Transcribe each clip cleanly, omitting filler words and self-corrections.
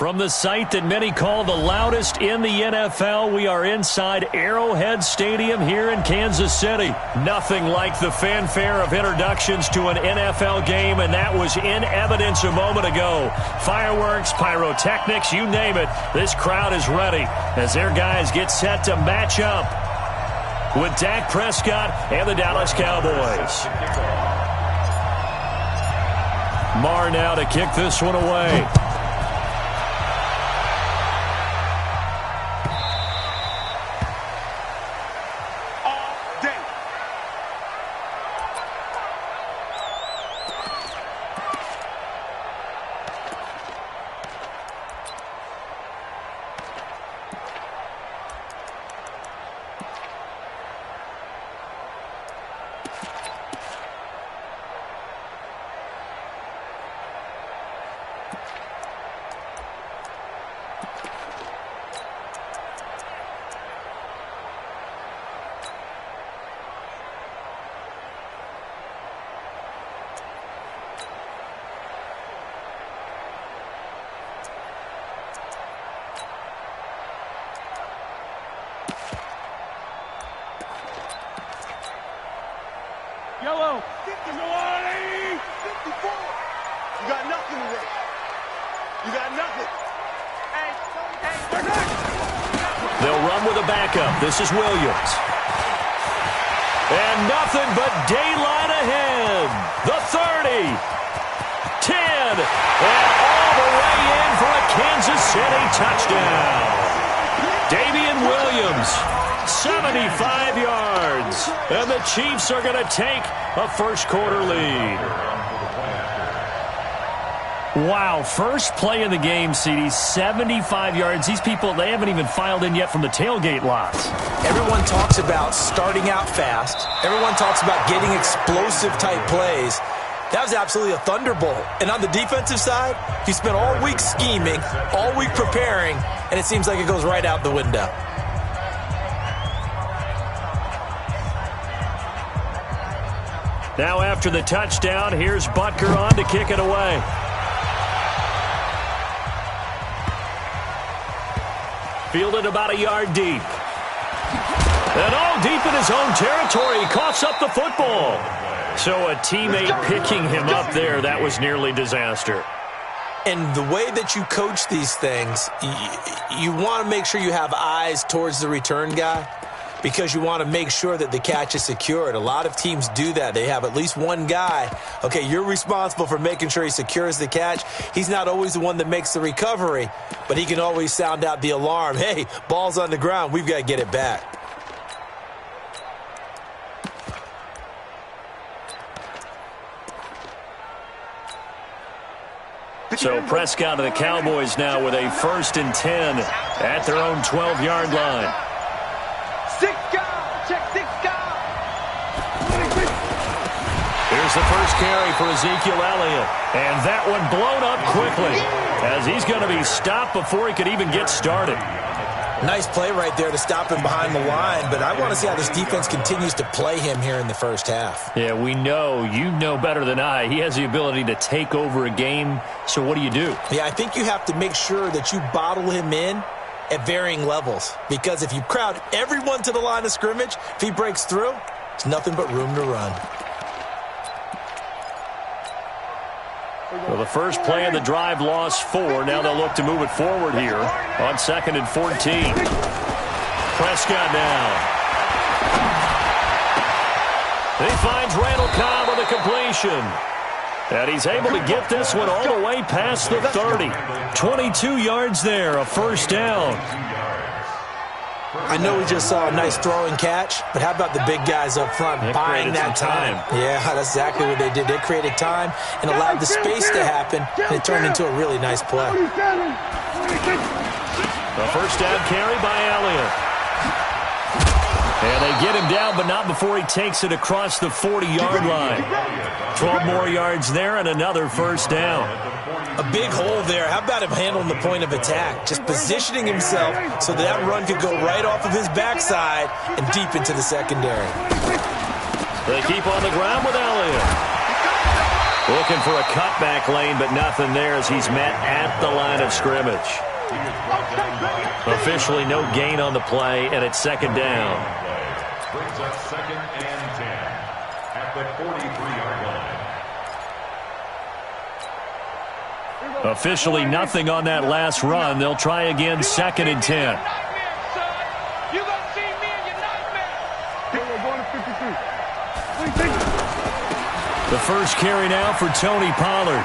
From the site that many call the loudest in the NFL, we are inside Arrowhead Stadium here in Kansas City. Nothing like the fanfare of introductions to an NFL game, and that was in evidence a moment ago. Fireworks, pyrotechnics, you name it. This crowd is ready as their guys get set to match up with Dak Prescott and the Dallas Cowboys. Marr now to kick this one away. Yellow. 54. You got nothing today. You got nothing. They'll run with a backup. This is Williams. And nothing but daylight ahead. The 30. 10. And all the way in for a Kansas City touchdown. Damian Williams. 75 yards. And the Chiefs are going to take a first-quarter lead. Wow, first play of the game, CD, 75 yards. These people, they haven't even filed in yet from the tailgate lots. Everyone talks about starting out fast. Everyone talks about getting explosive-type plays. That was absolutely a thunderbolt. And on the defensive side, he spent all week scheming, all week preparing, and it seems like it goes right out the window. Now after the touchdown, here's Butker on to kick it away. Fielded about a yard deep. And all deep in his own territory. He coughs up the football. So a teammate picking him up there, that was nearly disaster. And the way that you coach these things, you want to make sure you have eyes towards the return guy, because you want to make sure that the catch is secured. A lot of teams do that. They have at least one guy. Okay, you're responsible for making sure he secures the catch. He's not always the one that makes the recovery, but he can always sound out the alarm. Hey, ball's on the ground. We've got to get it back. So Prescott and the Cowboys now with a 1st and 10 at their own 12-yard line. Here's the first carry for Ezekiel Elliott. And that one blown up quickly as he's going to be stopped before he could even get started. Nice play right there to stop him behind the line, but I want to see how this defense continues to play him here in the first half. Yeah, we know. You know better than I. He has the ability to take over a game, so what do you do? Yeah, I think you have to make sure that you bottle him in at varying levels, because if you crowd everyone to the line of scrimmage, if he breaks through, it's nothing but room to run. Well, the first play of the drive lost 4. Now they'll look to move it forward here on 2nd and 14. Prescott now. He finds Randall Cobb with a completion. And he's able to get this one all the way past the 30. 22 yards there, a first down. I know we just saw a nice throwing catch, but how about the big guys up front buying that time? Yeah, that's exactly what they did. They created time and allowed the space to happen, and it turned into a really nice play. The first down carry by Elliott. And they get him down, but not before he takes it across the 40-yard line. 12 more yards there and another first down. A big hole there. How about him handling the point of attack? Just positioning himself so that run could go right off of his backside and deep into the secondary. They keep on the ground with Elliott. Looking for a cutback lane, but nothing there as he's met at the line of scrimmage. Officially no gain on the play, and it's second down. Brings up 2nd and 10 at the 43-yard line. Officially nothing on that last run. They'll try again, 2nd and 10. The first carry now for Tony Pollard.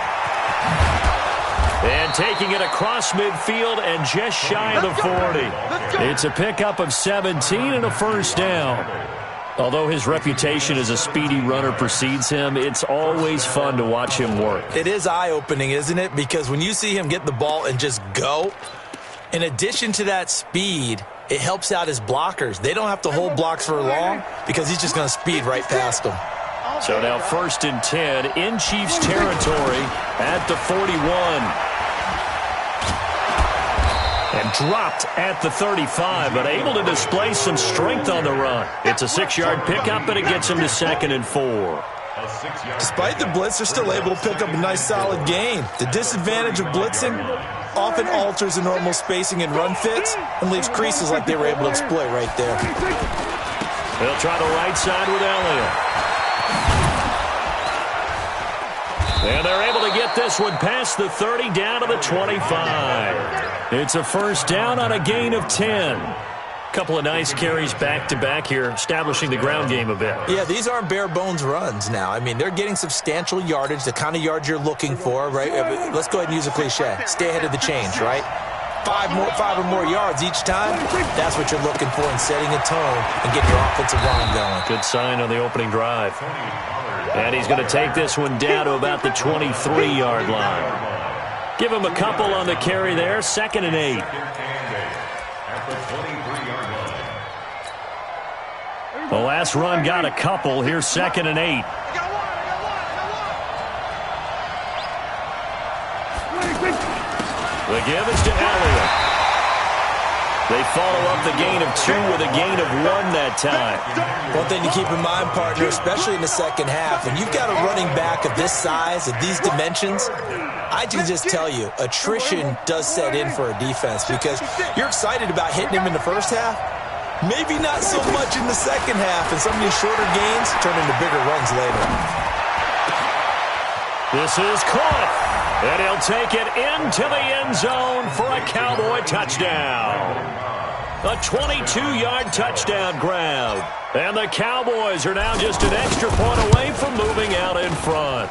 And taking it across midfield and just shy of the 40. It's a pickup of 17 and a first down. Although his reputation as a speedy runner precedes him, it's always fun to watch him work. It is eye-opening, isn't it? Because when you see him get the ball and just go, in addition to that speed, it helps out his blockers. They don't have to hold blocks for long because he's just going to speed right past them. So now 1st and 10 in Chiefs territory at the 41. And dropped at the 35, but able to display some strength on the run. It's a 6-yard pickup, and it gets him to 2nd and 4. Despite the blitz, they're still able to pick up a nice solid gain. The disadvantage of blitzing often alters the normal spacing and run fits and leaves creases like they were able to exploit right there. They'll try the right side with Elliott. And they're able to get this one past the 30 down to the 25. It's a first down on a gain of 10. Couple of nice carries back-to-back here, establishing the ground game a bit. Yeah, these aren't bare-bones runs now. I mean, they're getting substantial yardage, the kind of yards you're looking for, right? Let's go ahead and use a cliche. Stay ahead of the change, right? Five or more yards each time, that's what you're looking for in setting a tone and getting your offensive line going. Good sign on the opening drive. And he's going to take this one down to about the 23-yard line. Give him a couple on the carry there, 2nd and 8. The last run got a couple. Here's 2nd and 8. The give is to Elliott. They follow up the gain of 2 with a gain of 1 that time. One thing to keep in mind, partner, especially in the second half, when you've got a running back of this size, of these dimensions, I can just tell you, attrition does set in for a defense because you're excited about hitting him in the first half. Maybe not so much in the second half, and some of these shorter gains turn into bigger runs later. This is caught. And he'll take it into the end zone for a Cowboy touchdown. A 22-yard touchdown grab. And the Cowboys are now just an extra point away from moving out in front.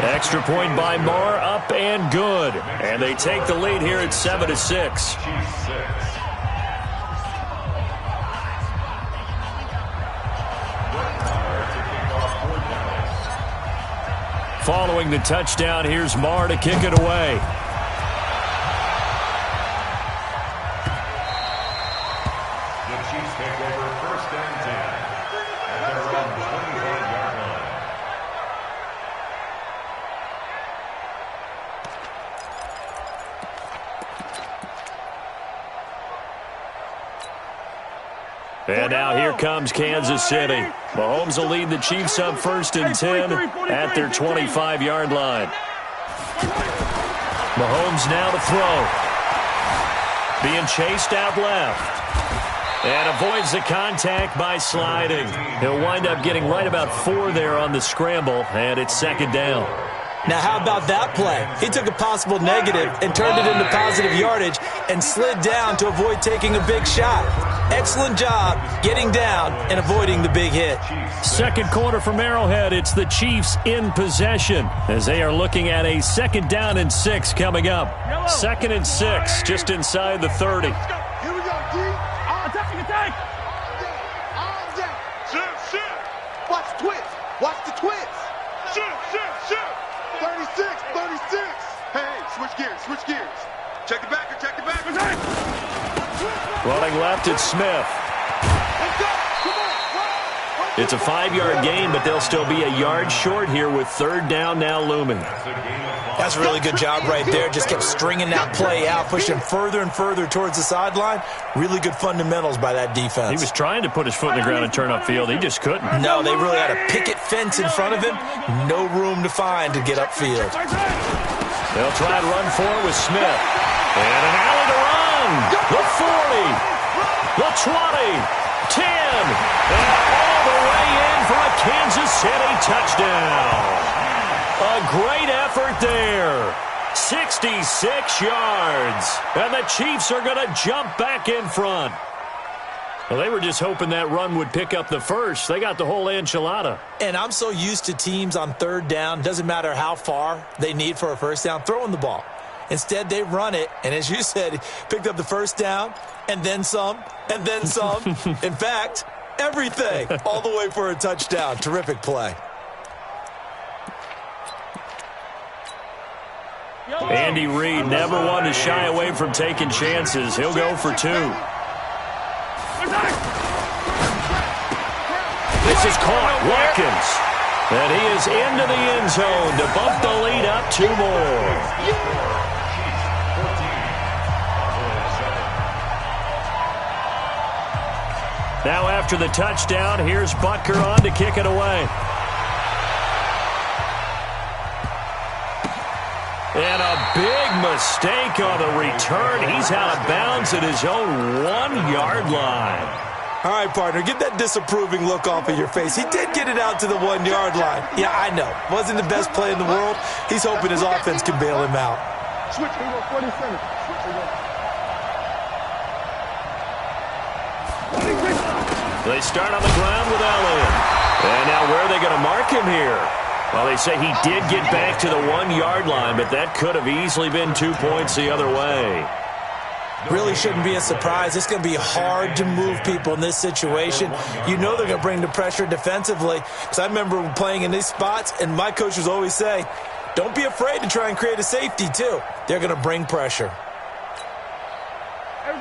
Extra point by Marr, up and good. And they take the lead here at 7-6. Following the touchdown, here's Marr to kick it away. The Chiefs take over 1st and 10 at their own 21-yard line. And now here comes Kansas City. Mahomes will lead the Chiefs up 1st and 10 at their 25-yard line. Mahomes now to throw. Being chased out left. And avoids the contact by sliding. He'll wind up getting right about 4 there on the scramble, and it's 2nd down. Now, how about that play? He took a possible negative and turned it into positive yardage and slid down to avoid taking a big shot. Excellent job getting down and avoiding the big hit. Second quarter from Arrowhead. It's the Chiefs in possession as they are looking at a 2nd down and 6 coming up. 2nd and 6 just inside the 30. Here we go, D. Attack. Shoot. Watch the twist. Watch the twist. Shoot. 36. Hey, switch gears. Check the backer. Running left, it's Smith. Let's go. Come on. Run. It's a 5-yard gain, but they'll still be a yard short here with third down now looming. That's a really good job right there. Just kept stringing that play out, pushing further and further towards the sideline. Really good fundamentals by that defense. He was trying to put his foot in the ground and turn upfield. He just couldn't. No, they really had a picket fence in front of him. No room to find to get upfield. They'll try and run forward with Smith. And an alley to run. The 40. The 20. 10. And all the way in for a Kansas City touchdown. A great effort there. 66 yards. And the Chiefs are going to jump back in front. Well, they were just hoping that run would pick up the first. They got the whole enchilada. And I'm so used to teams on third down, doesn't matter how far they need for a first down, throwing the ball. Instead, they run it, and as you said, picked up the first down, and then some, and then some. In fact, everything, all the way for a touchdown. Terrific play. Andy Reid never one to shy away from taking chances. He'll go for 2. This is caught. Watkins. And he is into the end zone to bump the lead up 2 more. Now after the touchdown, here's Butker on to kick it away. And a big mistake on the return. He's out of bounds at his own 1-yard line. All right, partner, get that disapproving look off of your face. He did get it out to the 1-yard line. Yeah, I know. Wasn't the best play in the world. He's hoping his offense can bail him out. Switch, 47. They start on the ground with Elliott. And now where are they going to mark him here? Well, they say he did get back to the 1-yard line, but that could have easily been 2 points the other way. Really shouldn't be a surprise. It's going to be hard to move people in this situation. You know they're going to bring the pressure defensively. Because I remember playing in these spots, and my coaches always say, don't be afraid to try and create a safety, too. They're going to bring pressure.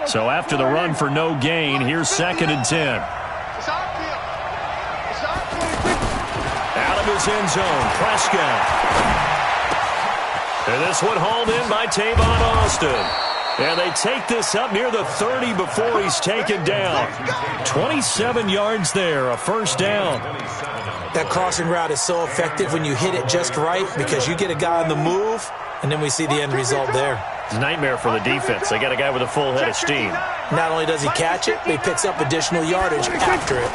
So after the run for no gain, here's 2nd and 10. Out of his end zone, Prescott. And this one hauled in by Tavon Austin. And they take this up near the 30 before he's taken down. 27 yards there, a first down. That crossing route is so effective when you hit it just right because you get a guy on the move, and then we see the end result there. It's a nightmare for the defense. They got a guy with a full head of steam. Not only does he catch it, he picks up additional yardage after it.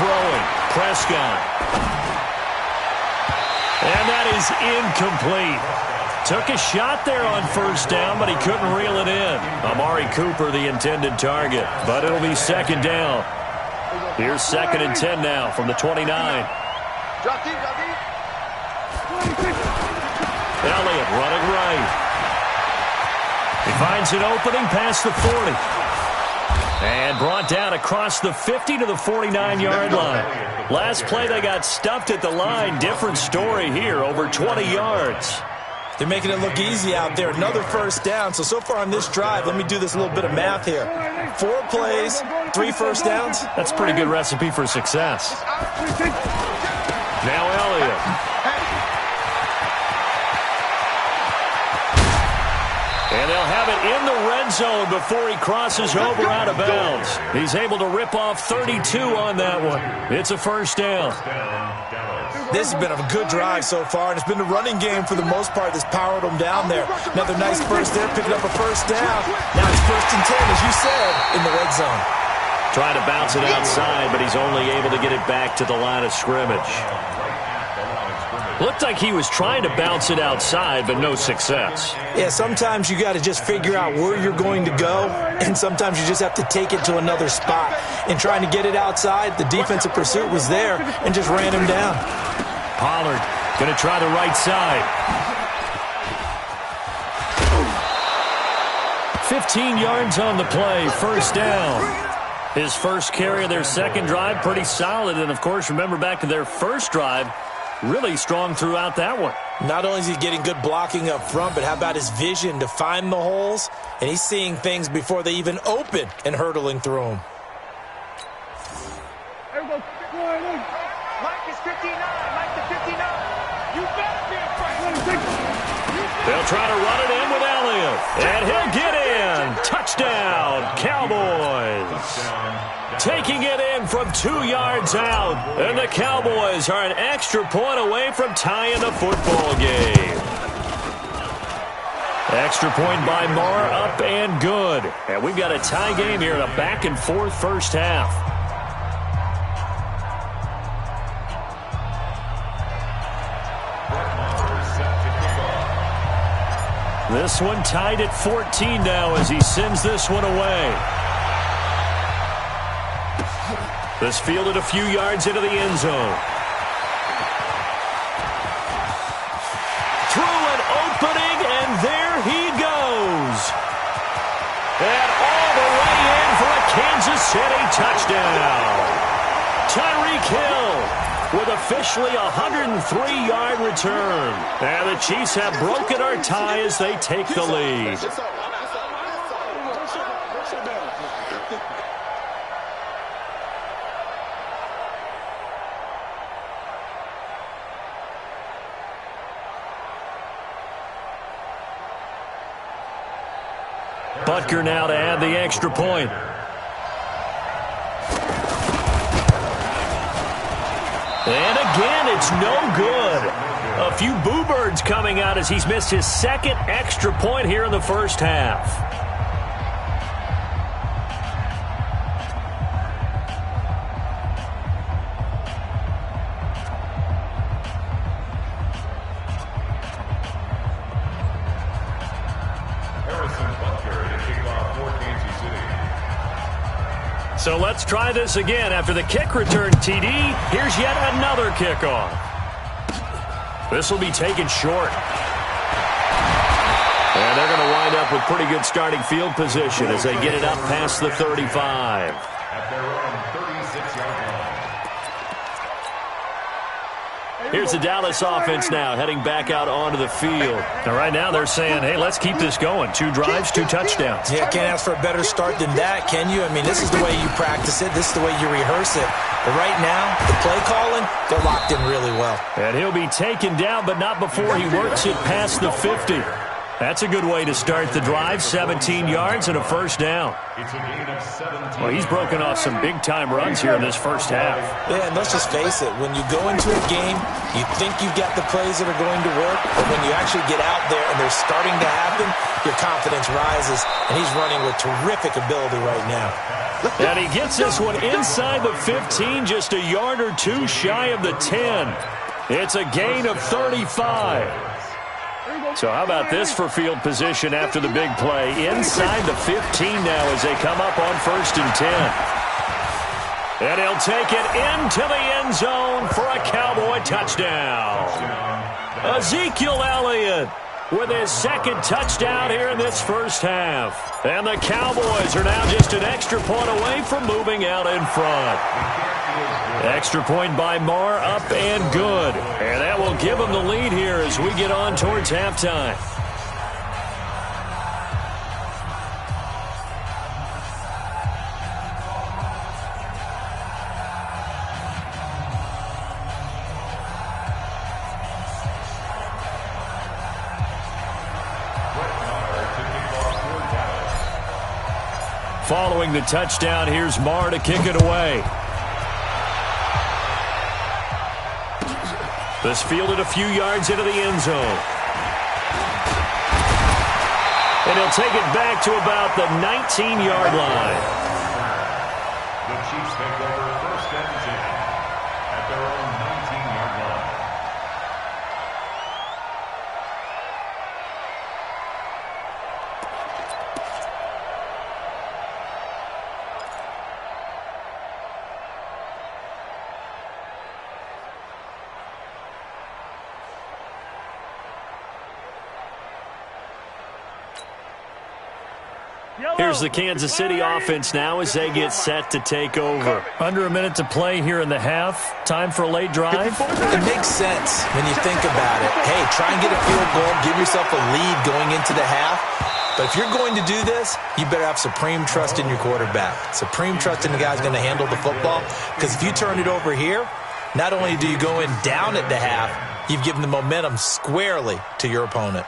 Throwing, Prescott. And that is incomplete. Took a shot there on first down, but he couldn't reel it in. Amari Cooper, the intended target, but it'll be 2nd down. Here's 2nd and 10 now from the 29. Elliott running right. He finds an opening past the 40. And brought down across the 50 to the 49-yard line. Last play, they got stuffed at the line. Different story here, over 20 yards. They're making it look easy out there. Another first down. So far on this drive, let me do this little bit of math here. 4 plays, 3 first downs. That's a pretty good recipe for success. Now Elliott. And they'll have it in the red zone before he crosses over out of bounds. He's able to rip off 32 on that one. It's a first down. This has been a good drive so far, and it's been the running game for the most part that's powered them down there. Another nice burst there, picking up a first down. Now it's 1st and 10, as you said, in the red zone. Trying to bounce it outside, but he's only able to get it back to the line of scrimmage. Looked like he was trying to bounce it outside, but no success. Yeah, sometimes you got to just figure out where you're going to go, and sometimes you just have to take it to another spot. And trying to get it outside, the defensive pursuit was there and just ran him down. Pollard going to try the right side. 15 yards on the play, first down. His first carry of their second drive, pretty solid. And, of course, remember back to their first drive, really strong throughout that one. Not only is he getting good blocking up front, but how about his vision to find the holes? And he's seeing things before they even open and hurtling through them. They'll try to run it in with Elliott. And he'll get in. Touchdown, Cowboys. Taking it in from 2 yards out. And the Cowboys are an extra point away from tying the football game. Extra point by Marr, up and good. And we've got a tie game here in a back-and-forth first half. This one tied at 14 now as he sends this one away. This fielded a few yards into the end zone. Through an opening, and there he goes. And all the way in for a Kansas City touchdown. Tyreek Hill with officially a 103-yard return. And the Chiefs have broken our tie as they take the lead. Butker now to add the extra point. And again, it's no good. A few boo birds coming out as he's missed his second extra point here in the first half. So let's try this again. After the kick return TD, here's yet another kickoff. This will be taken short. And they're going to wind up with pretty good starting field position as they get it up past the 35. At their own 36-yard line. Here's the Dallas offense now heading back out onto the field. And right now they're saying, hey, let's keep this going. 2 drives, 2 touchdowns. Yeah, can't ask for a better start than that, can you? I mean, this is the way you practice it. This is the way you rehearse it. But right now, the play calling, they're locked in really well. And he'll be taken down, but not before he works it past the 50. That's a good way to start the drive. 17 yards and a first down. It's a gain of 17. Well, he's broken off some big-time runs here in this first half. Yeah, and let's just face it. When you go into a game, you think you've got the plays that are going to work, but when you actually get out there and they're starting to happen, your confidence rises, and he's running with terrific ability right now. And he gets this one inside the 15, just a yard or 2 shy of the 10. It's a gain of 35. So how about this for field position after the big play? Inside the 15 now as they come up on 1st and 10. And he'll take it into the end zone for a Cowboy touchdown. Ezekiel Elliott with his second touchdown here in this first half. And the Cowboys are now just an extra point away from moving out in front. Extra point by Marr, up and good. And that will give them the lead here as we get on towards halftime. Following the touchdown, here's Marr to kick it away. This fielded a few yards into the end zone. And he'll take it back to about the 19-yard line. The Chiefs take over 1st and 10 at their own 19-yard line. Here's the Kansas City offense now as they get set to take over. Under a minute to play here in the half. Time for a late drive. It makes sense when you think about it. Hey, try and get a field goal. Give yourself a lead going into the half. But if you're going to do this, you better have supreme trust in your quarterback. Supreme trust in the guy who's going to handle the football. Because if you turn it over here, not only do you go in down at the half, you've given the momentum squarely to your opponent.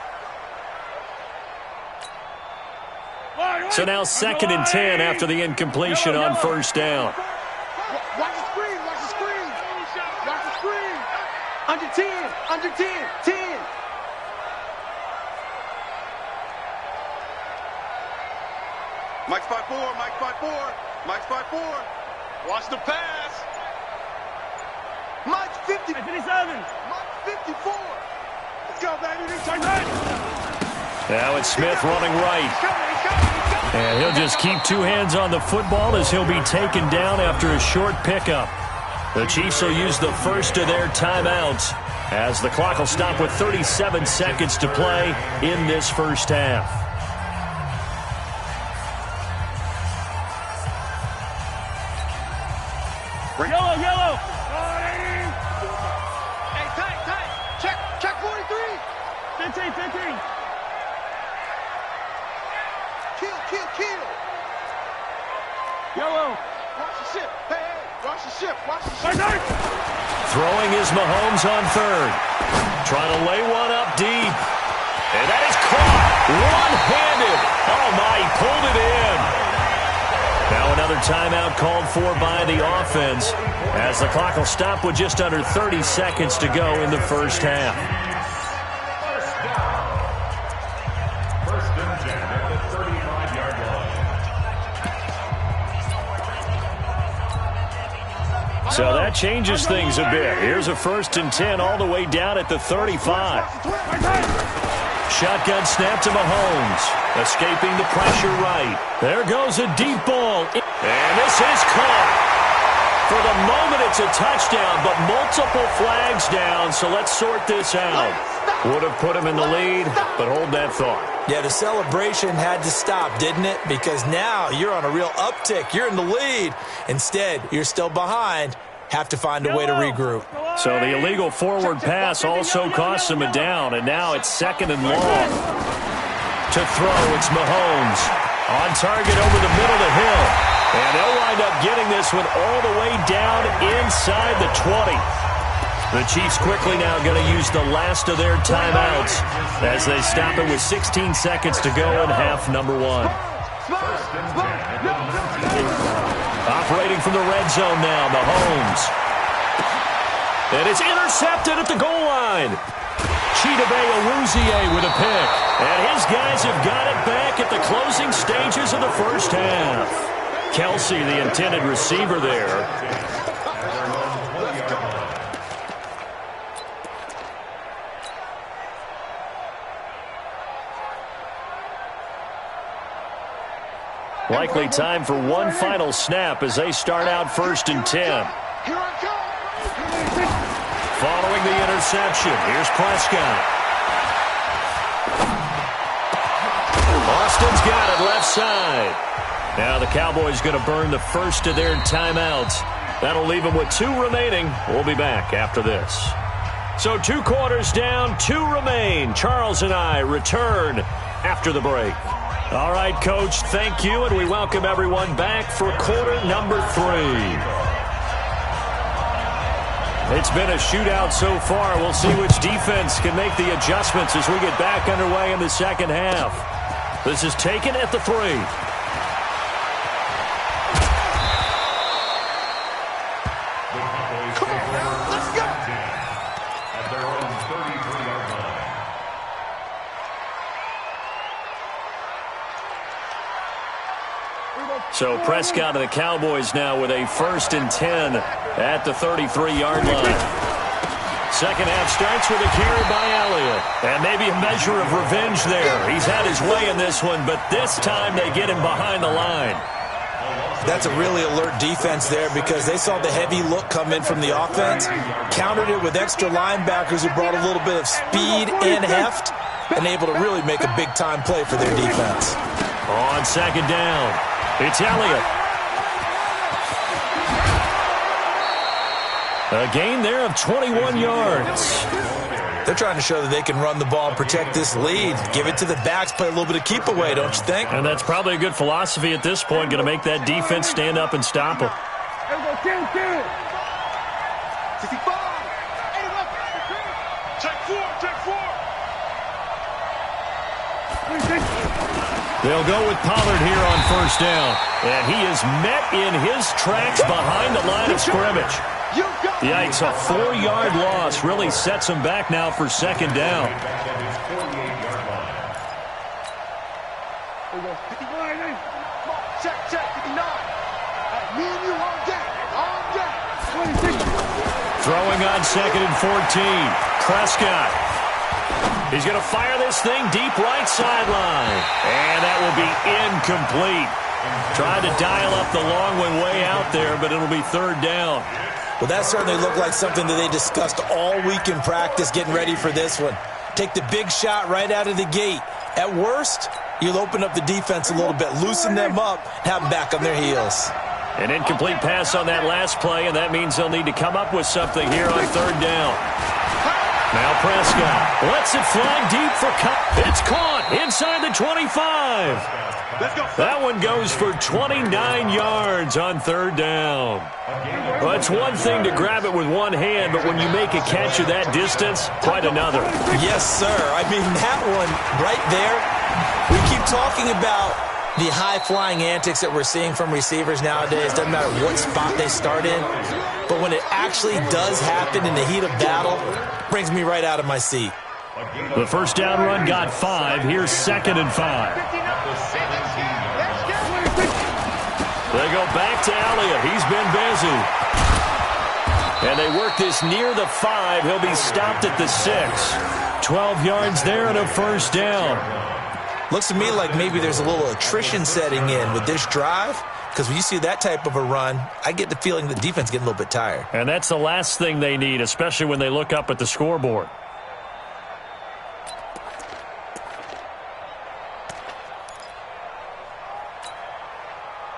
So now 2nd and 10 after the incompletion on first down. Watch the screen, watch the screen. Watch the screen. Under 10, under 10, 10. Mike's 5-4, Mike's 5-4, Mike's 5-4. Watch the pass. Mike's 50. 57. Mike's 54. Let's go, baby. Now it's Smith running right. And he'll just keep 2 hands on the football as he'll be taken down after a short pickup. The Chiefs will use the first of their timeouts as the clock will stop with 37 seconds to play in this first half. Yellow, yellow. Hey, tight. Check 43. 15. Kill. Yellow. Watch the ship. Hey, watch the ship. Throwing is Mahomes on 3rd. Trying to lay one up deep. And that is caught. One-handed. Oh, my, he pulled it in. Now another timeout called for by the offense as the clock will stop with just under 30 seconds to go in the first half. First and 10 at the 35-yard line. So that changes things a bit. Here's a 1st and 10 all the way down at the 35. Shotgun snap to Mahomes. Escaping the pressure right. There goes a deep ball. And this is caught. For the moment, it's a touchdown, but multiple flags down, so let's sort this out. Would have put him in the lead, but hold that thought. Yeah, the celebration had to stop, didn't it? Because now you're on a real uptick. You're in the lead. Instead, you're still behind. Have to find a way to regroup. So the illegal forward pass also costs him a down, and now it's 2nd and long. To throw, it's Mahomes. On target over the middle to Hill. And they'll wind up getting this one all the way down inside the 20. The Chiefs quickly now going to use the last of their timeouts as they stop it with 16 seconds to go in half number 1. Operating from the red zone now, Mahomes. And it's intercepted at the goal line. Chidobe Awuzie with a pick. And his guys have got it back at the closing stages of the first half. Kelsey, the intended receiver there. Likely time for one final snap as they start out 1st and 10. Following the interception, here's Prescott. Austin's got it left side. Now the Cowboys going to burn the first of their timeouts. That'll leave them with 2 remaining. We'll be back after this. So 2 quarters down, 2 remain. Charles and I return after the break. All right, Coach, thank you, and we welcome everyone back for quarter number 3. It's been a shootout so far. We'll see which defense can make the adjustments as we get back underway in the second half. This is taken at the 3. Come on, let's go. At their own 33-yard line. So Prescott and the Cowboys now with a 1st and 10 at the 33-yard line. Second half starts with a carry by Elliott. And maybe a measure of revenge there. He's had his way in this one, but this time they get him behind the line. That's a really alert defense there because they saw the heavy look come in from the offense, countered it with extra linebackers who brought a little bit of speed and heft, and able to really make a big-time play for their defense. On 2nd down, it's Elliott. A gain there of 21 yards. They're trying to show that they can run the ball and protect this lead. Give it to the backs, play a little bit of keep away, don't you think? And that's probably a good philosophy at this point, going to make that defense stand up and stop them. 65. Check 4. They'll go with Pollard here on first down. And he is met in his tracks behind the line of scrimmage. Yikes, a 4-yard loss really sets him back now for second down. Check, 59. Me and you on deck. On deck. Throwing on second and 14. Prescott. He's going to fire this thing deep right sideline. And that will be incomplete. Tried to dial up the long one way out there, but it'll be third down. Well, that certainly looked like something that they discussed all week in practice getting ready for this one. Take the big shot right out of the gate. At worst, you'll open up the defense a little bit, loosen them up, have them back on their heels. An incomplete pass on that last play, and that means they'll need to come up with something here on third down. Now Prescott lets it fly deep for it's caught inside the 25. That one goes for 29 yards on third down. Well, it's one thing to grab it with one hand, but when you make a catch of that distance, quite another. Yes, sir. I mean, that one right there, we keep talking about the high-flying antics that we're seeing from receivers nowadays. Doesn't matter what spot they start in, but when it actually does happen in the heat of battle, it brings me right out of my seat. The first down run got 5. Here's second and 5. They go back to Elliott. He's been busy. And they work this near the 5. He'll be stopped at the 6. 12 yards there and a first down. Looks to me like maybe there's a little attrition setting in with this drive, because when you see that type of a run, I get the feeling the defense getting a little bit tired. And that's the last thing they need, especially when they look up at the scoreboard.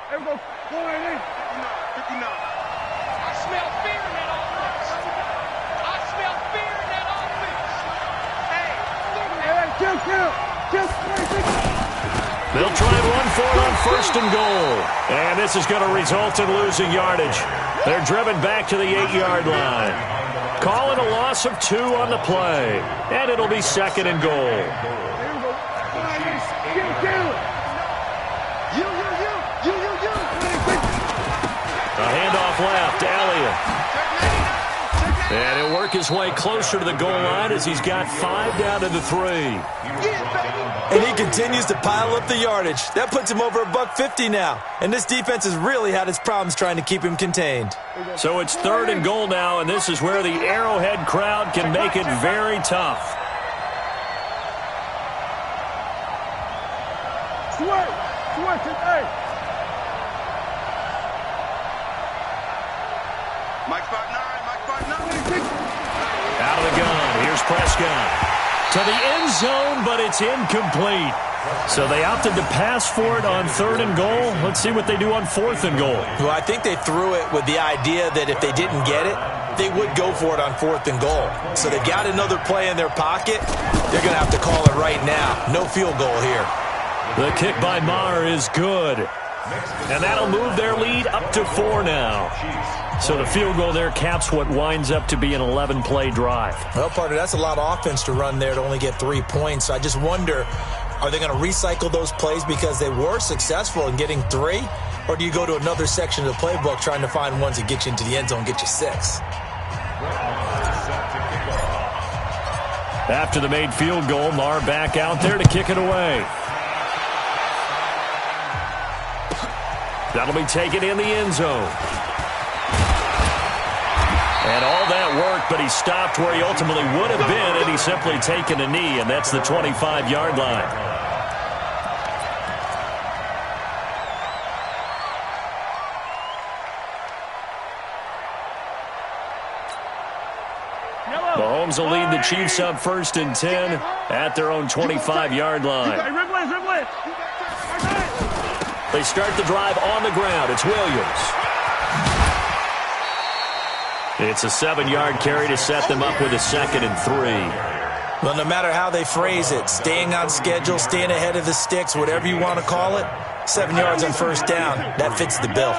There we go. 59. I smell fear in that offense. I smell fear in that offense. Hey, They'll try and run for it on first and goal. And this is going to result in losing yardage. They're driven back to the 8-yard line. Calling a loss of 2 on the play. And it'll be second and goal. A handoff left, Elliott. And he'll work his way closer to the goal line as he's got 5 down to the 3. And he continues to pile up the yardage. That puts him over $150 now. And this defense has really had its problems trying to keep him contained. So it's third and goal now, and this is where the Arrowhead crowd can make it very tough. Mike 5'9", Out of the gun, here's Prescott. To the end zone, but it's incomplete. So they opted to pass for it on third and goal. Let's see what they do on fourth and goal. Well, I think they threw it with the idea that if they didn't get it, they would go for it on fourth and goal. So they got another play in their pocket. They're going to have to call it right now. No field goal here. The kick by Maher is good. And that'll move their lead up to 4 now. So the field goal there caps what winds up to be an 11-play drive. Well, partner, that's a lot of offense to run there to only get 3 points. So I just wonder, are they going to recycle those plays because they were successful in getting 3? Or do you go to another section of the playbook trying to find ones that get you into the end zone and get you 6? After the made field goal, Maher back out there to kick it away. That'll be taken in the end zone. And all that work, but he stopped where he ultimately would have been, and he's simply taken a knee, and that's the 25-yard line. Mahomes will lead the Chiefs up first and 10 at their own 25-yard line. They start the drive on the ground. It's Williams. It's a 7-yard carry to set them up with a second and 3. Well, no matter how they phrase it, staying on schedule, staying ahead of the sticks, whatever you want to call it, 7 yards on first down, that fits the bill.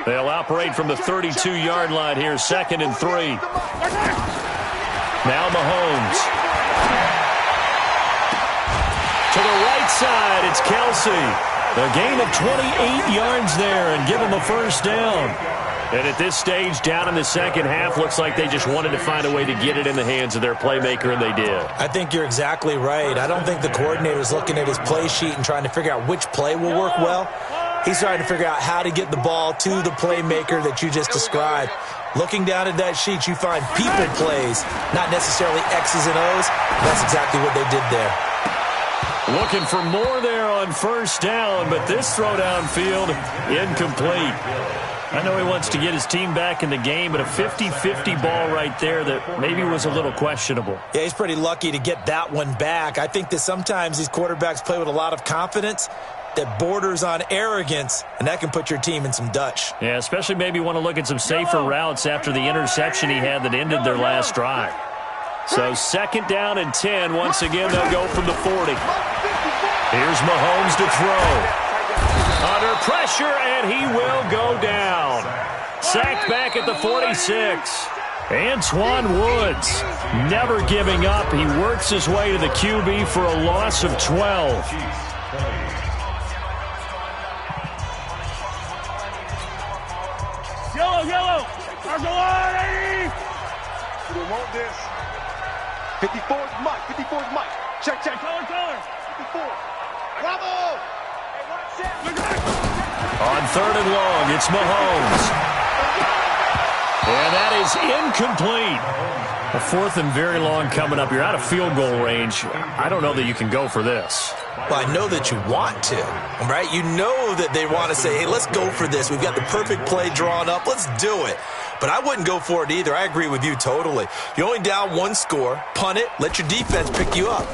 They'll operate from the 32-yard line here, second and 3. Now Mahomes. To the right side, it's Kelsey. A gain of 28 yards there and give him a first down. And at this stage, down in the second half, looks like they just wanted to find a way to get it in the hands of their playmaker, and they did. I think you're exactly right. I don't think the coordinator's looking at his play sheet and trying to figure out which play will work well. He's trying to figure out how to get the ball to the playmaker that you just described. Looking down at that sheet, you find people plays, not necessarily X's and O's. That's exactly what they did there. Looking for more there on first down, but this throw downfield, incomplete. I know he wants to get his team back in the game, but a 50-50 ball right there that maybe was a little questionable. Yeah, he's pretty lucky to get that one back. I think that sometimes these quarterbacks play with a lot of confidence that borders on arrogance, and that can put your team in some Dutch. Yeah, especially maybe want to look at some safer routes after the interception he had that ended their last drive. So 2nd down and 10. Once again, they'll go from the 40. Here's Mahomes to throw. Under pressure, and he will go down. Sacked back at the 46. Antoine Woods never giving up. He works his way to the QB for a loss of 12. Yellow. Argolani. We want this. 54 is Mike. 54 is Mike. Check. Color. 54. Bravo. On 3rd and long, it's Mahomes. And that is incomplete. A 4th and very long coming up. You're out of field goal range. I don't know that you can go for this. Well, I know that you want to, right? You know that they want to say, hey, let's go for this. We've got the perfect play drawn up. Let's do it. But I wouldn't go for it either. I agree with you totally. You're only down 1 score. Punt it. Let your defense pick you up.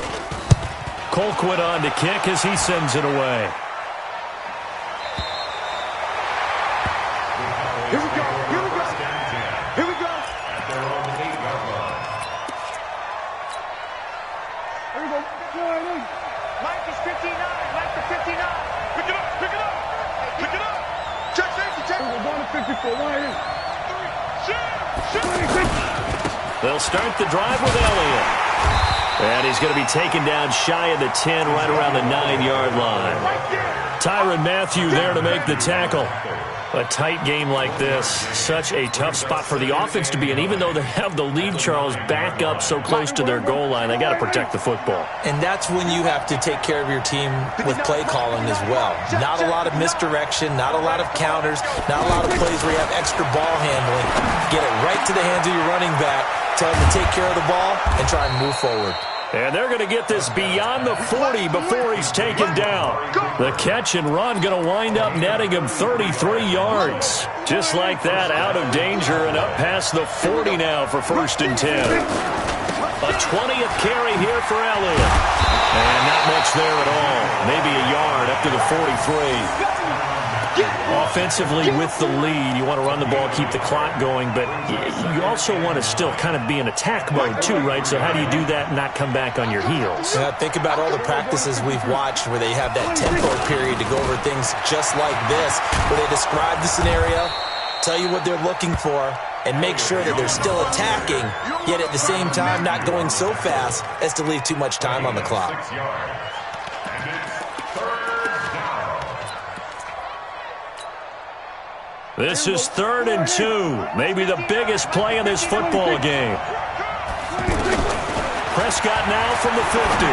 Colquitt on to kick as he sends it away. Here we go. Mike is 59. Mike is 59. Pick it up. Check safety. We're going to 54. They'll start the drive with Elliott. And he's going to be taken down shy of the 10, right around the 9-yard line. Tyrann Mathieu there to make the tackle. A tight game like this, such a tough spot for the offense to be in. Even though they have the lead, Charles, back up so close to their goal line, they got to protect the football. And that's when you have to take care of your team with play calling as well. Not a lot of misdirection, not a lot of counters, not a lot of plays where you have extra ball handling. Get it right to the hands of your running back, tell him to take care of the ball, and try and move forward. And they're going to get this beyond the 40 before he's taken down. The catch and run going to wind up netting him 33 yards. Just like that, out of danger and up past the 40 now for 1st and 10. A 20th carry here for Elliott. And not much there at all. Maybe a yard up to the 43. Offensively with the lead, you want to run the ball, keep the clock going, but you also want to still kind of be in attack mode too, right? So how do you do that and not come back on your heels? Yeah, think about all the practices we've watched where they have that tempo period to go over things just like this, where they describe the scenario, tell you what they're looking for, and make sure that they're still attacking, yet at the same time not going so fast as to leave too much time on the clock. This is 3rd and 2. Maybe the biggest play in this football game. Prescott now from the 50.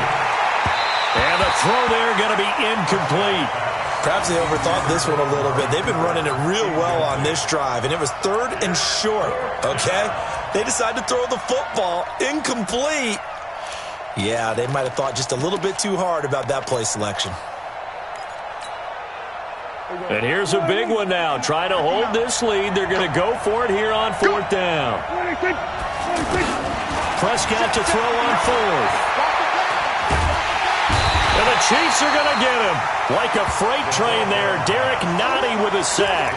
And the throw there going to be incomplete. Perhaps they overthought this one a little bit. They've been running it real well on this drive, and it was 3rd and short, okay? They decided to throw the football incomplete. Yeah, they might have thought just a little bit too hard about that play selection. And here's a big one now. Trying to hold this lead. They're going to go for it here on 4th down. Prescott to throw on 4th. And the Chiefs are going to get him. Like a freight train there. Derek Nottie with a sack.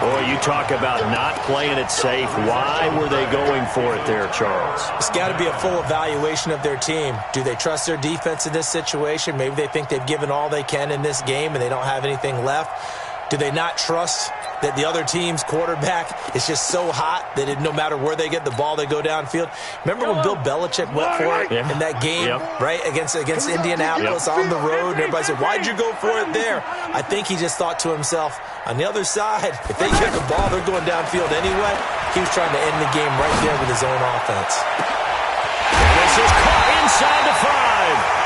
Boy, you talk about not playing it safe. Why were they going for it there, Charles? It's got to be a full evaluation of their team. Do they trust their defense in this situation? Maybe they think they've given all they can in this game and they don't have anything left. Do they not trust that the other team's quarterback is just so hot that no matter where they get the ball, they go downfield? Remember when Bill Belichick went for it in that game, right, against Indianapolis on the road, and everybody said, why'd you go for it there? I think he just thought to himself, on the other side, if they get the ball, they're going downfield anyway. He was trying to end the game right there with his own offense. And this is caught inside the 5.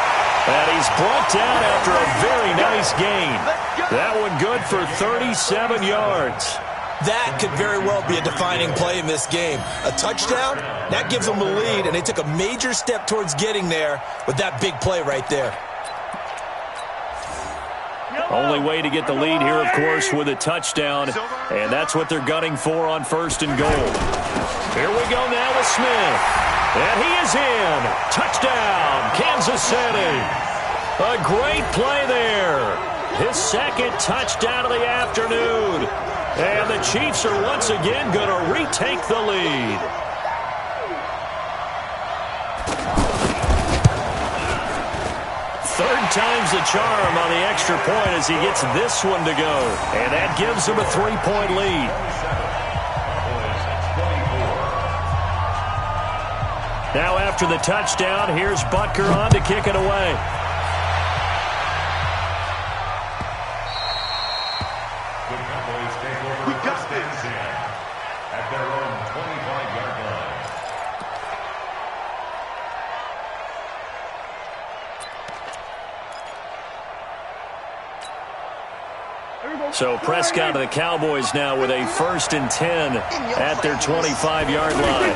And he's brought down after a very nice gain. That one good for 37 yards. That could very well be a defining play in this game. A touchdown, that gives them a lead, and they took a major step towards getting there with that big play right there. Only way to get the lead here, of course, with a touchdown, and that's what they're gunning for on 1st and goal. Here we go now with Smith. And he is in. Touchdown, Kansas City. A great play there. His second touchdown of the afternoon. And the Chiefs are once again going to retake the lead. Third time's the charm on the extra point as he gets this one to go. And that gives him a 3-point lead. Now after the touchdown, here's Butker on to kick it away. The Cowboys take over first and 10 at their own 25-yard line. So Prescott to the Cowboys now with a 1st and 10 at their 25-yard line.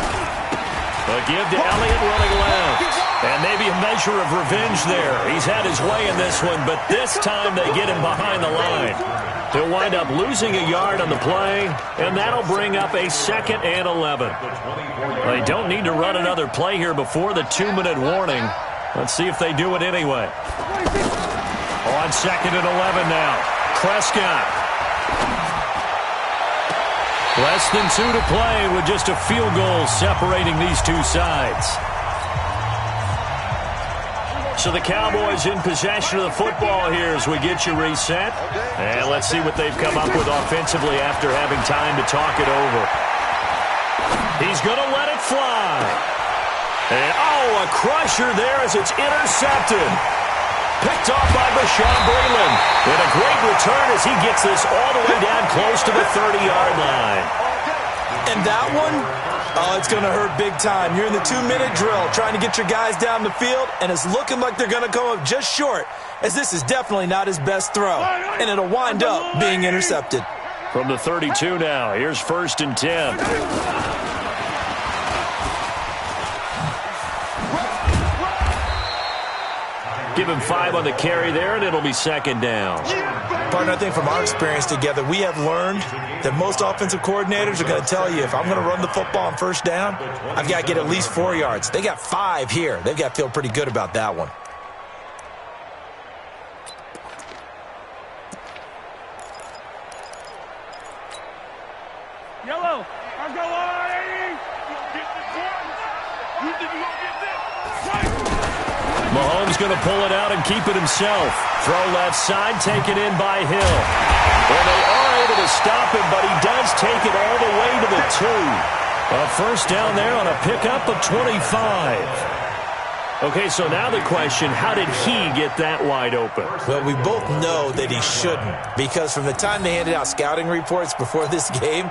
A give to Elliott running left. And maybe a measure of revenge there. He's had his way in this one, but this time they get him behind the line. He'll wind up losing a yard on the play, and that'll bring up a 2nd and 11. They don't need to run another play here before the 2-minute warning. Let's see if they do it anyway. On 2nd and 11 now. Prescott. Less than 2 to play with just a field goal separating these two sides. So the Cowboys in possession of the football here as we get you reset. And let's see what they've come up with offensively after having time to talk it over. He's going to let it fly. And, a crusher there as it's intercepted. Picked off by Bashawn Breeland. And a great return as he gets this all the way down close to the 30-yard line. And that one, it's going to hurt big time. You're in the 2-minute drill trying to get your guys down the field, and it's looking like they're going to come up just short, as this is definitely not his best throw. And it'll wind up being intercepted. From the 32 now, here's 1st and 10. Give him 5 on the carry there, and it'll be 2nd down. Partner, I think from our experience together, we have learned that most offensive coordinators are going to tell you, if I'm going to run the football on 1st down, I've got to get at least 4 yards. They got 5 here. They've got to feel pretty good about that one. Yellow. I'll go on, 80. You think you're going to get this? Mahomes going to pull it out and keep it himself. Throw left side, taken in by Hill. Well, they are able to stop him, but he does take it all the way to the 2. A 1st down there on a pickup of 25. Okay, so now the question, how did he get that wide open? Well, we both know that he shouldn't, because from the time they handed out scouting reports before this game,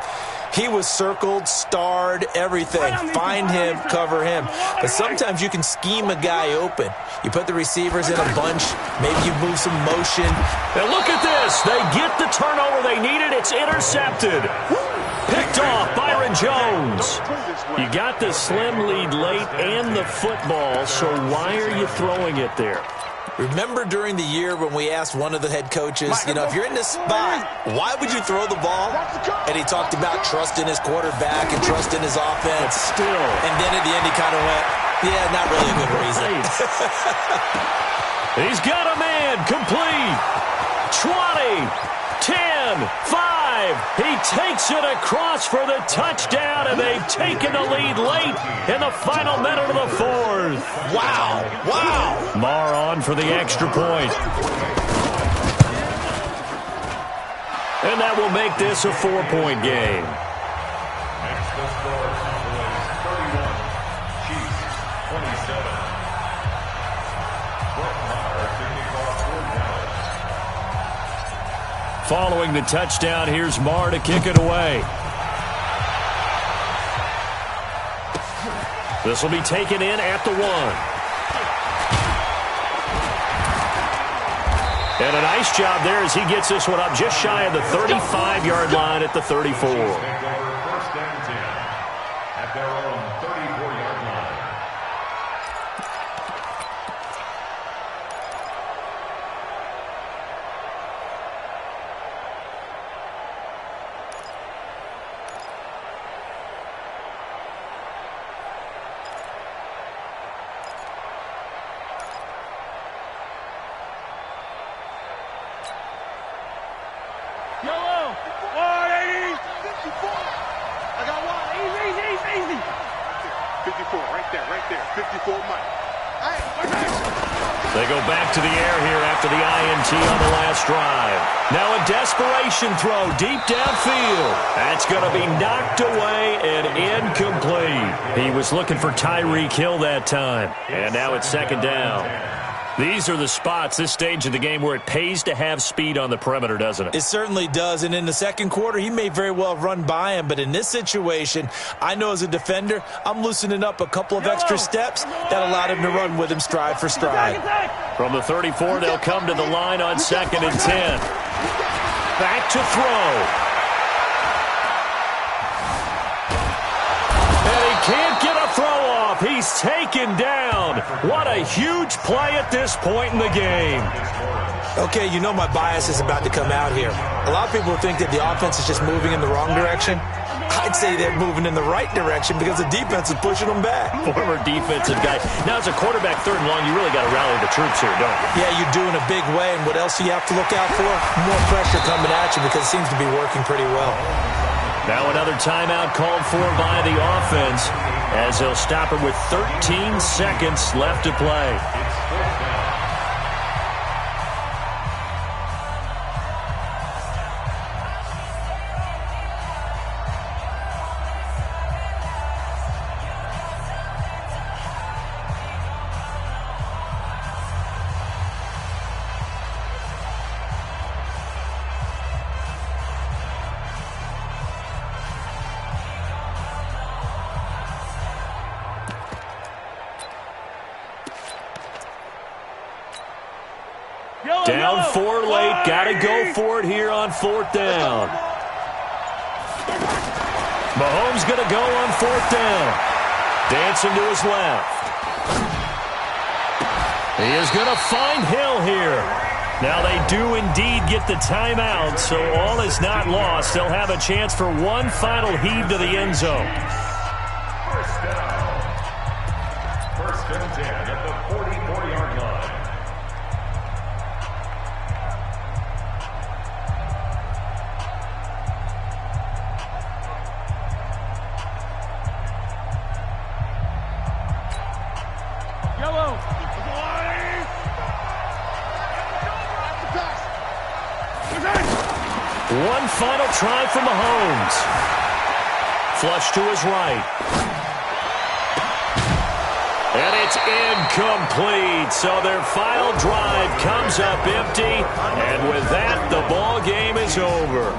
he was circled, starred, everything. Find him, cover him. But sometimes you can scheme a guy open. You put the receivers in a bunch. Maybe you move some motion. And look at this. They get the turnover they needed. It's intercepted. Picked off, Byron Jones. You got the slim lead late and the football, so why are you throwing it there? Remember during the year when we asked one of the head coaches, if you're in this spot, why would you throw the ball? And he talked about trust in his quarterback and trust in his offense. But still. And then at the end he kind of went, yeah, not really a good reason. He's got a man, complete. 20, 10, 5. He takes it across for the touchdown, and they've taken the lead late in the final minute of the 4th. Wow. Marr on for the extra point. And that will make this a 4-point game. Next, the score, Cowboys 31, Chiefs 27. Brett Maher taking off for Dallas. Following the touchdown, here's Maher to kick it away. This will be taken in at the 1. And a nice job there as he gets this one up just shy of the 35-yard line at the 34. First and 10 at their own 34-yard line. Yellow. One, 80. 54. I got one. Easy. 54, right there. 54, Mike. Hey, They go back to the air here after the INT on the last drive. Now a desperation throw deep downfield. That's going to be knocked away and incomplete. He was looking for Tyreek Hill that time. And now it's second down. These are the spots, this stage of the game, where it pays to have speed on the perimeter, doesn't it? It certainly does, and in the second quarter, he may very well run by him, but in this situation, I know as a defender, I'm loosening up a couple of extra steps that allowed him to run with him stride for stride. From the 34, they'll come to the line on 2nd and 10. Back to throw. And he can't get a throw off. He's taken down. What a huge play at this point in the game. Okay, you know my bias is about to come out here. A lot of people think that the offense is just moving in the wrong direction. I'd say they're moving in the right direction because the defense is pushing them back. Former defensive guy. Now, as a quarterback, 3rd and long, you really got to rally the troops here, don't you? Yeah, you do in a big way, and what else do you have to look out for? More pressure coming at you because it seems to be working pretty well. Now another timeout called for by the offense as they'll stop it with 13 seconds left to play. Down 4 late. Got to go for it here on 4th down. Mahomes going to go on 4th down. Dancing to his left. He is going to find Hill here. Now they do indeed get the timeout, so all is not lost. They'll have a chance for one final heave to the end zone. First down. 1st and 10 at the 44-yard line. One final try for Mahomes. Flush to his right. And it's incomplete. So their final drive comes up empty. And with that, the ball game is over.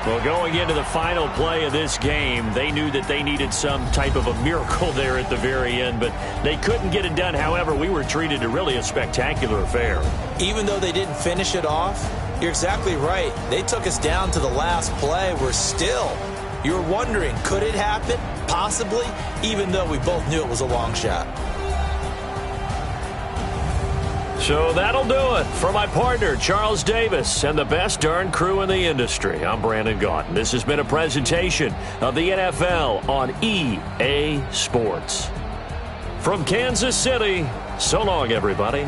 Well, going into the final play of this game, they knew that they needed some type of a miracle there at the very end, but they couldn't get it done. However, we were treated to really a spectacular affair. Even though they didn't finish it off, you're exactly right. They took us down to the last play. We're still, you're wondering, could it happen? Possibly, even though we both knew it was a long shot. So that'll do it for my partner, Charles Davis, and the best darn crew in the industry. I'm Brandon Gaudin. This has been a presentation of the NFL on EA Sports. From Kansas City, so long, everybody.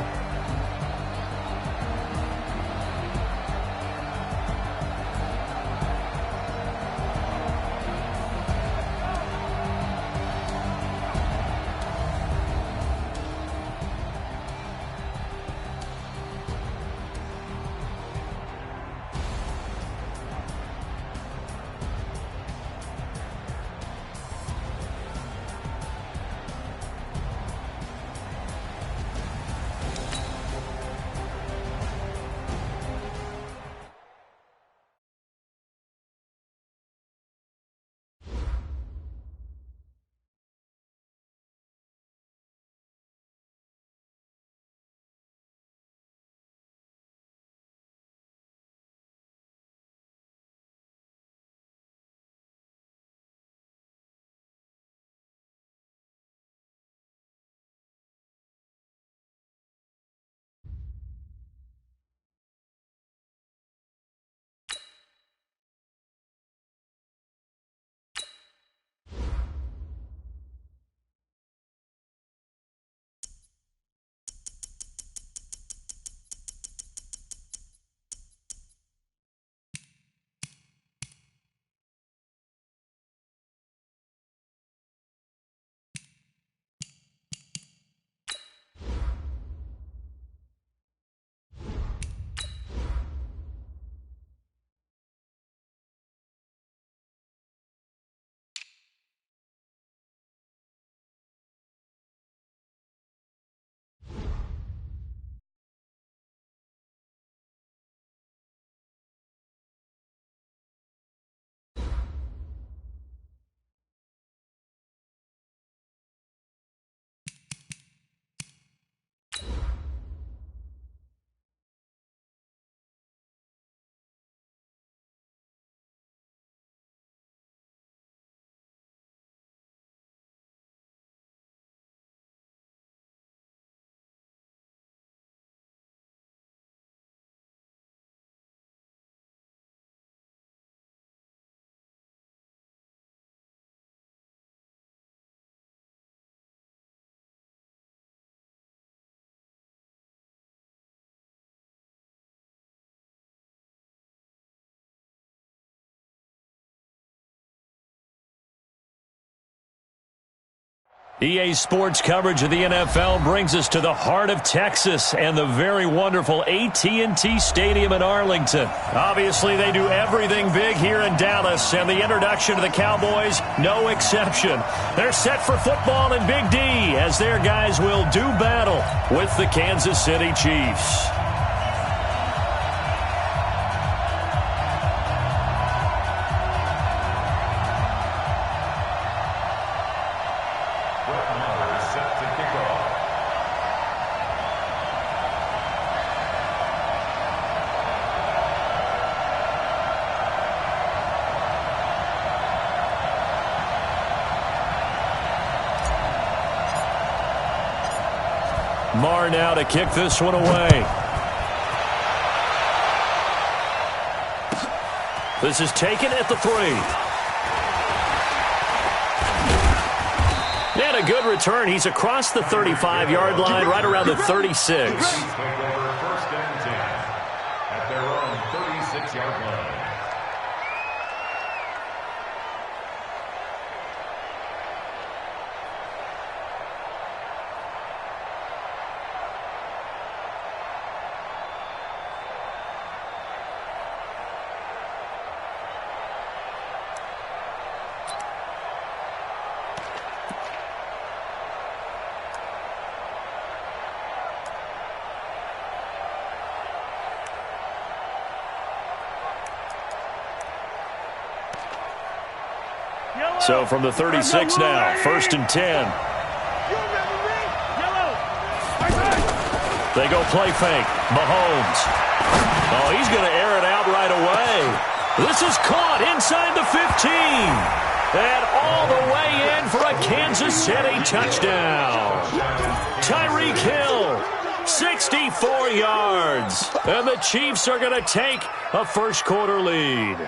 EA Sports coverage of the NFL brings us to the heart of Texas and the very wonderful AT&T Stadium in Arlington. Obviously, they do everything big here in Dallas, and the introduction to the Cowboys, no exception. They're set for football in Big D as their guys will do battle with the Kansas City Chiefs. Marr now to kick this one away. This is taken at the 3. And a good return. He's across the 35-yard line, right around the 36. Take over 1st and 10 at their own 36-yard line. So from the 36 now, 1st and 10. They go play fake. Mahomes. Oh, he's going to air it out right away. This is caught inside the 15. And all the way in for a Kansas City touchdown. Tyreek Hill, 64 yards. And the Chiefs are going to take a first-quarter lead.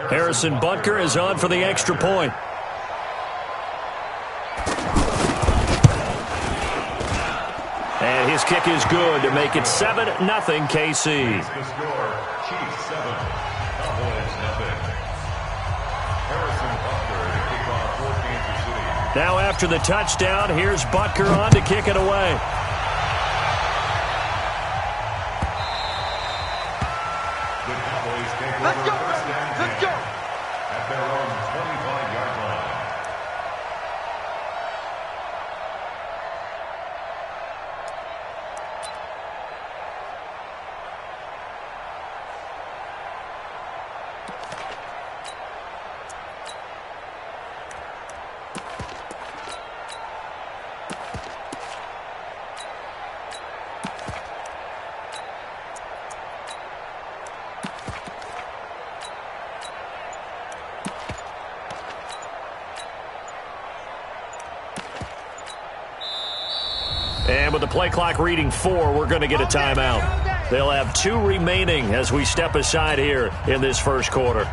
Harrison Butker is on for the extra point. And his kick is good to make it 7-0 KC. The score, Chiefs 7, Cowboys nothing. Harrison Butker to kick off for Kansas City. Now after the touchdown, here's Butker on to kick it away. The Cowboys take over 1st and 10 at their own 25-yard line. And with the play clock reading 4, we're going to get a timeout. They'll have 2 remaining as we step aside here in this first quarter.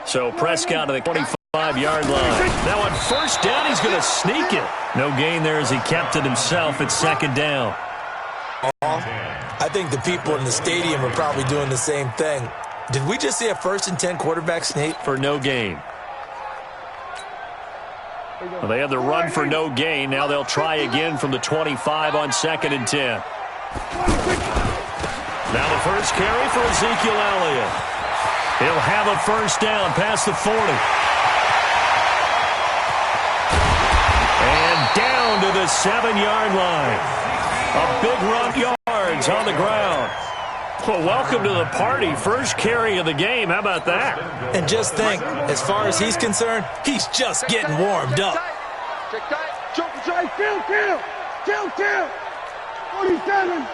So Prescott to the 25-yard line. Now on 1st down, he's going to sneak it. No gain there as he kept it himself at 2nd down. I think the people in the stadium are probably doing the same thing. Did we just see a 1st and 10 quarterback sneak? For no gain. Well, they had the run for no gain. Now they'll try again from the 25 on 2nd and 10. Now the first carry for Ezekiel Elliott. He'll have a 1st down past the 40. And down to the 7-yard line. A big run, yards on the ground. Well, welcome to the party. First carry of the game. How about that? And just think, as far as he's concerned, he's just getting warmed up. Kill. 47.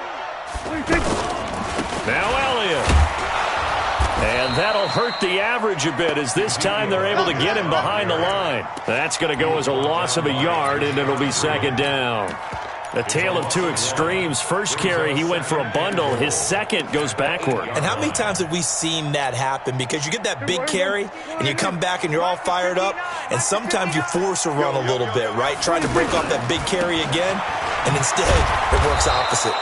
Now Elliott. And that'll hurt the average a bit as this time they're able to get him behind the line. That's going to go as a loss of a yard, and it'll be second down. A tale of two extremes. First carry, he went for a bundle. His second goes backward. And how many times have we seen that happen? Because you get that big carry, and you come back and you're all fired up, and sometimes you force a run a little bit, right? Trying to break off that big carry again, and instead it works opposite.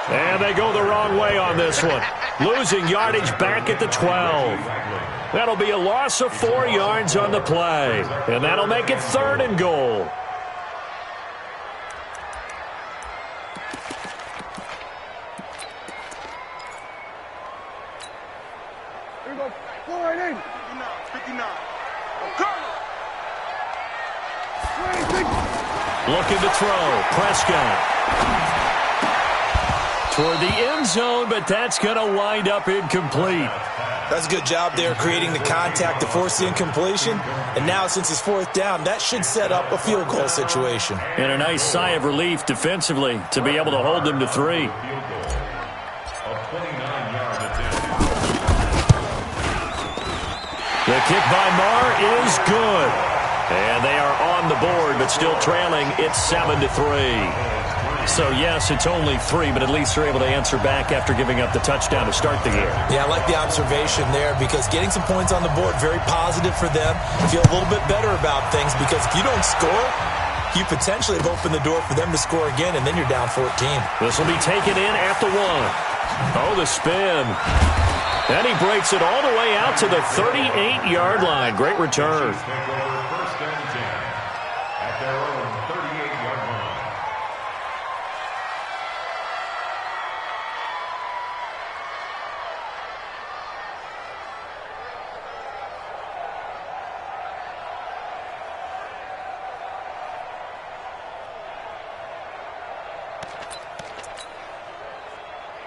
And they go the wrong way on this one. Losing yardage back at the 12. That'll be a loss of 4 yards on the play. And that'll make it 3rd and goal. Here we go. 480. 59. Looking to throw. Prescott. Toward the end zone, but that's going to wind up incomplete. That's a good job there creating the contact to force the incompletion. And now, since it's 4th down, that should set up a field goal situation. And a nice sigh of relief defensively to be able to hold them to 3. The kick by Marr is good. And they are on the board, but still trailing. It's 7-3. So, yes, it's only 3, but at least they're able to answer back after giving up the touchdown to start the game. Yeah, I like the observation there because getting some points on the board, very positive for them. I feel a little bit better about things because if you don't score, you potentially have opened the door for them to score again, and then you're down 14. This will be taken in at the 1. Oh, the spin. And he breaks it all the way out to the 38-yard line. Great return.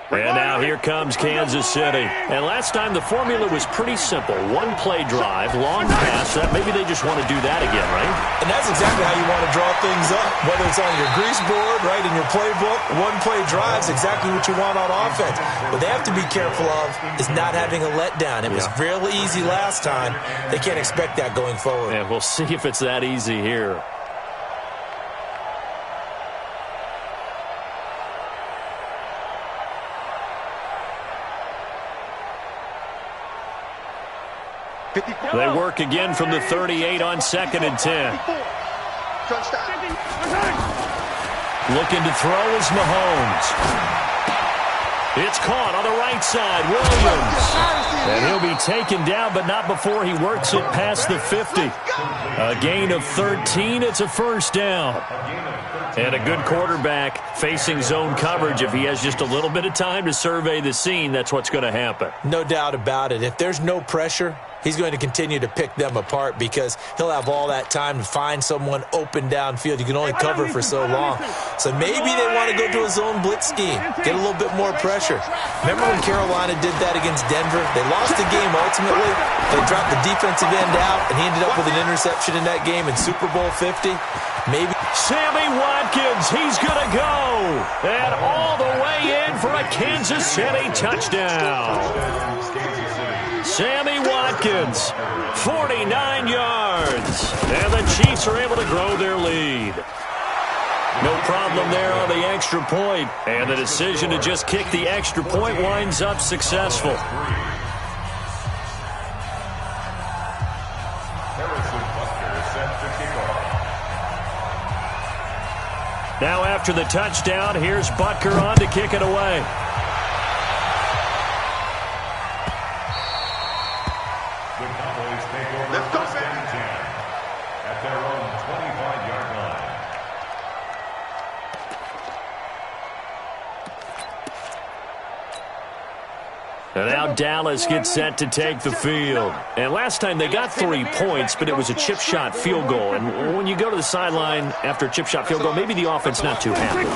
And now here comes Kansas City. And last time the formula was pretty simple. 1-play drive, long pass. Maybe they just want to do that again, right? And that's exactly how you want to draw things up. Whether it's on your grease board, right, in your playbook, 1-play drives, exactly what you want on offense. What they have to be careful of is not having a letdown. It was real easy last time. They can't expect that going forward. And we'll see if it's that easy here. They work again from the 38 on 2nd and 10. Looking to throw is Mahomes. It's caught on the right side. Williams. And he'll be taken down, but not before he works it past the 50. A gain of 13. It's a 1st down. And a good quarterback facing zone coverage. If he has just a little bit of time to survey the scene, that's what's going to happen. No doubt about it. If there's no pressure, he's going to continue to pick them apart because he'll have all that time to find someone open downfield. You can only cover for so long. So maybe they want to go to a zone blitz scheme, get a little bit more pressure. Remember when Carolina did that against Denver? They lost the game ultimately. They dropped the defensive end out, and he ended up with an interception in that game in Super Bowl 50. Maybe Sammy Watkins, he's going to go. And all the way in for a Kansas City touchdown. Sammy Watkins, 49 yards. And the Chiefs are able to grow their lead. No problem there on the extra point. And the decision to just kick the extra point winds up successful. Now after the touchdown, here's Butker on to kick it away. The Cowboys take over first and 10 at their own 25-yard line. And now Dallas gets set to take the field. And last time they got 3 points, but it was a chip shot field goal. And when you go to the sideline after a chip shot field goal, maybe the offense not too happy.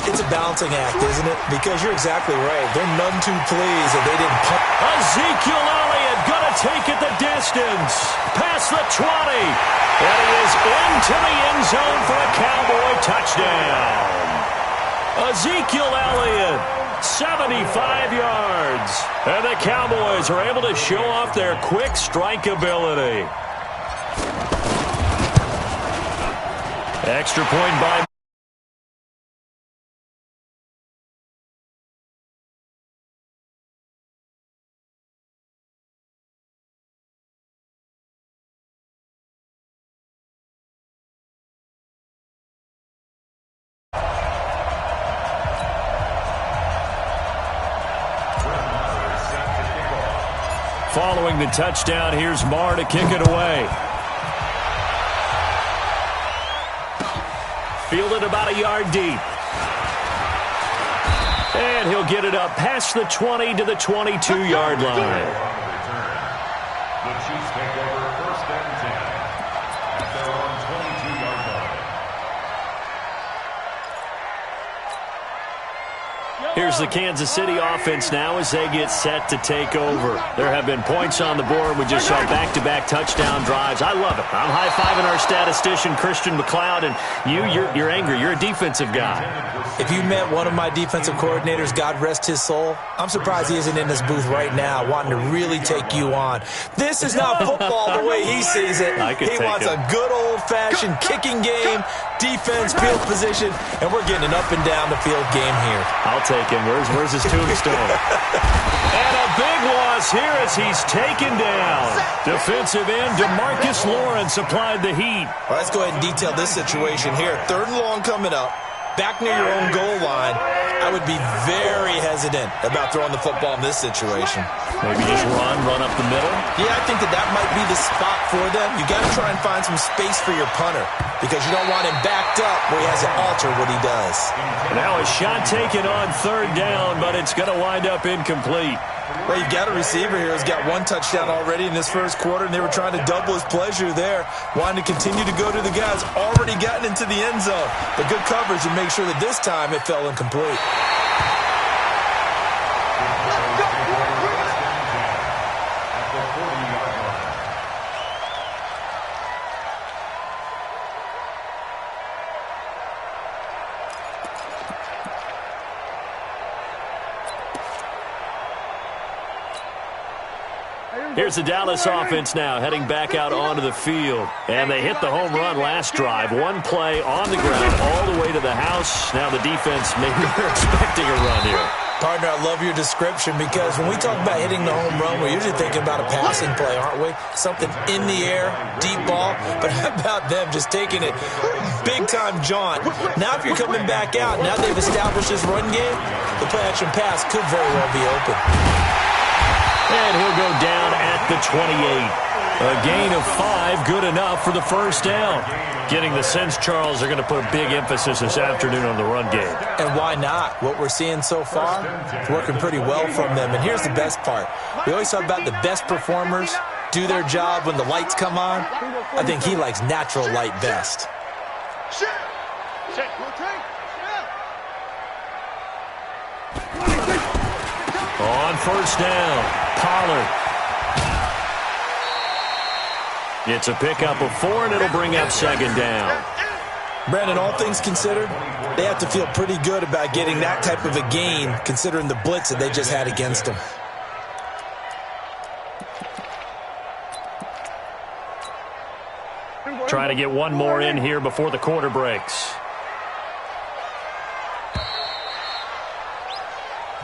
it's a balancing act, isn't it? Because you're exactly right. They're none too pleased that they didn't pump. Ezekiel Elliott going to take it the distance. Past the 20. And he is into the end zone for a Cowboy touchdown. Ezekiel Elliott 75 yards. And the Cowboys are able to show off their quick strike ability. Extra point by following the touchdown. Here's Marr to kick it away. Fielded about a yard deep. And he'll get it up past the 20 to the 22-yard line. The Chiefs take over first and 10 at their own 22-yard line. Here's the Kansas City offense now as they get set to take over. There have been points on the board. We just saw back-to-back touchdown drives. I love it. I'm high-fiving our statistician, Christian McLeod, and you're angry. You're a defensive guy. If you met one of my defensive coordinators, God rest his soul, I'm surprised he isn't in this booth right now wanting to really take you on. This is not football the way he sees it. He wants a good old-fashioned kicking game, defense, field position, and we're getting an up-and-down-the-field game here. I'll take him. Where's his tombstone? And a big loss here as he's taken down. Defensive end DeMarcus Lawrence applied the heat. Well, let's go ahead and detail this situation here. 3rd and long coming up. Back near your own goal line, I would be very hesitant about throwing the football in this situation. Maybe just run up the middle? Yeah, I think that might be the spot for them. You got to try and find some space for your punter because you don't want him backed up where he has to alter what he does. Now a shot taken on 3rd down, but it's going to wind up incomplete. Well, you've got a receiver here who's got 1 touchdown already in this first quarter, and they were trying to double his pleasure there, wanting to continue to go to the guys already gotten into the end zone. But good coverage to make sure that this time it fell incomplete. Here's the Dallas offense now heading back out onto the field. And they hit the home run last drive. 1 play on the ground all the way to the house. Now the defense, maybe they're expecting a run here. Partner, I love your description because when we talk about hitting the home run, we're usually thinking about a passing play, aren't we? Something in the air, deep ball. But how about them just taking it big-time jaunt? Now if you're coming back out, now they've established this run game, the play-action pass could very well be open. And he'll go down at the 28. A gain of 5, good enough for the first down. Getting the sense, Charles, they're going to put a big emphasis this afternoon on the run game. And why not? What we're seeing so far, it's working pretty well from them. And here's the best part. We always talk about the best performers do their job when the lights come on. I think he likes natural light best. On first down, Pollard. It's a pickup of 4, and it'll bring up 2nd down. Brandon, all things considered, they have to feel pretty good about getting that type of a gain, considering the blitz that they just had against them. Trying to get one more in here before the quarter breaks.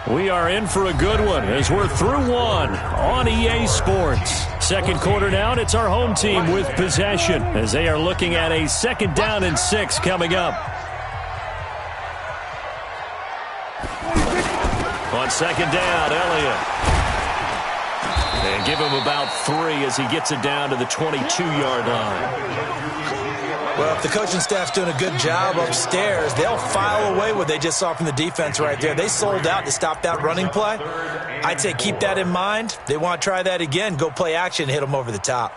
We are in for a good one as we're through 1 on EA Sports. 2nd quarter now, and it's our home team with possession as they are looking at a 2nd down and 6 coming up. On 2nd down, Elliott. And give him about 3 as he gets it down to the 22-yard line. Well, if the coaching staff's doing a good job upstairs, they'll file away what they just saw from the defense right there. They sold out to stop that running play. I'd say keep that in mind. They want to try that again. Go play action, hit them over the top.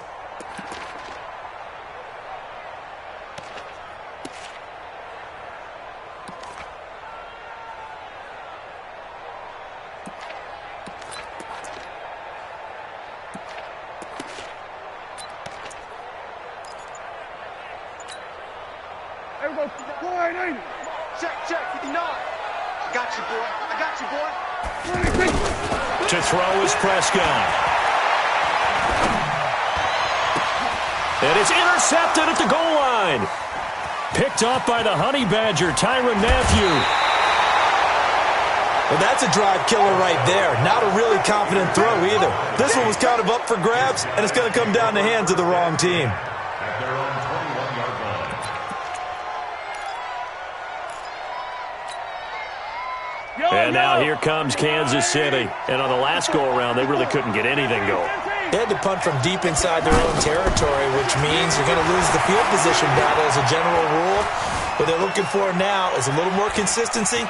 Everybody, 480. Check, 59. Got you, boy. I got you, boy. To throw is Prescott. And it's intercepted at the goal line. Picked up by the Honey Badger, Tyrann Mathieu. Well, that's a drive killer right there. Not a really confident throw either. This one was kind of up for grabs, and it's going to come down the hands of the wrong team. At their own 21-yard line. And now here comes Kansas City. And on the last go-around, they really couldn't get anything going. They had to punt from deep inside their own territory, which means you're going to lose the field position battle as a general rule. What they're looking for now is a little more consistency,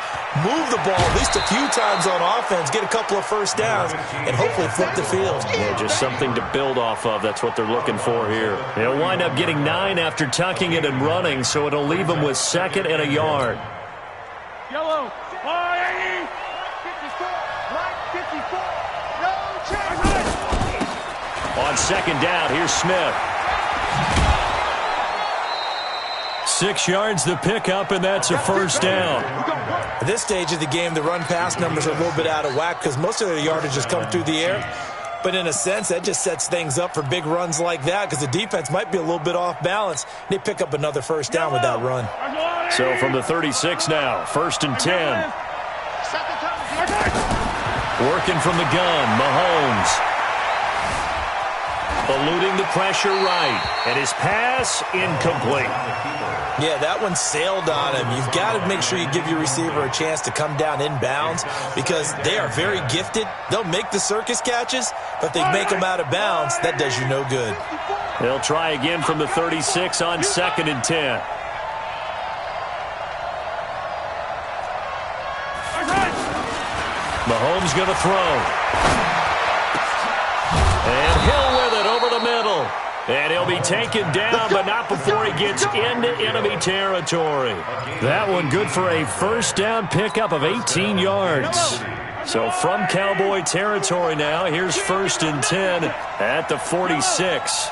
move the ball at least a few times on offense, get a couple of first downs, and hopefully flip the field. Yeah, just something to build off of. That's what they're looking for here. They'll wind up getting 9 after tucking it and running, so it'll leave them with 2nd and a yard. Yellow. 480. 54. Mike 54. No chance. On 2nd down, here's Smith. 6 yards the pickup, and that's a first down. At this stage of the game, the run-pass numbers are a little bit out of whack because most of their yardage has come through the air. But in a sense, that just sets things up for big runs like that because the defense might be a little bit off balance. They pick up another first down with that run. So from the 36 now, 1st and 10. Working from the gun, Mahomes. Eluding the pressure right. And his pass incomplete. Yeah, that one sailed on him. You've got to make sure you give your receiver a chance to come down inbounds because they are very gifted. They'll make the circus catches, but they make them out of bounds. That does you no good. They'll try again from the 36 on 2nd and 10. Mahomes going to throw. And Hill with it over the middle. And he'll be taken down, but not before he gets into enemy territory. That one good for a first down pickup of 18 yards. So from Cowboy territory now, here's 1st and 10 at the 46.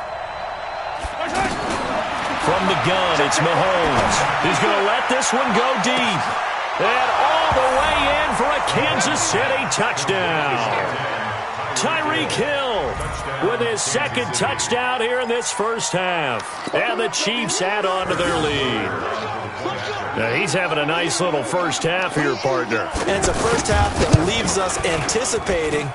From the gun, it's Mahomes. He's going to let this one go deep. And all the way in for a Kansas City touchdown. Tyreek Hill with his 2nd touchdown here in this first half. And the Chiefs add on to their lead. Now he's having a nice little first half here, partner. And it's a first half that leaves us anticipating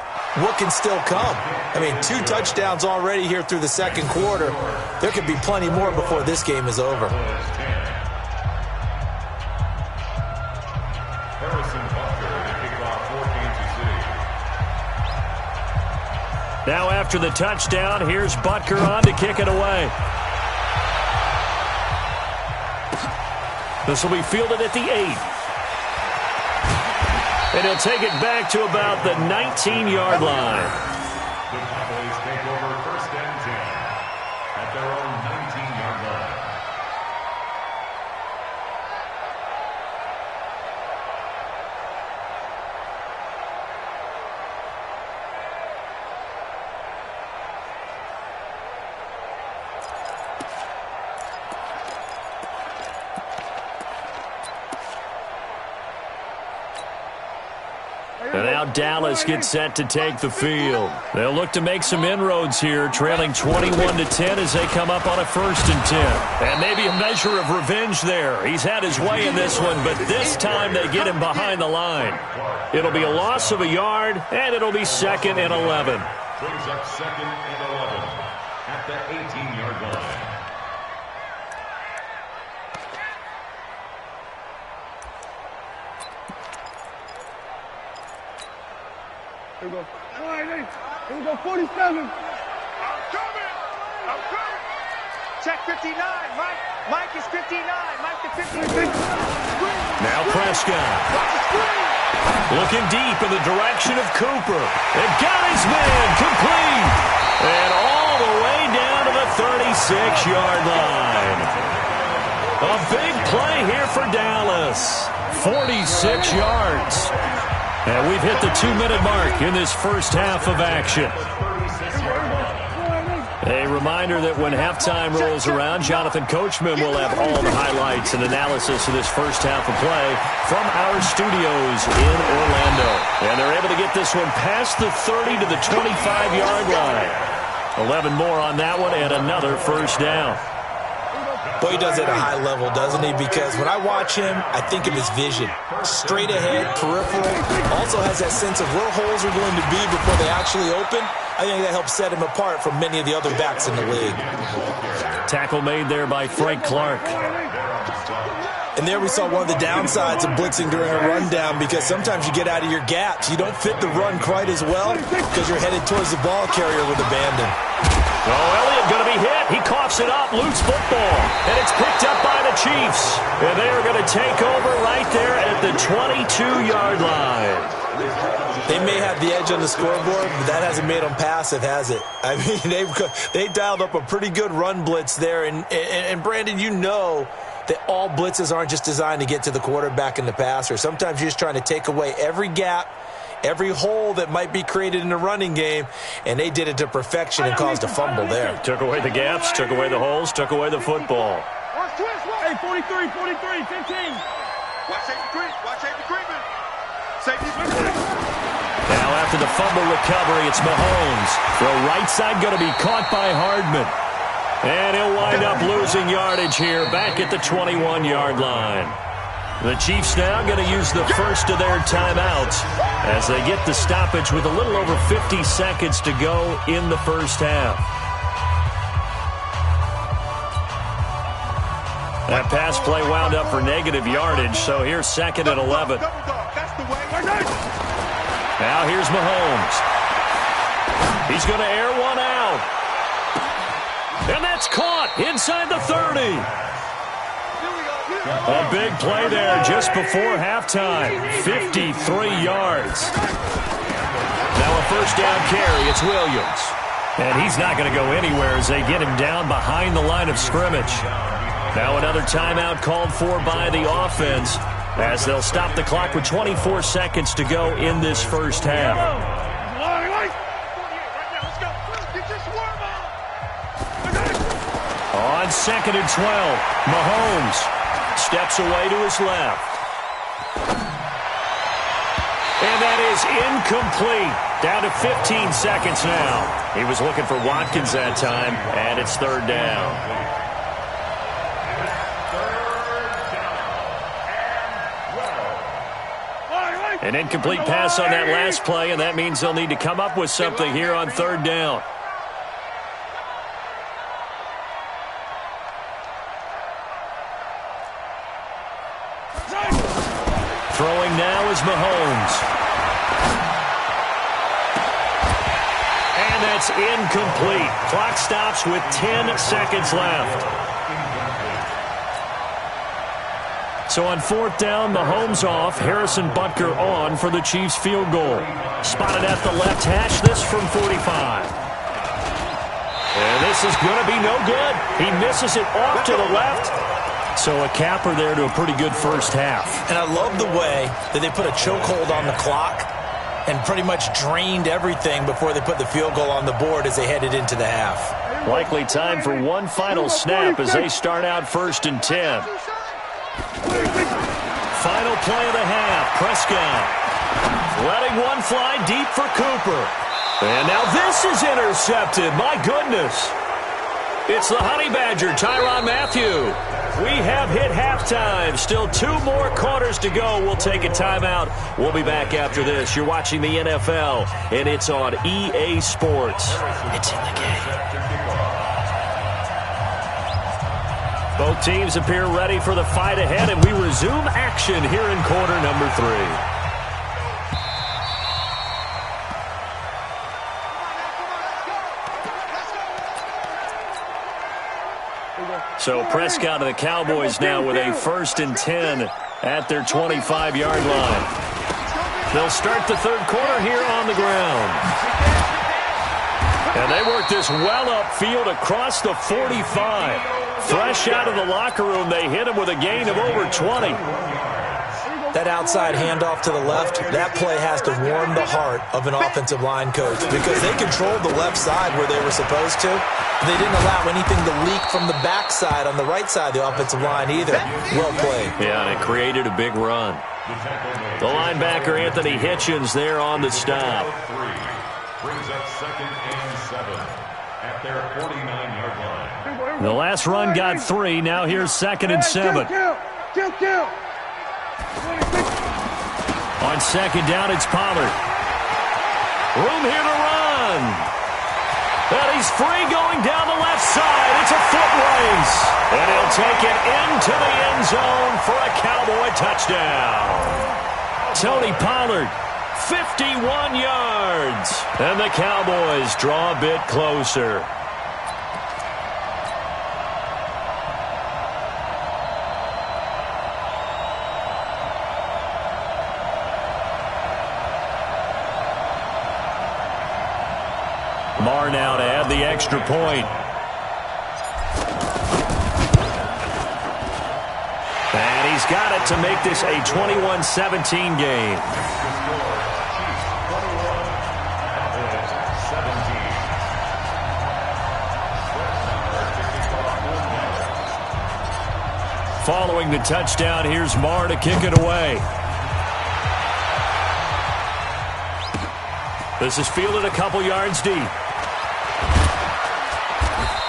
what can still come. I mean, 2 touchdowns already here through the 2nd quarter. There could be plenty more before this game is over. Now after the touchdown, here's Butker on to kick it away. This will be fielded at the 8. And he'll take it back to about the 19-yard line. The Cowboys take over 1st and 10 at their own 19-yard line. And now Dallas gets set to take the field. They'll look to make some inroads here, trailing 21-10 as they come up on a 1st and 10. And maybe a measure of revenge there. He's had his way in this one, but this time they get him behind the line. It'll be a loss of a yard, and it'll be 2nd and 11. Brings up 2nd and 11 at the 18-yard line. Here we go. 480. Here we go. 47. I'm coming. Check 59. Mike is 59. Mike the 59. Now Prescott. Looking deep in the direction of Cooper. And got his man complete. And all the way down to the 36-yard line. A big play here for Dallas. 46 yards. And we've hit the 2-minute mark in this first half of action. A reminder that when halftime rolls around, Jonathan Coachman will have all the highlights and analysis of this first half of play from our studios in Orlando. And they're able to get this one past the 30 to the 25-yard line. 11 more on that one and another first down. Boy, he does it at a high level, doesn't he? Because when I watch him, I think of his vision. Straight ahead, peripheral. Also has that sense of where holes are going to be before they actually open. I think that helps set him apart from many of the other backs in the league. Tackle made there by Frank Clark. And there we saw one of the downsides of blitzing during a rundown, because sometimes you get out of your gaps. You don't fit the run quite as well because you're headed towards the ball carrier with abandon. Oh, Elliott going to be hit. He coughs it up. Loose football. And it's picked up by the Chiefs. And they are going to take over right there at the 22-yard line. They may have the edge on the scoreboard, but that hasn't made them passive, has it? I mean, they dialed up a pretty good run blitz there. And Brandon, you know that all blitzes aren't just designed to get to the quarterback and the passer. Sometimes you're just trying to take away every gap, every hole that might be created in the running game, and they did it to perfection and caused a fumble there. Took away the gaps, took away the holes, took away the football. Hey, 43, 15. Watch safety creep. Watch safety creeping. Safety creeping. Now after the fumble recovery, it's Mahomes. Throw right side going to be caught by Hardman. And he'll wind up losing yardage here back at the 21-yard line. The Chiefs now going to use the first of their timeouts as they get the stoppage with a little over 50 seconds to go in the first half. That pass play wound up for negative yardage, so here's second and 11. Now here's Mahomes. He's going to air one out. And that's caught inside the 30. A big play there just before halftime. 53 yards. Now a first down carry. It's Williams. And he's not going to go anywhere as they get him down behind the line of scrimmage. Now another timeout called for by the offense as they'll stop the clock with 24 seconds to go in this first half. On second and 12, Mahomes steps away to his left. And that is incomplete. Down to 15 seconds now. He was looking for Watkins that time, and it's third down. An incomplete pass on that last play, and that means they'll need to come up with something here on third down. Throwing now is Mahomes. And that's incomplete. Clock stops with 10 seconds left. So on fourth down, Mahomes off, Harrison Butker on for the Chiefs field goal. Spotted at the left hash, this from 45. And this is going to be no good. He misses it off to the left. So a capper there to a pretty good first half. And I love the way that they put a chokehold on the clock and pretty much drained everything before they put the field goal on the board as they headed into the half. Likely time for one final snap as they start out first and 10. Final play of the half. Prescott letting one fly deep for Cooper. And now this is intercepted. My goodness. It's the Honey Badger, Tyrann Mathieu. We have hit halftime. Still 2 more quarters to go. We'll take a timeout. We'll be back after this. You're watching the NFL, and it's on EA Sports. It's in the game. Both teams appear ready for the fight ahead, and we resume action here in quarter number 3. So Prescott of the Cowboys now with a first and 10 at their 25-yard line. They'll start the third quarter here on the ground. And they work this well upfield across the 45. Fresh out of the locker room, they hit him with a gain of over 20. That outside handoff to the left, that play has to warm the heart of an offensive line coach because they controlled the left side where they were supposed to. They didn't allow anything to leak from the backside on the right side of the offensive line either. Well played. Yeah, and it created a big run. The linebacker, Anthony Hitchens, there on the stop. Brings up 2nd and 7 at their 49-yard line. The last run got 3. Now here's 2nd and 7. Kill. On 2nd down, it's Pollard. Room here to run. And he's free going down the left side. It's a foot race. And he'll take it into the end zone for a Cowboy touchdown. Tony Pollard, 51 yards. And the Cowboys draw a bit closer. Marr now to add the extra point. And he's got it to make this a 21-17 game. Following the touchdown, here's Marr to kick it away. This is fielded a couple yards deep.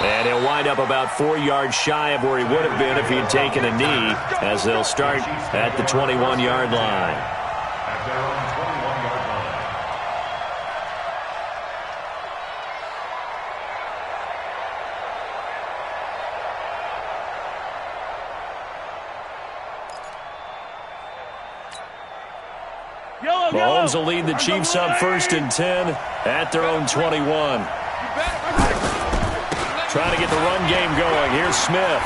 And he'll wind up about 4 yards shy of where he would have been if he had taken a knee, as they'll start at the 21-yard line. At their own 21-yard line. Mahomes will lead the Chiefs up 1st and 10 at their own 21. Trying to get the run game going. Here's Smith.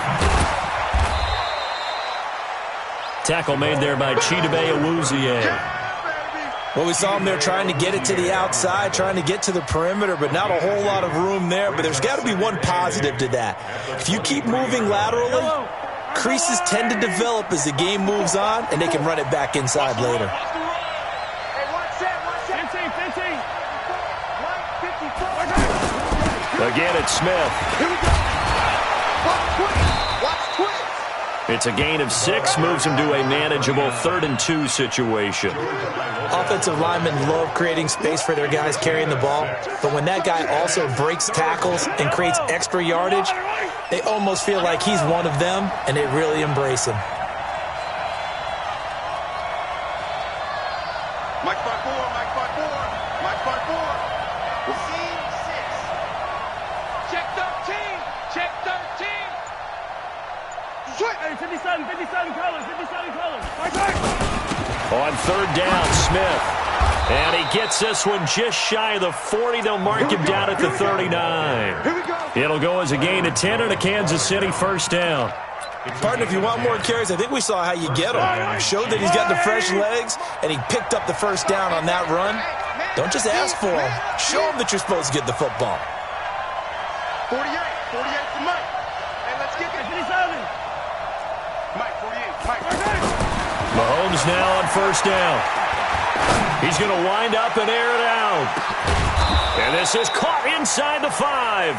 Tackle made there by Chidobe Awuzie. Well, we saw him there trying to get it to the outside, trying to get to the perimeter, but not a whole lot of room there. But there's got to be one positive to that. If you keep moving laterally, creases tend to develop as the game moves on, and they can run it back inside later. Again, it's Smith. Here we go. Watch twist. It's a gain of 6, moves him to a manageable 3rd and 2 situation. Offensive linemen love creating space for their guys carrying the ball, but when that guy also breaks tackles and creates extra yardage, they almost feel like he's one of them, and they really embrace him. Mike 5-4, Mike 5-4, Mike 5-4. Hey, 57 colors. On 3rd down, Smith. And he gets this one just shy of the 40. They'll mark him down at the 39. Here we go. It'll go as a gain of 10 and a Kansas City 1st down. Partner, if you want more carries, I think we saw how you get him. Showed that he's got the fresh legs, and he picked up the 1st down on that run. Don't just ask for him. Show him that you're supposed to get the football. 48 to Mike. Hey, let's get it. 57. Mike, 48. Mike. Mahomes now on 1st down. He's going to wind up and air it out. And this is caught inside the 5.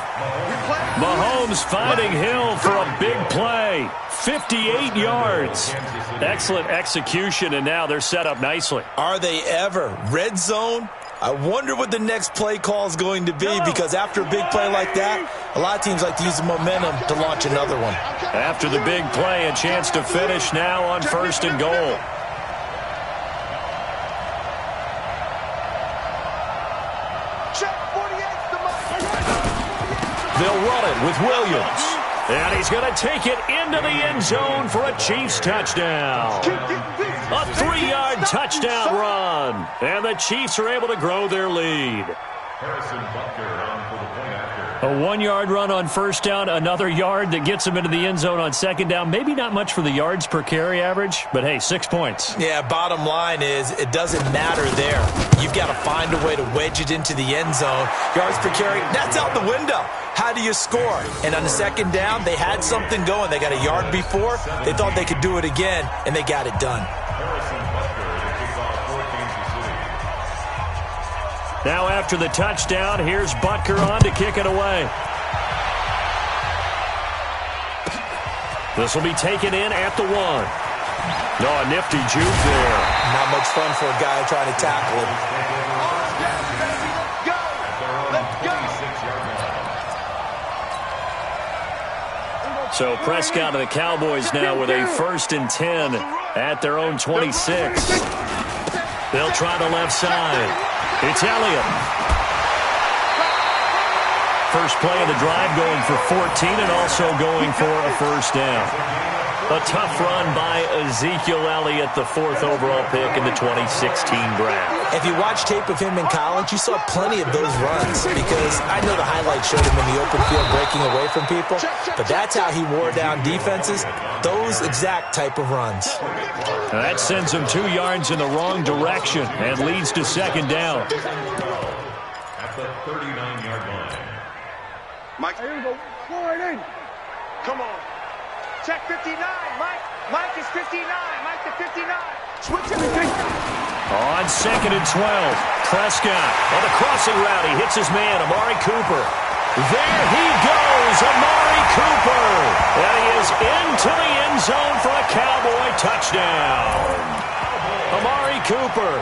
Mahomes finding Hill for a big play. 58 yards. Excellent execution, and now they're set up nicely. Are they ever? Red zone? I wonder what the next play call is going to be, because after a big play like that, a lot of teams like to use the momentum to launch another one. After the big play, a chance to finish now on 1st and goal. They'll run it with Williams. And he's going to take it into the end zone for a Chiefs touchdown. A 3-yard touchdown run. And the Chiefs are able to grow their lead. Harrison Butker on for the point after. A 1-yard run on 1st down, another yard that gets him into the end zone on 2nd down. Maybe not much for the yards per carry average, but hey, 6 points. Yeah, bottom line is it doesn't matter there. You've got to find a way to wedge it into the end zone. Yards per carry, that's out the window. How do you score? And on the 2nd down, they had something going. They got a yard before. They thought they could do it again, and they got it done. Harrison Now after the touchdown, here's Butker on to kick it away. This will be taken in at the 1. No, a nifty juke there. Not much fun for a guy trying to tackle him. So Prescott and the Cowboys now with a 1st and 10 at their own 26. They'll try the left side. It's Elliott. First play of the drive going for 14 and also going for a first down. A tough run by Ezekiel Elliott, the 4th overall pick in the 2016 draft. If you watch tape of him in college, you saw plenty of those runs because I know the highlights showed him in the open field breaking away from people, but that's how he wore down defenses, those exact type of runs. Now that sends him 2 yards in the wrong direction and leads to second down. At the 39-yard line. Mike. Here we go. Slide in. Come on. Check 59. Mike is 59. Mike to 59. Switch everything. On 2nd and 12. Prescott on the crossing route. He hits his man, Amari Cooper. There he goes, Amari Cooper. And he is into the end zone for a Cowboy touchdown. Amari Cooper,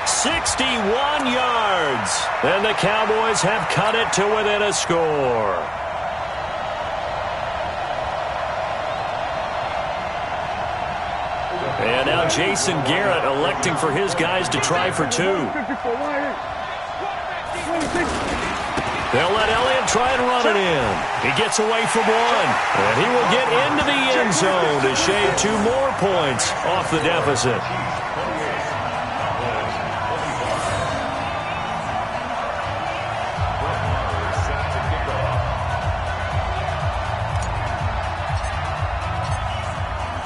61 yards. And the Cowboys have cut it to within a score. And now Jason Garrett electing for his guys to try for 2. They'll let Elliott try and run it in. He gets away from 1. And he will get into the end zone to shave 2 more points off the deficit.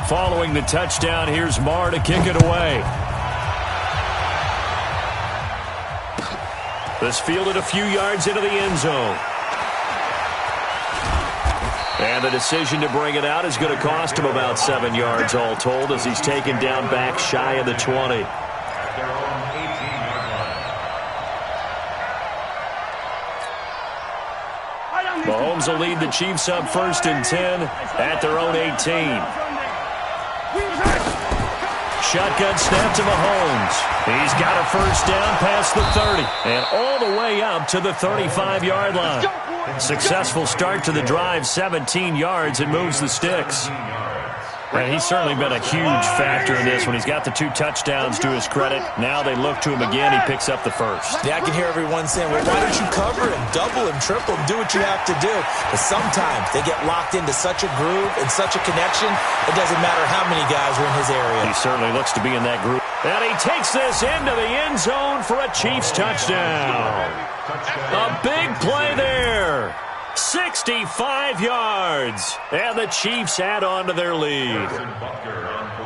Following the touchdown, here's Marr to kick it away. This fielded a few yards into the end zone. And the decision to bring it out is going to cost him about 7 yards all told as he's taken down back shy of the 20. Mahomes will lead the Chiefs up 1st and 10 at their own 18. Shotgun snap to Mahomes. He's got a first down past the 30 and all the way up to the 35-yard line. Successful start to the drive, 17 yards, and moves the sticks. And he's certainly been a huge factor in this when he's got the 2 touchdowns to his credit. Now they look to him again. He picks up the first. Yeah, I can hear everyone saying, well, why don't you cover him, double him, triple him, do what you have to do. But sometimes they get locked into such a groove and such a connection, it doesn't matter how many guys are in his area. He certainly looks to be in that group. And he takes this into the end zone for a Chiefs touchdown. A big play there. 65 yards, and the Chiefs add on to their lead.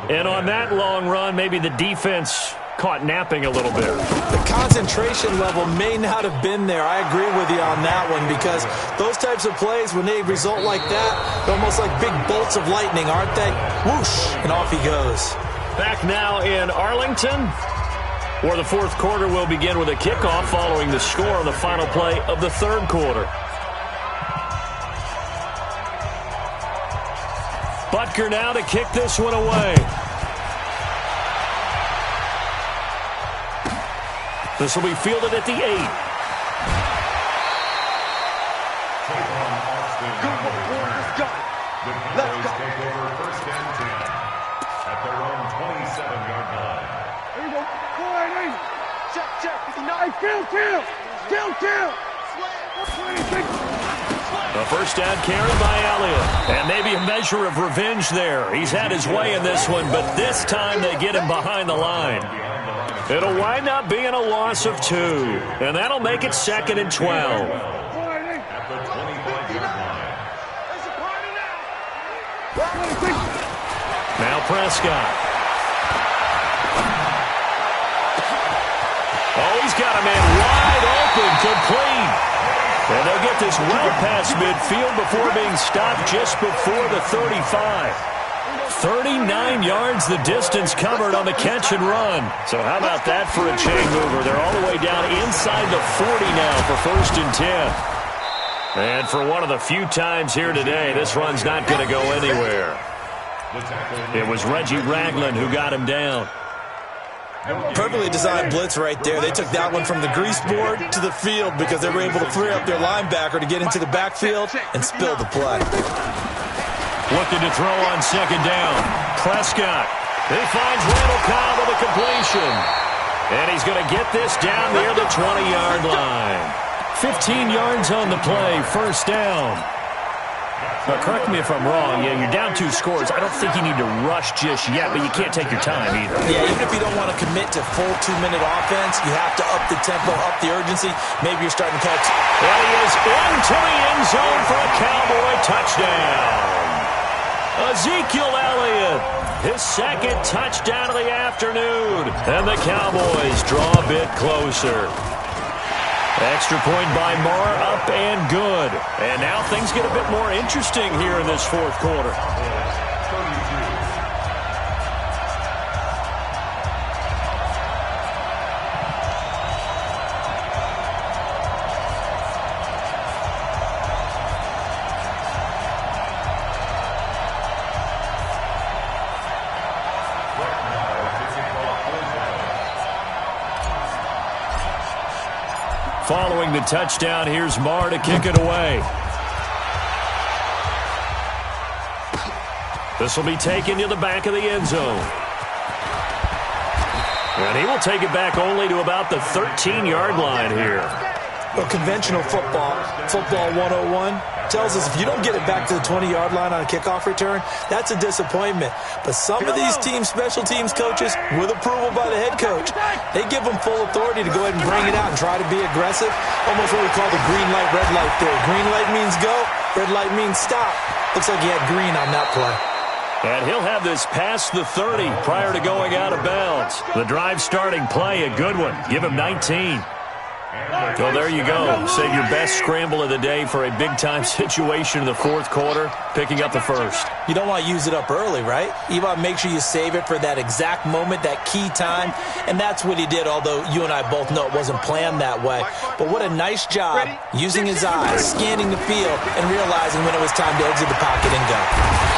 And on that long run, maybe the defense caught napping a little bit. The concentration level may not have been there. I agree with you on that one because those types of plays, when they result like that, they're almost like big bolts of lightning, aren't they? Whoosh, and off he goes. Back now in Arlington, where the 4th quarter will begin with a kickoff following the score on the final play of the 3rd quarter. Butker now to kick this one away. This will be fielded at the 8. Let's go. Take over 1st and 10 at their own 27-yard line. Here we go. Slide in. Check. Kill. 26. A first down carry by Elliott. And maybe a measure of revenge there. He's had his way in this one, but this time they get him behind the line. It'll wind up being a loss of 2. And that'll make it 2nd and 12. At the 25-yard line. There's a party now. Now Prescott. Oh, he's got a man wide open, complete. And they'll get this well past midfield before being stopped just before the 35. 39 yards the distance covered on the catch and run. So how about that for a chain mover? They're all the way down inside the 40 now for 1st and 10. And for one of the few times here today, this run's not going to go anywhere. It was Reggie Ragland who got him down. Perfectly designed blitz right there. They took that one from the grease board to the field because they were able to free up their linebacker to get into the backfield and spill the play. Looking to throw on 2nd down. Prescott. He finds Randall Cobb with a completion. And he's going to get this down near the 20-yard line. 15 yards on the play, 1st down. Now, correct me if I'm wrong. Yeah, you're down 2 scores. I don't think you need to rush just yet, but you can't take your time either. Yeah, even if you don't want to commit to full 2-minute offense, you have to up the tempo, up the urgency. Maybe you're starting to catch. And he is into the end zone for a Cowboy touchdown. Ezekiel Elliott, his 2nd touchdown of the afternoon. And the Cowboys draw a bit closer. Extra point by Marr, up and good. And now things get a bit more interesting here in this 4th quarter. Following the touchdown, here's Marr to kick it away. This will be taken to the back of the end zone. And he will take it back only to about the 13-yard line here. Well, conventional football 101, tells us if you don't get it back to the 20-yard line on a kickoff return, that's a disappointment. But some of these teams, special teams coaches, with approval by the head coach, they give them full authority to go ahead and bring it out and try to be aggressive. Almost what we call the green light, red light theory. Green light means go, red light means stop. Looks like he had green on that play. And he'll have this past the 30 prior to going out of bounds. The drive starting play, a good one. Give him 19. So there you go. Save your best scramble of the day for a big-time situation in the 4th quarter, picking up the 1st. You don't want to use it up early, right? You want to make sure you save it for that exact moment, that key time, and that's what he did, although you and I both know it wasn't planned that way. But what a nice job using his eyes, scanning the field, and realizing when it was time to exit the pocket and go.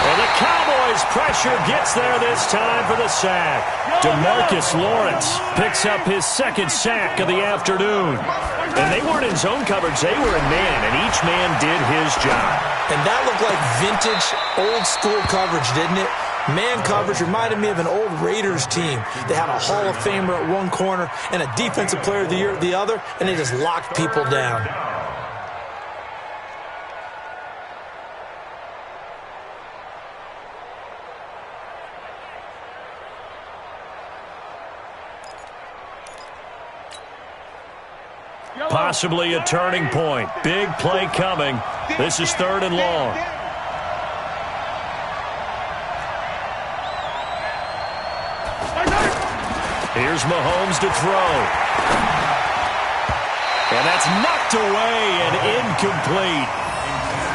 And the Cowboys pressure gets there this time for the sack. DeMarcus Lawrence picks up his 2nd sack of the afternoon. And they weren't in zone coverage, they were in man, and each man did his job. And that looked like vintage, old-school coverage, didn't it? Man coverage reminded me of an old Raiders team. They had a Hall of Famer at one corner and a Defensive Player of the Year at the other, and they just locked people down. Possibly a turning point. Big play coming. This is 3rd and long. Here's Mahomes to throw. And that's knocked away and incomplete.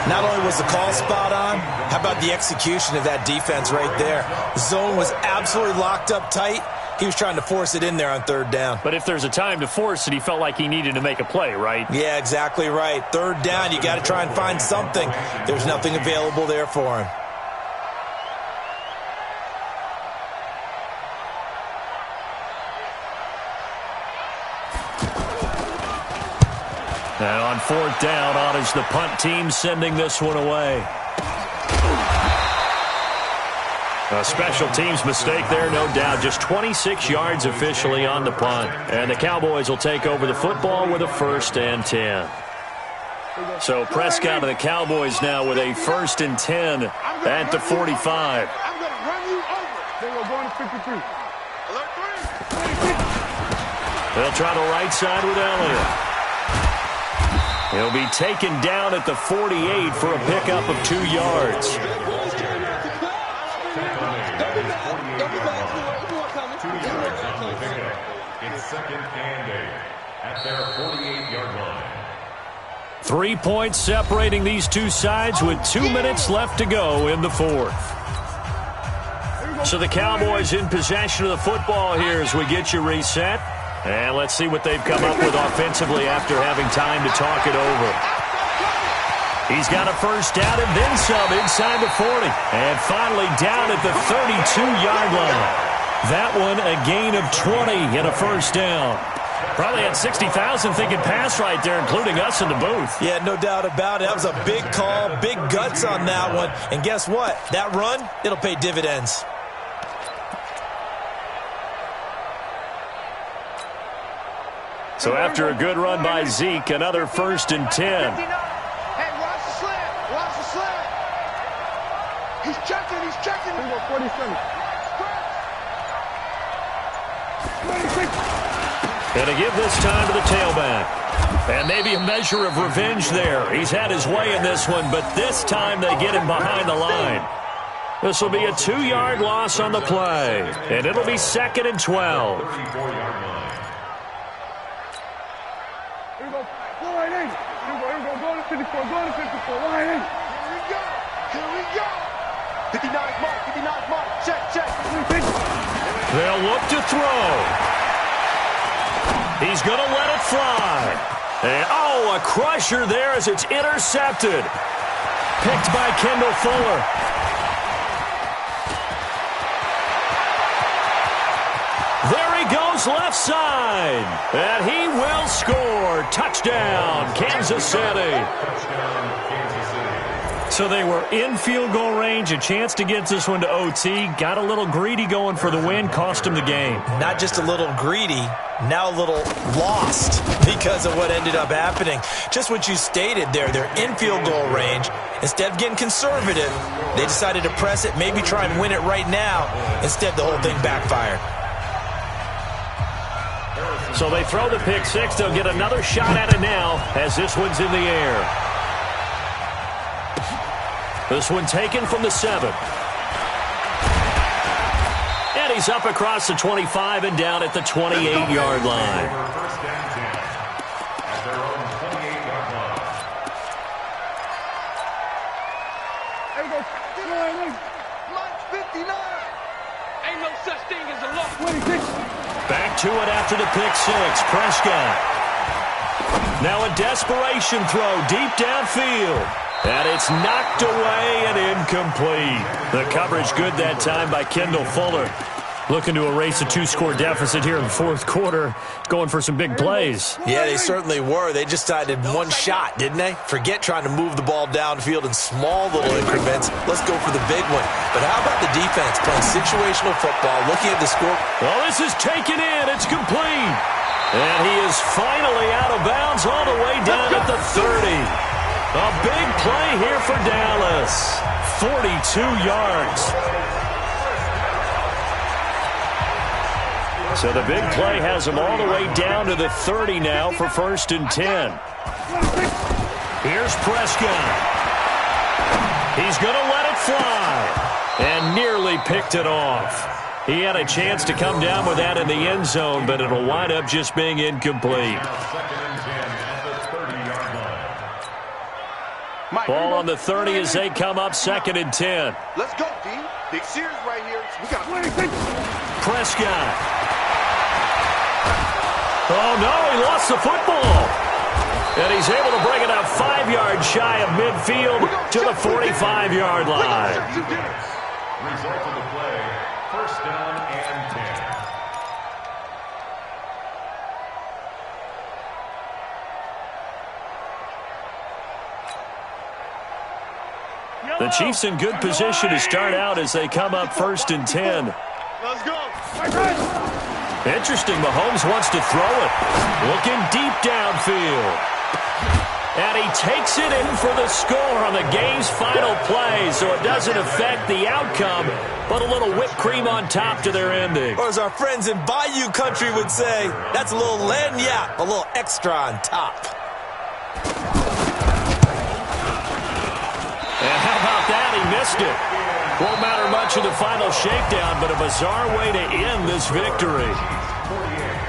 Not only was the call spot on, how about the execution of that defense right there? The zone was absolutely locked up tight. He was trying to force it in there on 3rd down. But if there's a time to force it, he felt like he needed to make a play, right? Yeah, exactly right. 3rd down, you got to try and find something. There's nothing available there for him. Now on 4th down, on is the punt team sending this one away. A special teams mistake there, no doubt. Just 26 yards officially on the punt. And the Cowboys will take over the football with a 1st and 10. So Prescott and the Cowboys now with a 1st and 10 at the 45. I'm going to run you over. They were going to 53. Alert 3. They'll try the right side with Elliott. He'll be taken down at the 48 for a pickup of 2 yards. It's 2nd and 8 at their 48-yard line. 3 points separating these two sides with 2 minutes left to go in the 4th. So the Cowboys in possession of the football here as we get you reset. And let's see what they've come up with offensively after having time to talk it over. He's got a first down and then some inside the 40. And finally down at the 32-yard line. That one a gain of 20 and a first down. Probably had 60,000 thinking pass right there, including us in the booth. Yeah, no doubt about it. That was a big call, big guts on that one. And guess what? That run, it'll pay dividends. So after a good run by Zeke, another 1st and 10. Hey, watch the slant. Watch the slant. He's checking. He's checking. 47. 26. And to give this time to the tailback. And maybe a measure of revenge there. He's had his way in this one, but this time they get him behind the line. This will be a 2-yard loss on the play. And it'll be 2nd and 12. 34-yard line. Here we go. Go right in. Here we go. Go to 54. Go to 54. Right in. Here we go. Here we go. 59's mark. 59's mark. Check. They'll look to throw. He's going to let it fly. And, a crusher there as it's intercepted. Picked by Kendall Fuller. There he goes left side. And he will score. Touchdown, Kansas City. So they were in field goal range, a chance to get this one to OT. Got a little greedy going for the win, cost him the game. Not just a little greedy, now a little lost because of what ended up happening. Just what you stated there, they're in field goal range. Instead of getting conservative, they decided to press it, maybe try and win it right now. Instead, the whole thing backfired. So they throw the pick six. They'll get another shot at it now as this one's in the air. This one taken from the 7. And he's up across the 25 and down at the 28-yard line. First down 10 at their own 28-yard line. Here we go. Go right in. Mike 59. Ain't no such thing as a loss. 26. Back to it after the pick six. Prescott. Now a desperation throw deep downfield. And it's knocked away and incomplete. The coverage good that time by Kendall Fuller. Looking to erase a 2-score deficit here in the fourth quarter. Going for some big plays. Yeah, they certainly were. They just decided one shot, didn't they? Forget trying to move the ball downfield in small little increments. Let's go for the big one. But how about the defense playing situational football, looking at the score? Well, this is taken in. It's complete. And he is finally out of bounds all the way down at the 30. A big play here for Dallas. 42 yards. So the big play has him all the way down to the 30 now for 1st and 10. Here's Prescott. He's going to let it fly. And nearly picked it off. He had a chance to come down with that in the end zone, but it'll wind up just being incomplete. Ball on the 30 as they come up 2nd and 10. Let's go, D. Big series right here. We got 26. Prescott. Oh, no, he lost the football. And he's able to bring it up 5 yards shy of midfield to the 45-yard line. Result of the play, 1st down and 10. The Chiefs in good position to start out as they come up 1st and 10. Let's go. Interesting, Mahomes wants to throw it. Looking deep downfield. And he takes it in for the score on the game's final play, so it doesn't affect the outcome, but a little whipped cream on top to their ending. Or as our friends in Bayou Country would say, that's a little lagniappe, a little extra on top. And how about that? He missed it. Won't matter much in the final shakedown, but a bizarre way to end this victory.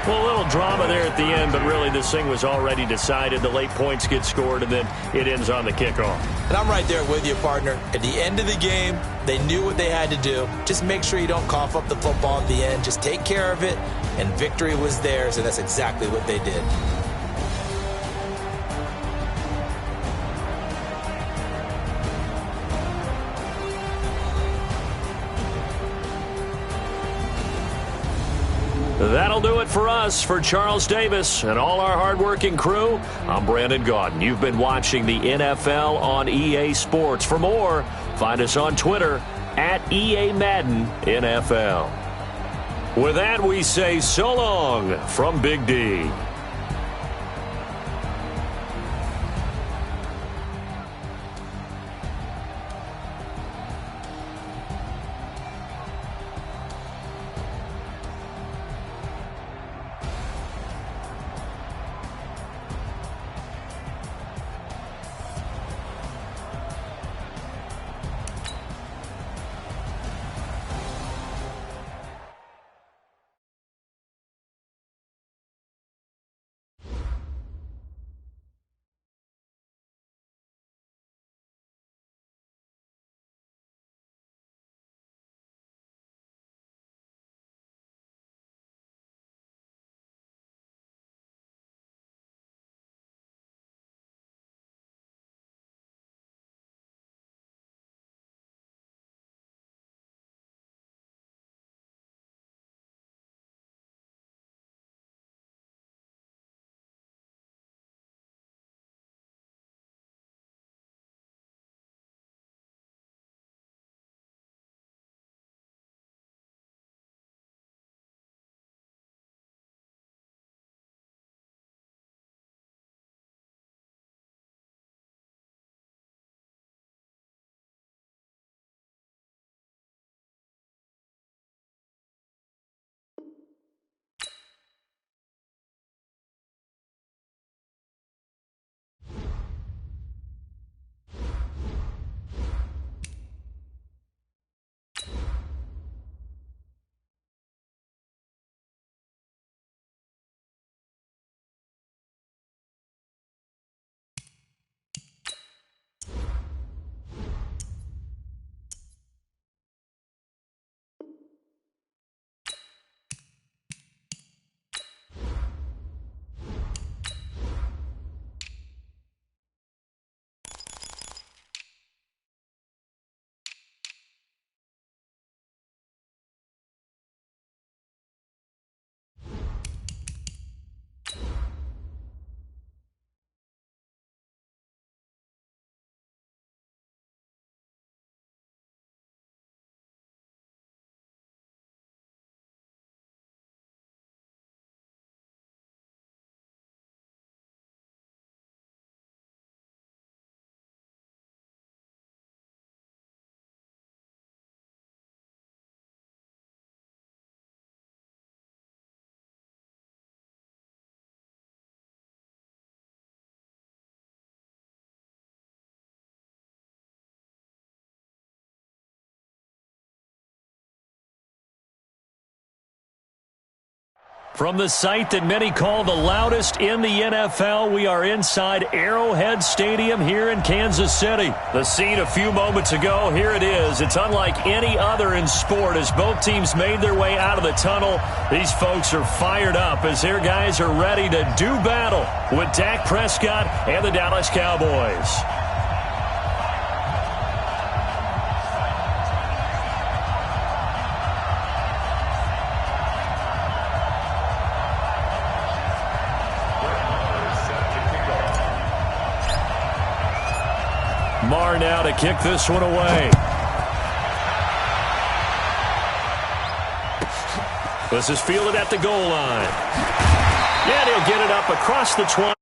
Well, a little drama there at the end, but really this thing was already decided. The late points get scored, and then it ends on the kickoff. And I'm right there with you, partner. At the end of the game, they knew what they had to do. Just make sure you don't cough up the football at the end. Just take care of it, and victory was theirs, and that's exactly what they did. That'll do it for us. For Charles Davis and all our hardworking crew, I'm Brandon Gaudin. You've been watching the NFL on EA Sports. For more, find us on Twitter at EA Madden NFL. With that, we say so long from Big D. From the site that many call the loudest in the NFL, we are inside Arrowhead Stadium here in Kansas City. The scene a few moments ago, here it is. It's unlike any other in sport as both teams made their way out of the tunnel. These folks are fired up as their guys are ready to do battle with Dak Prescott and the Dallas Cowboys. Marr now to kick this one away. This is fielded at the goal line. Yeah, he'll get it up across the 20.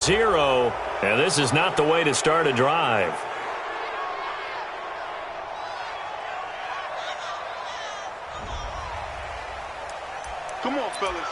0, and this is not the way to start a drive. Come on, fellas.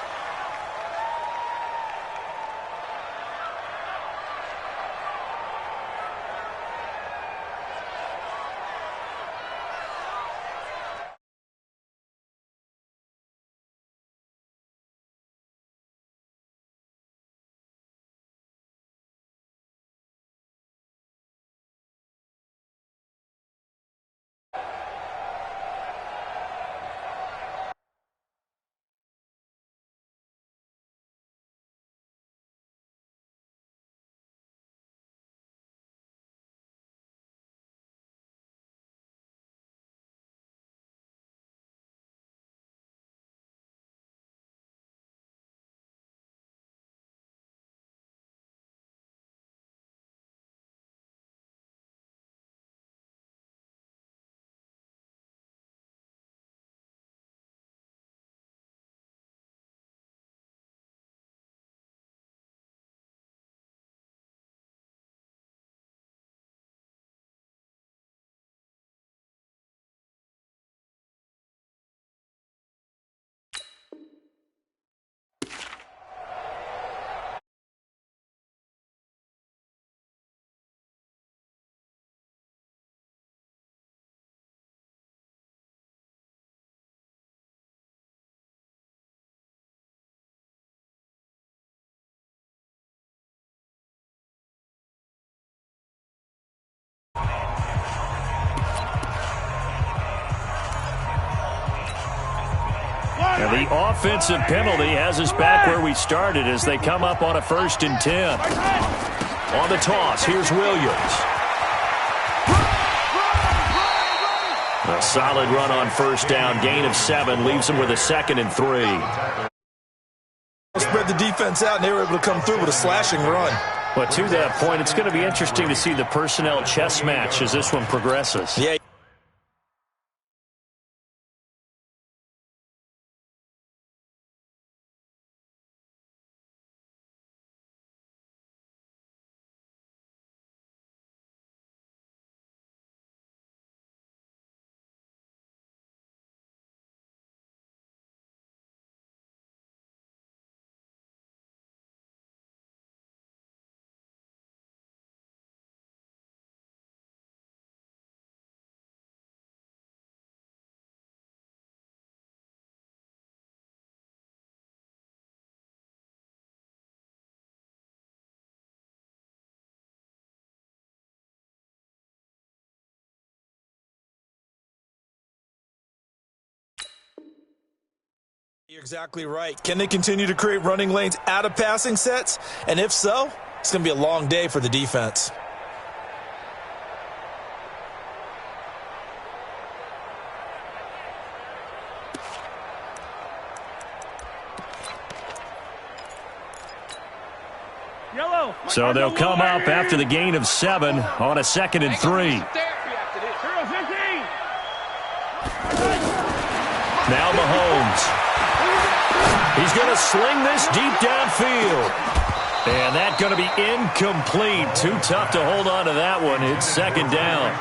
And the offensive penalty has us back where we started as they come up on a 1st and 10. On the toss, here's Williams. A solid run on 1st down, gain of 7, leaves them with a 2nd and 3. Spread the defense out, and they were able to come through with a slashing run. But to that point, it's going to be interesting to see the personnel chess match as this one progresses. Yeah. You're exactly right. Can they continue to create running lanes out of passing sets? And if so, it's going to be a long day for the defense. So they'll come up after the gain of 7 on a 2nd and 3. Now Mahomes. He's going to sling this deep downfield. And that's going to be incomplete. Too tough to hold on to that one. It's 2nd down.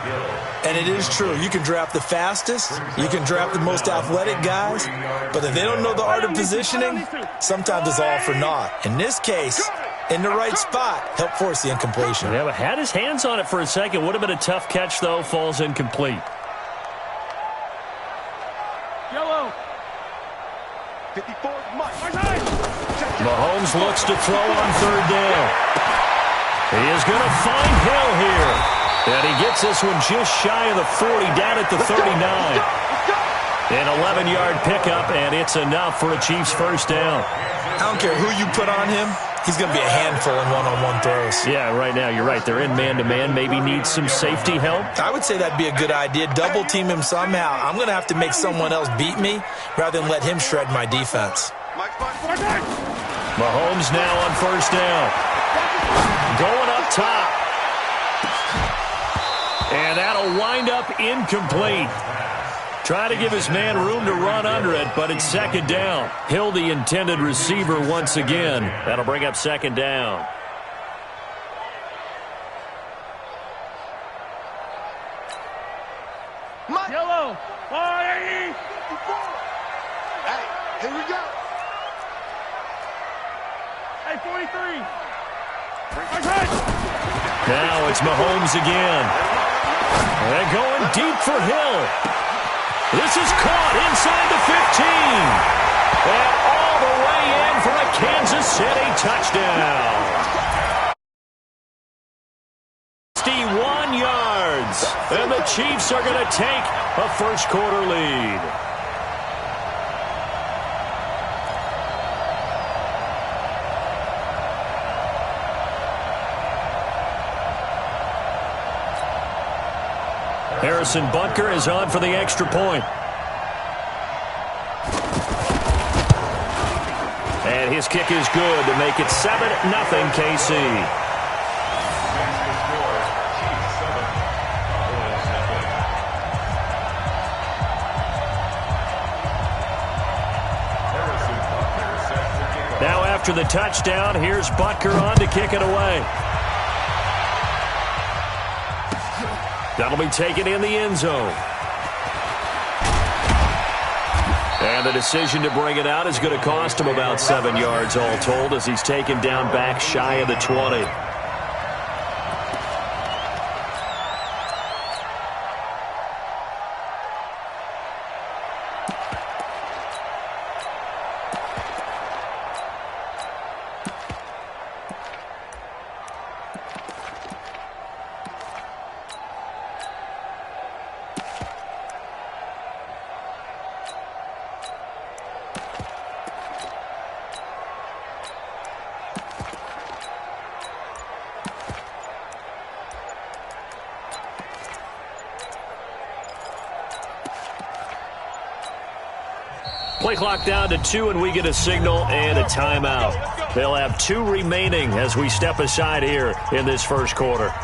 And it is true. You can draft the fastest. You can draft the most athletic guys. But if they don't know the art of positioning, sometimes it's all for naught. In this case, in the right spot, help force the incompletion. Yeah, but had his hands on it for a second. Would have been a tough catch, though. Falls incomplete. 54, Mike. Mahomes looks to throw on 3rd down. He is going to find Hill here. And he gets this one just shy of the 40, down at the 39. An 11-yard pickup, and it's enough for a Chiefs 1st down. I don't care who you put on him. He's going to be a handful in one-on-one throws. Yeah, right now, you're right. They're in man-to-man. Maybe need some safety help. I would say that'd be a good idea. Double team him somehow. I'm going to have to make someone else beat me rather than let him shred my defense. Mahomes now on 1st down. Going up top. And that'll wind up incomplete. Try to give his man room to run under it, but it's 2nd down. Hill, the intended receiver once again. That'll bring up 2nd down. Mike. Yellow. Hey, here we go. Hey, 43. Now it's Mahomes again. And going deep for Hill. This is caught inside the 15. And all the way in for a Kansas City touchdown. 61 yards. And the Chiefs are going to take a first quarter lead. Harrison Butker is on for the extra point. And his kick is good to make it 7-0 KC. Now after the touchdown, here's Butker on to kick it away. That'll be taken in the end zone. And the decision to bring it out is going to cost him about 7 yards all told as he's taken down back shy of the 20. Play clock down to 2, and we get a signal and a timeout. They'll have 2 remaining as we step aside here in this first quarter.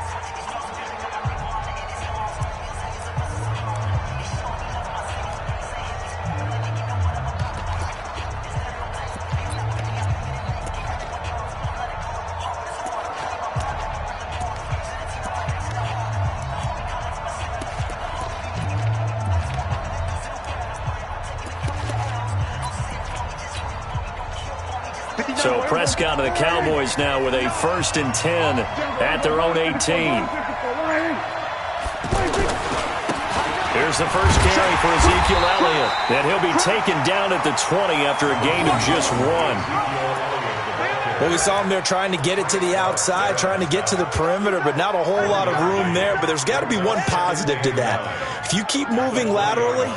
So Prescott of the Cowboys now with a 1st and 10 at their own 18. Here's the first carry for Ezekiel Elliott. And he'll be taken down at the 20 after a gain of just 1. Well, we saw him there trying to get it to the outside, trying to get to the perimeter, but not a whole lot of room there. But there's got to be one positive to that. If you keep moving laterally,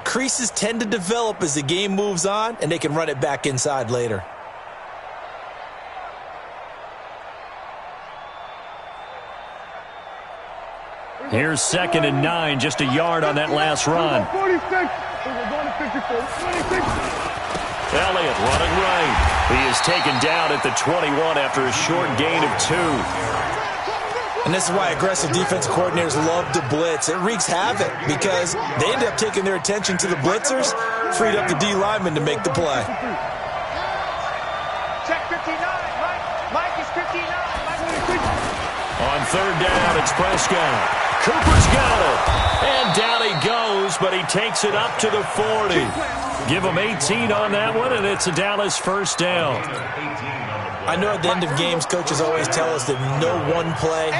creases tend to develop as the game moves on, and they can run it back inside later. Here's 2nd and 9, just a yard on that last run. 46. We're going to 54. 26. Elliott running right. He is taken down at the 21 after a short gain of 2. And this is why aggressive defensive coordinators love to blitz. It wreaks havoc because they end up taking their attention to the blitzers, freed up the D lineman to make the play. Check 59. Mike is 59. On 3rd down, it's Prescott. Cooper's got it. And down he goes, but he takes it up to the 40. Give him 18 on that one, and it's a Dallas first down. I know at the end of games, coaches always tell us that no one play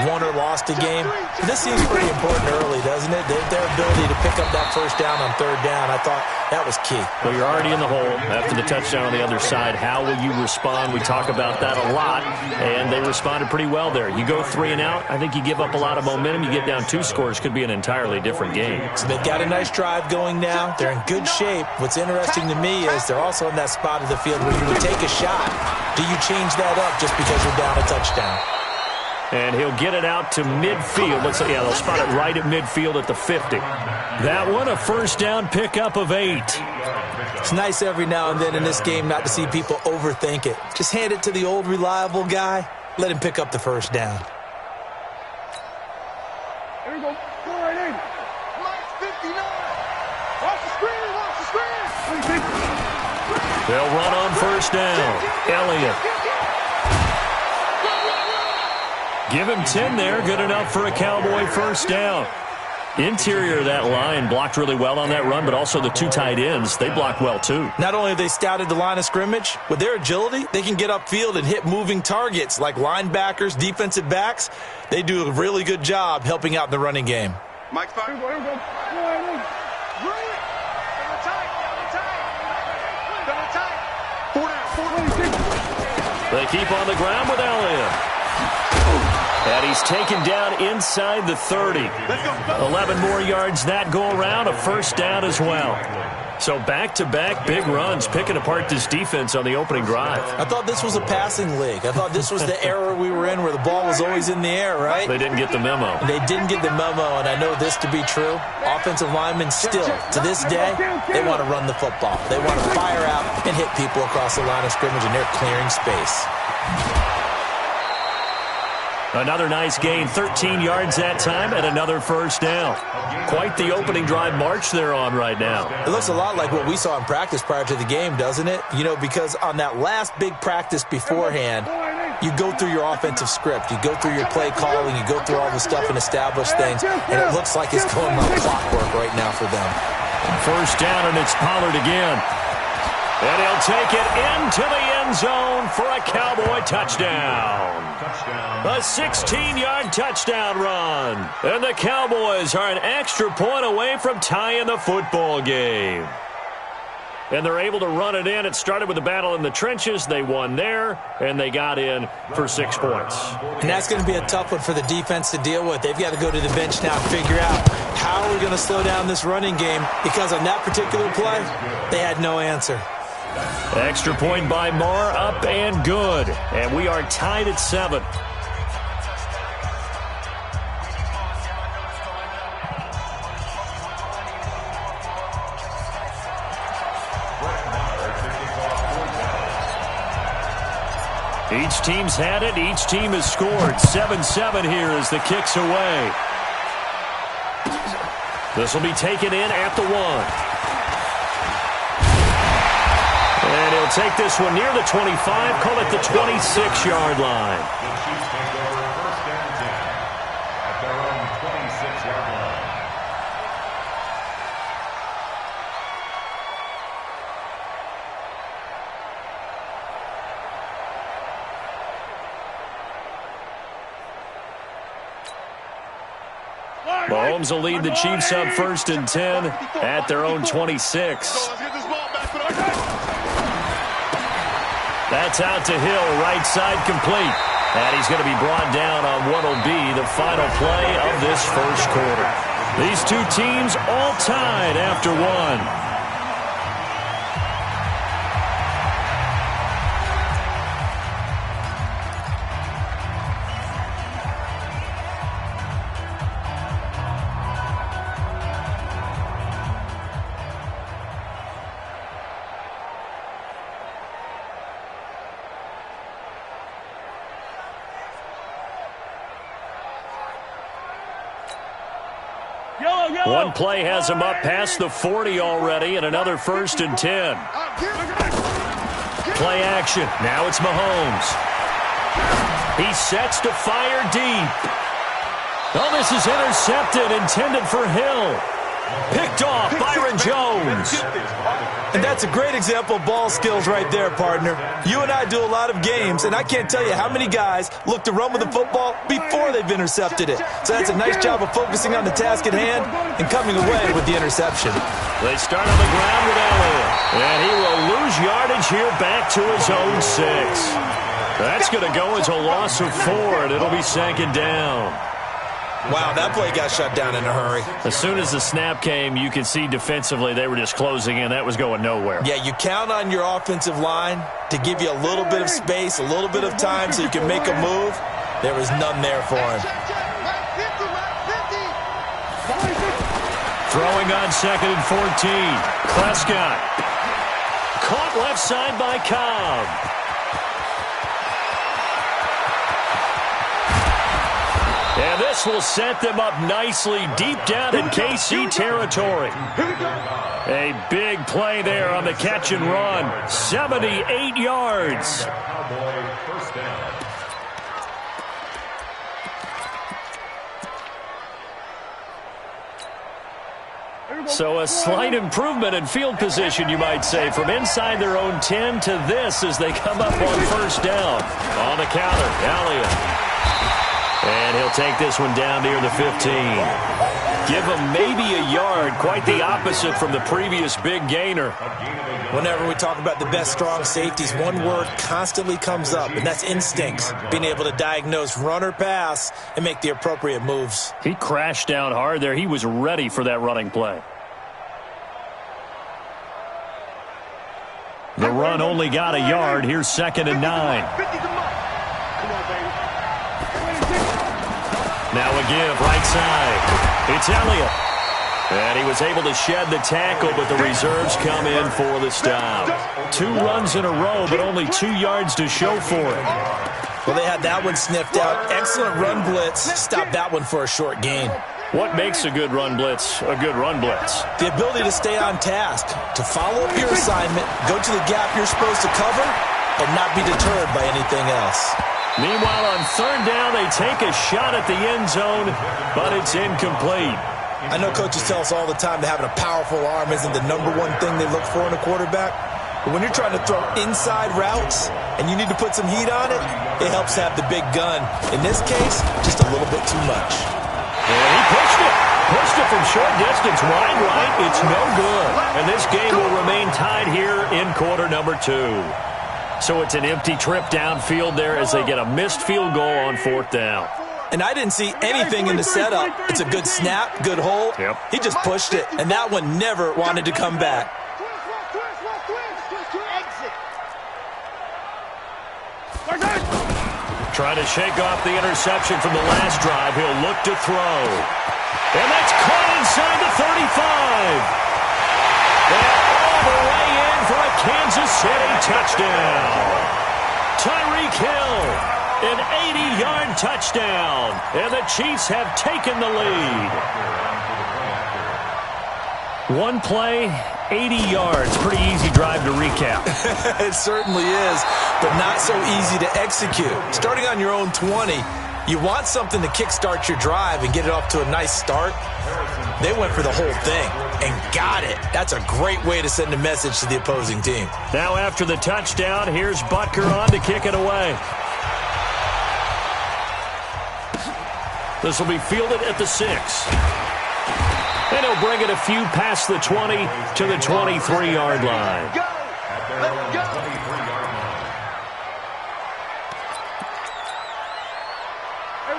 won or lost a game. But this seems pretty important early, doesn't it? Their ability to pick up that first down on 3rd down, I thought that was key. Well, you're already in the hole after the touchdown on the other side. How will you respond? We talk about that a lot, and they responded pretty well there. You go 3 and out, I think you give up a lot of momentum. You get down 2 scores, could be an entirely different game. So they've got a nice drive going now. They're in good shape. What's interesting to me is they're also in that spot of the field where you would take a shot. Do you change that up just because you're down a touchdown? And he'll get it out to midfield. Let's say, yeah, they'll spot it right at midfield at the 50. That one, a first down pickup of 8. It's nice every now and then in this game not to see people overthink it. Just hand it to the old reliable guy. Let him pick up the first down. Here we go. Go right in. Mike's 59. Watch the screen. Watch the screen. 26. They'll run on first down. Elliott. Give him 10 there. Good enough for a Cowboy first down. Interior of that line blocked really well on that run, but also the two tight ends, they blocked well too. Not only have they scouted the line of scrimmage, with their agility, they can get upfield and hit moving targets like linebackers, defensive backs. They do a really good job helping out in the running game. Mike's fire. They keep on the ground with Elliott. And he's taken down inside the 30. 11 more yards that go around, a first down as well. So back-to-back big runs, picking apart this defense on the opening drive. I thought this was a passing league. I thought this was the era we were in where the ball was always in the air, right? They didn't get the memo. They didn't get the memo, and I know this to be true. Offensive linemen still, to this day, they want to run the football. They want to fire out and hit people across the line of scrimmage, and they're clearing space. Another nice gain, 13 yards that time, and another first down. Quite the opening drive march they're on right now. It looks a lot like what we saw in practice prior to the game, doesn't it? You know, because on that last big practice beforehand, you go through your offensive script. You go through your play calling. You go through all the stuff and establish things, and it looks like it's going like clockwork right now for them. First down, and it's Pollard again. And he'll take it into the end zone for a Cowboy touchdown. A 16-yard touchdown run. And the Cowboys are an extra point away from tying the football game. And they're able to run it in. It started with a battle in the trenches. They won there, and they got in for 6 points. And that's going to be a tough one for the defense to deal with. They've got to go to the bench now and figure out how are we going to slow down this running game, because on that particular play, they had no answer. Extra point by Marr, up and good. And we are tied at 7. Each team's had it. Each team has scored. 7-7 here as the kick's away. This will be taken in at the 1. And he'll take this one near the 25, call it the 26-yard line. The Chiefs take over first down 10 at their own 26-yard line. Mahomes will lead the Chiefs up first and 10 at their own 26. That's out to Hill, right side complete. And he's going to be brought down on what will be the final play of this first quarter. These two teams all tied after 1. One play has him up past the 40 already, and another first and 10. Play action. Now it's Mahomes. He sets to fire deep. Oh, this is intercepted, intended for Hill. Picked off, Byron Jones. And that's a great example of ball skills right there, partner. You and I do a lot of games, and I can't tell you how many guys look to run with the football before they've intercepted it. So that's a nice job of focusing on the task at hand and coming away with the interception. They start on the ground with Elliott, and he will lose yardage here back to his own 6. That's going to go as a loss of 4, and it'll be second down. Wow, that play got shut down in a hurry. As soon as the snap came, you could see defensively they were just closing in. That was going nowhere. Yeah, you count on your offensive line to give you a little bit of space, a little bit of time so you can make a move. There was none there for him. Throwing on second and 14. Prescott. Caught left side by Cobb. And this will set them up nicely deep down in KC territory. A big play there on the catch and run. 78 yards. Cowboy first down. So a slight improvement in field position, you might say, from inside their own 10 to this as they come up on first down. On the counter, Elliott. And he'll take this one down near the 15. Give him maybe a yard, quite the opposite from the previous big gainer. Whenever we talk about the best strong safeties, one word constantly comes up, and that's instincts. Being able to diagnose run or pass and make the appropriate moves. He crashed down hard there. He was ready for that running play. The run only got a yard. Here's 2nd and 9. Now a give, right side. It's Elliott. And he was able to shed the tackle, but the reserves come in for the stop. 2 runs in a row, but only 2 yards to show for it. Well, they had that one sniffed out. Excellent run blitz. Stopped that one for a short gain. What makes a good run blitz a good run blitz? The ability to stay on task, to follow up your assignment, go to the gap you're supposed to cover, and not be deterred by anything else. Meanwhile, on 3rd down, they take a shot at the end zone, but it's incomplete. I know coaches tell us all the time that having a powerful arm isn't the #1 thing they look for in a quarterback. But when you're trying to throw inside routes and you need to put some heat on it, it helps to have the big gun. In this case, just a little bit too much. And he pushed it. Pushed it from short distance, wide right. It's no good. And this game will remain tied here in quarter number 2. So it's an empty trip downfield there as they get a missed field goal on 4th down. And I didn't see anything in the setup. It's a good snap, good hold. Yep. He just pushed it, and that one never wanted to come back. Trying to shake off the interception from the last drive. He'll look to throw. And that's caught inside the 35. And all the way in for a Kansas City touchdown. Tyreek Hill. An 80-yard touchdown, and the Chiefs have taken the lead. One play, 80 yards. Pretty easy drive to recap. It certainly is, but not so easy to execute. Starting on your own 20, you want something to kickstart your drive and get it off to a nice start. They went for the whole thing and got it. That's a great way to send a message to the opposing team. Now after the touchdown, here's Butker on to kick it away. This will be fielded at the 6. And he'll bring it a few past the 20 to the 23-yard line. Let's go.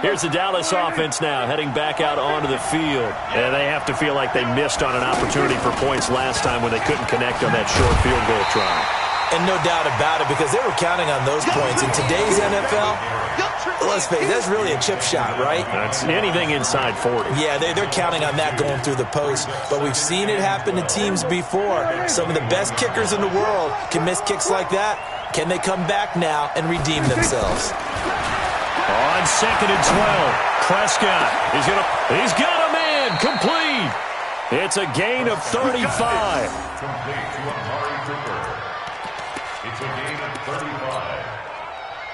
Here's the Dallas offense now heading back out onto the field. And they have to feel like they missed on an opportunity for points last time when they couldn't connect on that short field goal try. And no doubt about it, because they were counting on those points. In today's NFL, let's face it, that's really a chip shot, right? That's anything inside 40. Yeah, they're counting on that going through the post. But we've seen it happen to teams before. Some of the best kickers in the world can miss kicks like that. Can they come back now and redeem themselves? On 2nd and 12, Prescott he's got a man, complete. It's a gain of 35. Complete to Amari Cooper. It's a gain of 35.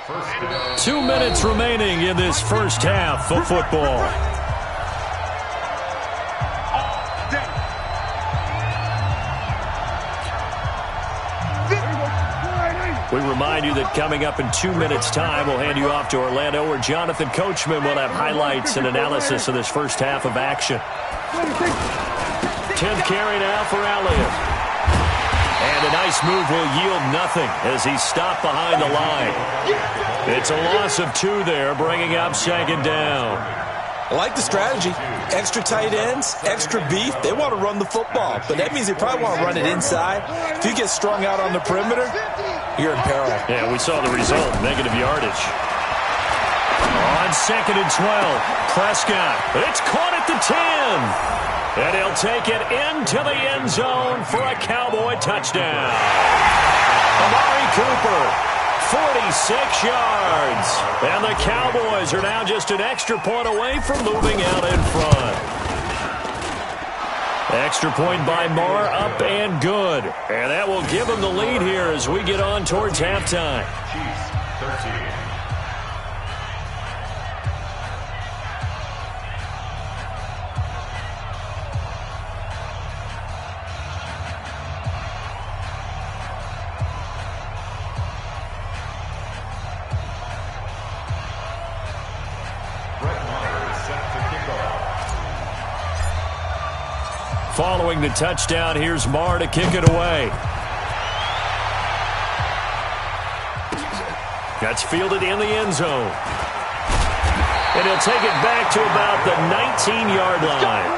First down. 2 minutes remaining in this first half of football. We remind you that coming up in 2 minutes' time, we'll hand you off to Orlando, where Jonathan Coachman will have highlights and analysis of this first half of action. 10th carry now for Elliott. And a nice move will yield nothing as he's stopped behind the line. It's a loss of 2 there, bringing up 2nd down. I like the strategy. Extra tight ends, extra beef. They want to run the football, but that means they probably want to run it inside. If you get strung out on the perimeter, you're in peril. Yeah, we saw the result, negative yardage. On 2nd and 12, Prescott. It's caught at the 10. And he'll take it into the end zone for a Cowboy touchdown. Amari Cooper, 46 yards. And the Cowboys are now just an extra point away from moving out in front. Extra point by Marr, up and good. And that will give them the lead here as we get on towards halftime. Chiefs 13. Following the touchdown, here's Marr to kick it away. That's fielded in the end zone. And he'll take it back to about the 19-yard line.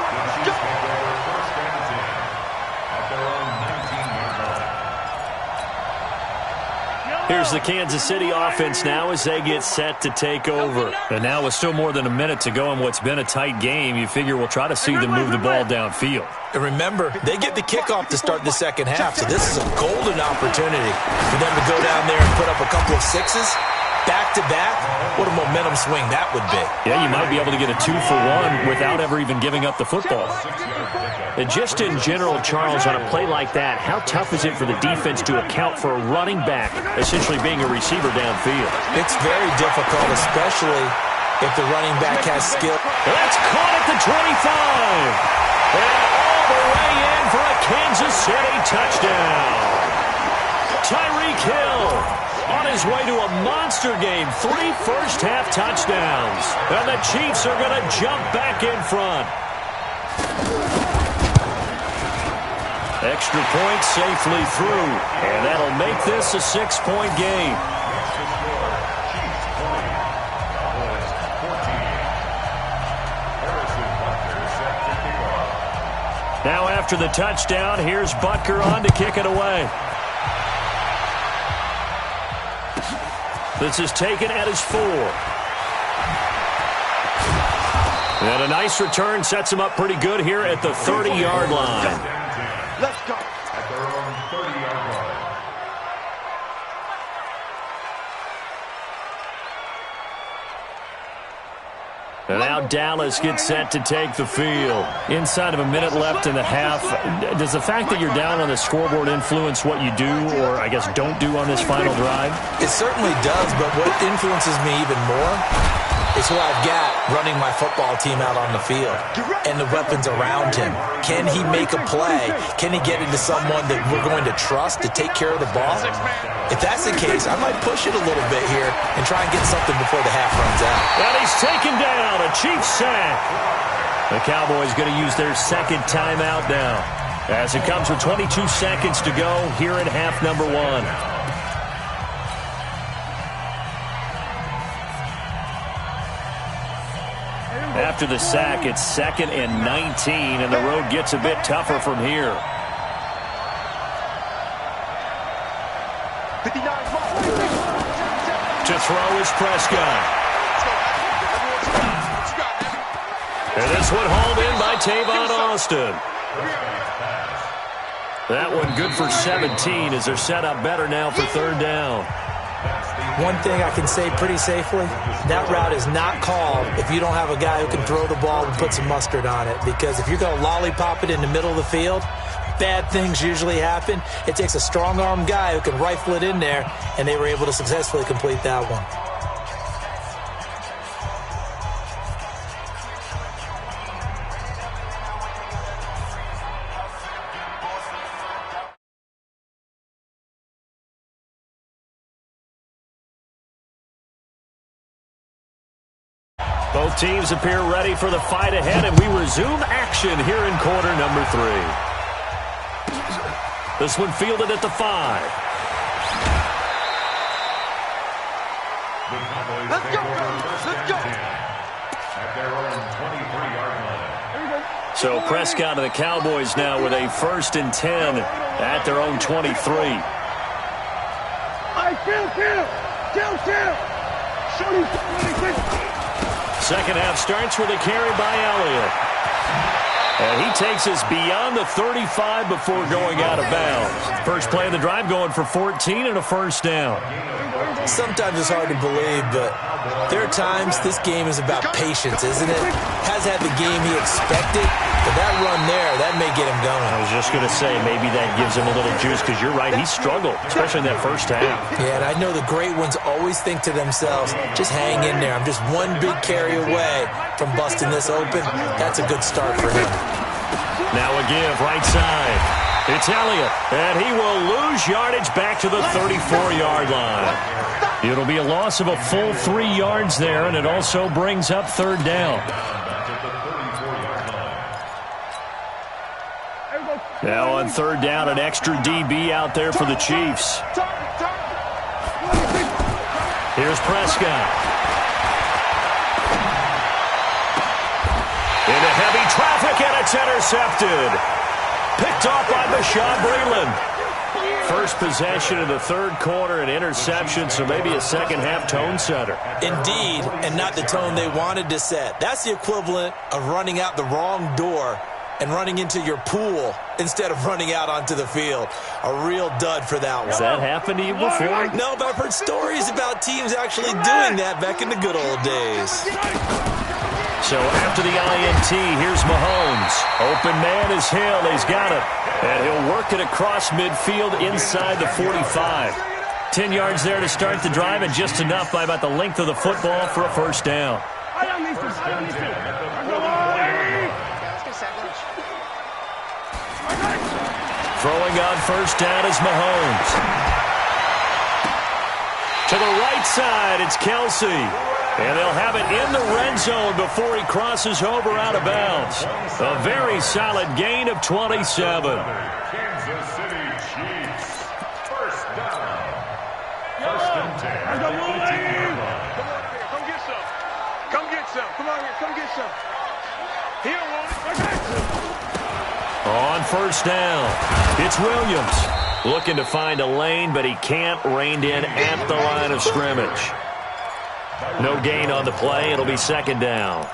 Here's the Kansas City offense now as they get set to take over. And now with still more than a minute to go in what's been a tight game, you figure we'll try to see them move the ball downfield. And remember, they get the kickoff to start the second half, so this is a golden opportunity for them to go down there and put up a couple of sixes. Back-to-back, what a momentum swing that would be. Yeah, you might be able to get a 2-for-1 without ever even giving up the football. And just in general, Charles, on a play like that, how tough is it for the defense to account for a running back essentially being a receiver downfield? It's very difficult, especially if the running back has skill. That's caught at the 25. And all the way in for a Kansas City touchdown. Tyreek Hill on his way to a monster game. 3 first-half touchdowns. And the Chiefs are going to jump back in front. Extra point safely through. And that'll make this a 6-point game. Now after the touchdown, here's Butker on to kick it away. This is taken at his 4. And a nice return sets him up pretty good here at the 30-yard line. Let's go. At their own 30-yard line. And now Dallas gets set to take the field. Inside of a minute left in the half, does the fact that you're down on the scoreboard influence what you do or, I guess, don't do on this final drive? It certainly does, but what influences me even more is who I've got running my football team out on the field and the weapons around him. Can he make a play? Can he get into someone that we're going to trust to take care of the ball? If that's the case, I might push it a little bit here and try and get something before the half runs out. And he's taken down, a Chiefs sack. The Cowboys going to use their second timeout now as it comes with 22 seconds to go here in half number 1. After the sack, it's 2nd and 19, and the road gets a bit tougher from here. 59. To throw is Prescott. And this one hauled in by Tavon Austin. That one good for 17 as they're set up better now for 3rd down. One thing I can say pretty safely, that route is not called if you don't have a guy who can throw the ball and put some mustard on it. Because if you're going to lollipop it in the middle of the field, bad things usually happen. It takes a strong-armed guy who can rifle it in there, and they were able to successfully complete that one. Both teams appear ready for the fight ahead, and we resume action here in quarter number 3. This one fielded at the 5. Let's go, let's go. At their own 23-yard line. So Prescott of the Cowboys now with a 1st and 10 at their own 23. I kill. Show you. Second half starts with a carry by Elliott. And he takes us beyond the 35 before going out of bounds. First play of the drive going for 14 and a 1st down. Sometimes it's hard to believe, but there are times this game is about patience, isn't it? Has had the game he expected, but that run there, that may get him going. I was just going to say, maybe that gives him a little juice, because you're right, he struggled, especially in that first half. Yeah, and I know the great ones always think to themselves, just hang in there. I'm just one big carry away from busting this open. That's a good start for him. Now a give, right side. It's Elliott, and he will lose yardage back to the 34-yard line. It'll be a loss of a full 3 yards there, and it also brings up 3rd down. Now on third down, an extra DB out there for the Chiefs. Here's Prescott. Into heavy traffic, and it's intercepted. Picked off by Bashaud Breeland. First possession of the third quarter, an interception, so maybe a second-half tone setter. Indeed, and not the tone they wanted to set. That's the equivalent of running out the wrong door and running into your pool instead of running out onto the field. A real dud for that one. Has that happened to you before? No, but I've heard stories about teams actually doing that back in the good old days. So after the INT, here's Mahomes. Open man is Hill. He's got it. And he'll work it across midfield inside the 45. 10 yards there to start the drive, and just enough by about the length of the football for a first down. Throwing on first down is Mahomes. To the right side, it's Kelsey. And they'll have it in the red zone before he crosses over out of bounds. A very solid gain of 27. Kansas City Chiefs. First down. First and 10. Come on here. Come get some. Come get some. Come on here. Come get some. He don't want it. On first down, it's Williams. Looking to find a lane, but he can't. Reined in at the line of scrimmage. No gain on the play. It'll be second down.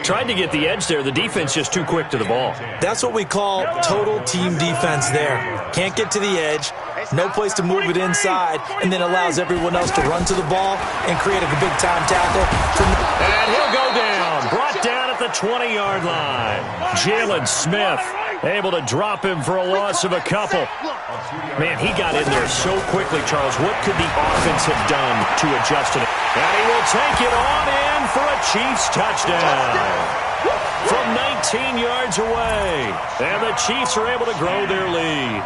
Tried to get the edge there. The defense just too quick to the ball. That's what we call total team defense there. Can't get to the edge, no place to move it inside, and then allows everyone else to run to the ball and create a big-time tackle. And he'll go down. Brought down at the 20-yard line. Jalen Smith able to drop him for a loss of a couple. Man, he got in there so quickly, Charles. What could the offense have done to adjust to it? And he will take it on in for a Chiefs touchdown from 19 yards away. And the Chiefs are able to grow their lead.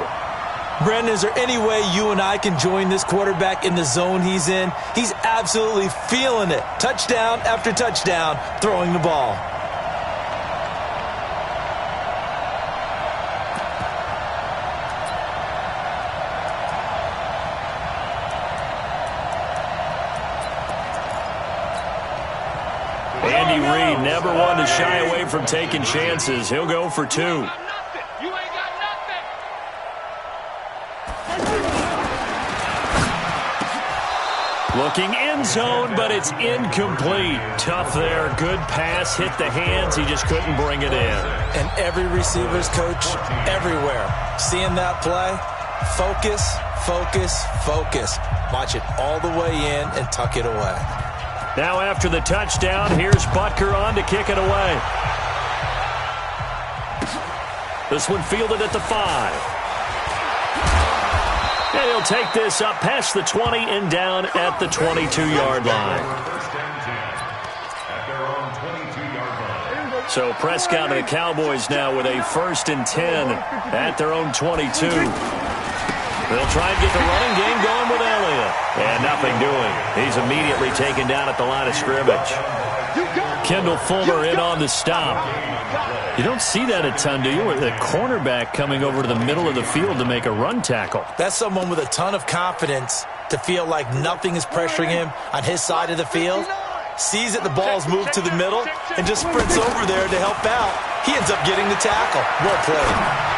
Brandon, is there any way you and I can join this quarterback in the zone he's in? He's absolutely feeling it. Touchdown after touchdown, throwing the ball. Andy Reid never one to shy away from taking chances. He'll go for two. Looking end zone, but it's incomplete. Tough there. Good pass. Hit the hands. He just couldn't bring it in. And every receiver's coach everywhere. Seeing that play, focus, focus, focus. Watch it all the way in and tuck it away. Now after the touchdown, here's Butker on to kick it away. This one fielded at the 5. And he'll take this up past the 20 and down at the 22-yard line. So Prescott and the Cowboys now with a 1st and 10 at their own 22. They'll try and get the running game going with Elliott. And nothing doing. He's immediately taken down at the line of scrimmage. Kendall Fuller in on the stop. You don't see that a ton, do you? With a cornerback coming over to the middle of the field to make a run tackle. That's someone with a ton of confidence to feel like nothing is pressuring him on his side of the field. Sees that the ball's moved to the middle and just sprints over there to help out. He ends up getting the tackle. Well played.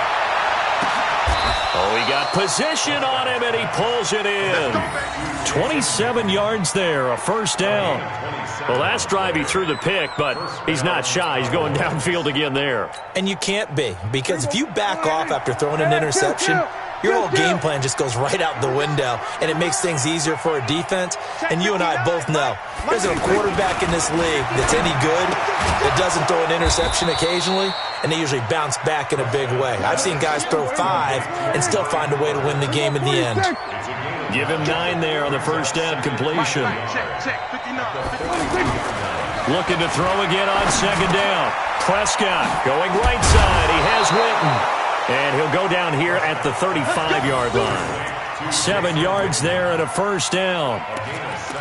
Oh, he got position on him, and he pulls it in. 27 yards there, a first down. Well, last drive he threw the pick, but he's not shy. He's going downfield again there. And you can't be, because if you back off after throwing an interception, your whole game plan just goes right out the window, and it makes things easier for a defense. And you and I both know there isn't a quarterback in this league that's any good that doesn't throw an interception occasionally, and they usually bounce back in a big way. I've seen guys throw 5 and still find a way to win the game in the end. Give him 9 there on the first down completion. Looking to throw again on second down. Prescott going right side. He has Witten. And he'll go down here at the 35-yard line. 7 yards there and a first down.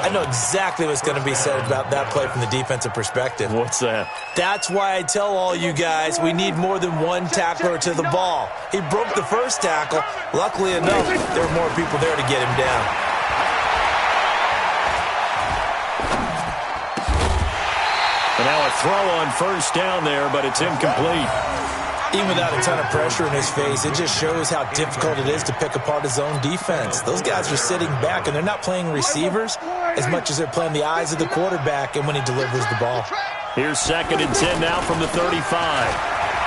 I know exactly what's going to be said about that play from the defensive perspective. What's that? That's why I tell all you guys we need more than one tackler to the ball. He broke the first tackle. Luckily enough, there were more people there to get him down. And now a throw on first down there, but it's incomplete. Even without a ton of pressure in his face, it just shows how difficult it is to pick apart his own defense. Those guys are sitting back, and they're not playing receivers as much as they're playing the eyes of the quarterback and when he delivers the ball. Here's 2nd and 10 now from the 35.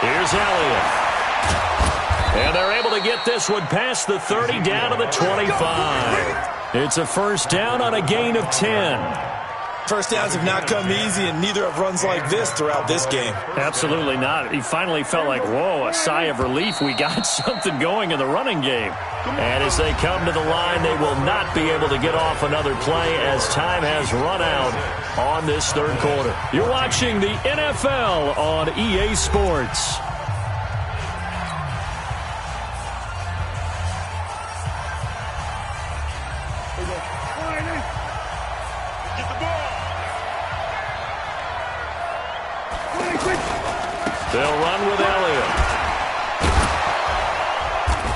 Here's Elliott. And they're able to get this one past the 30 down to the 25. It's a first down on a gain of 10. First downs have not come easy, and neither have runs like this throughout this game. Absolutely not. He finally felt like, whoa, a sigh of relief. We got something going in the running game. And as they come to the line, they will not be able to get off another play as time has run out on this third quarter. You're watching the NFL on EA Sports. They'll run with Elliott.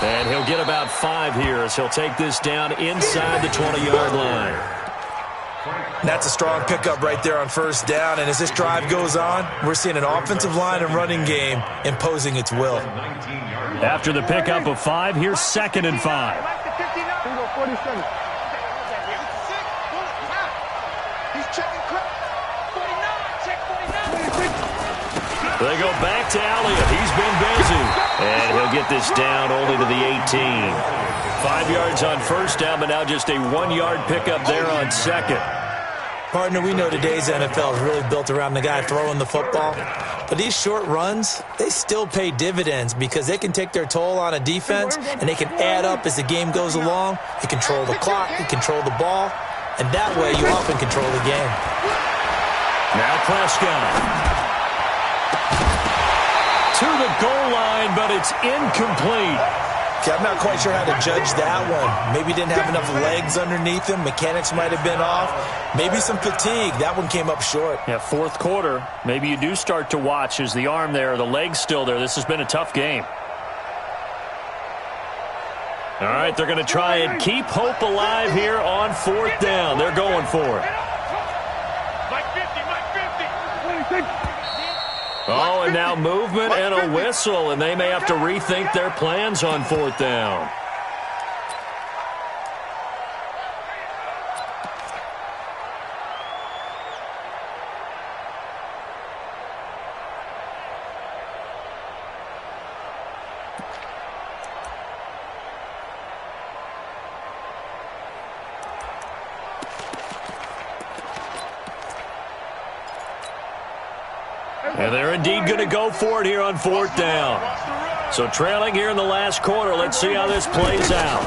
And he'll get about 5 here as he'll take this down inside the 20-yard line. That's a strong pickup right there on first down. And as this drive goes on, we're seeing an offensive line and running game imposing its will. After the pickup of 5, here's 2nd and 5. They go back to Elliott. He's been busy. And he'll get this down only to the 18. 5 yards on first down, but now just a 1-yard pickup there on 2nd. Partner, we know today's NFL is really built around the guy throwing the football. But these short runs, they still pay dividends because they can take their toll on a defense, and they can add up as the game goes along. You control the clock, you control the ball, and that way you often control the game. Now Prescott. To the goal line, but it's incomplete. Okay, I'm not quite sure how to judge that one. Maybe he didn't have enough legs underneath him. Mechanics might have been off. Maybe some fatigue. That one came up short. Yeah, fourth quarter. Maybe you do start to watch. Is the arm there, the leg's still there? This has been a tough game. All right, they're going to try and keep hope alive here on 4th down. They're going for it. Oh, and now movement and a whistle, and they may have to rethink their plans on 4th down. And they're indeed going to go for it here on 4th down. So trailing here in the last quarter. Let's see how this plays out.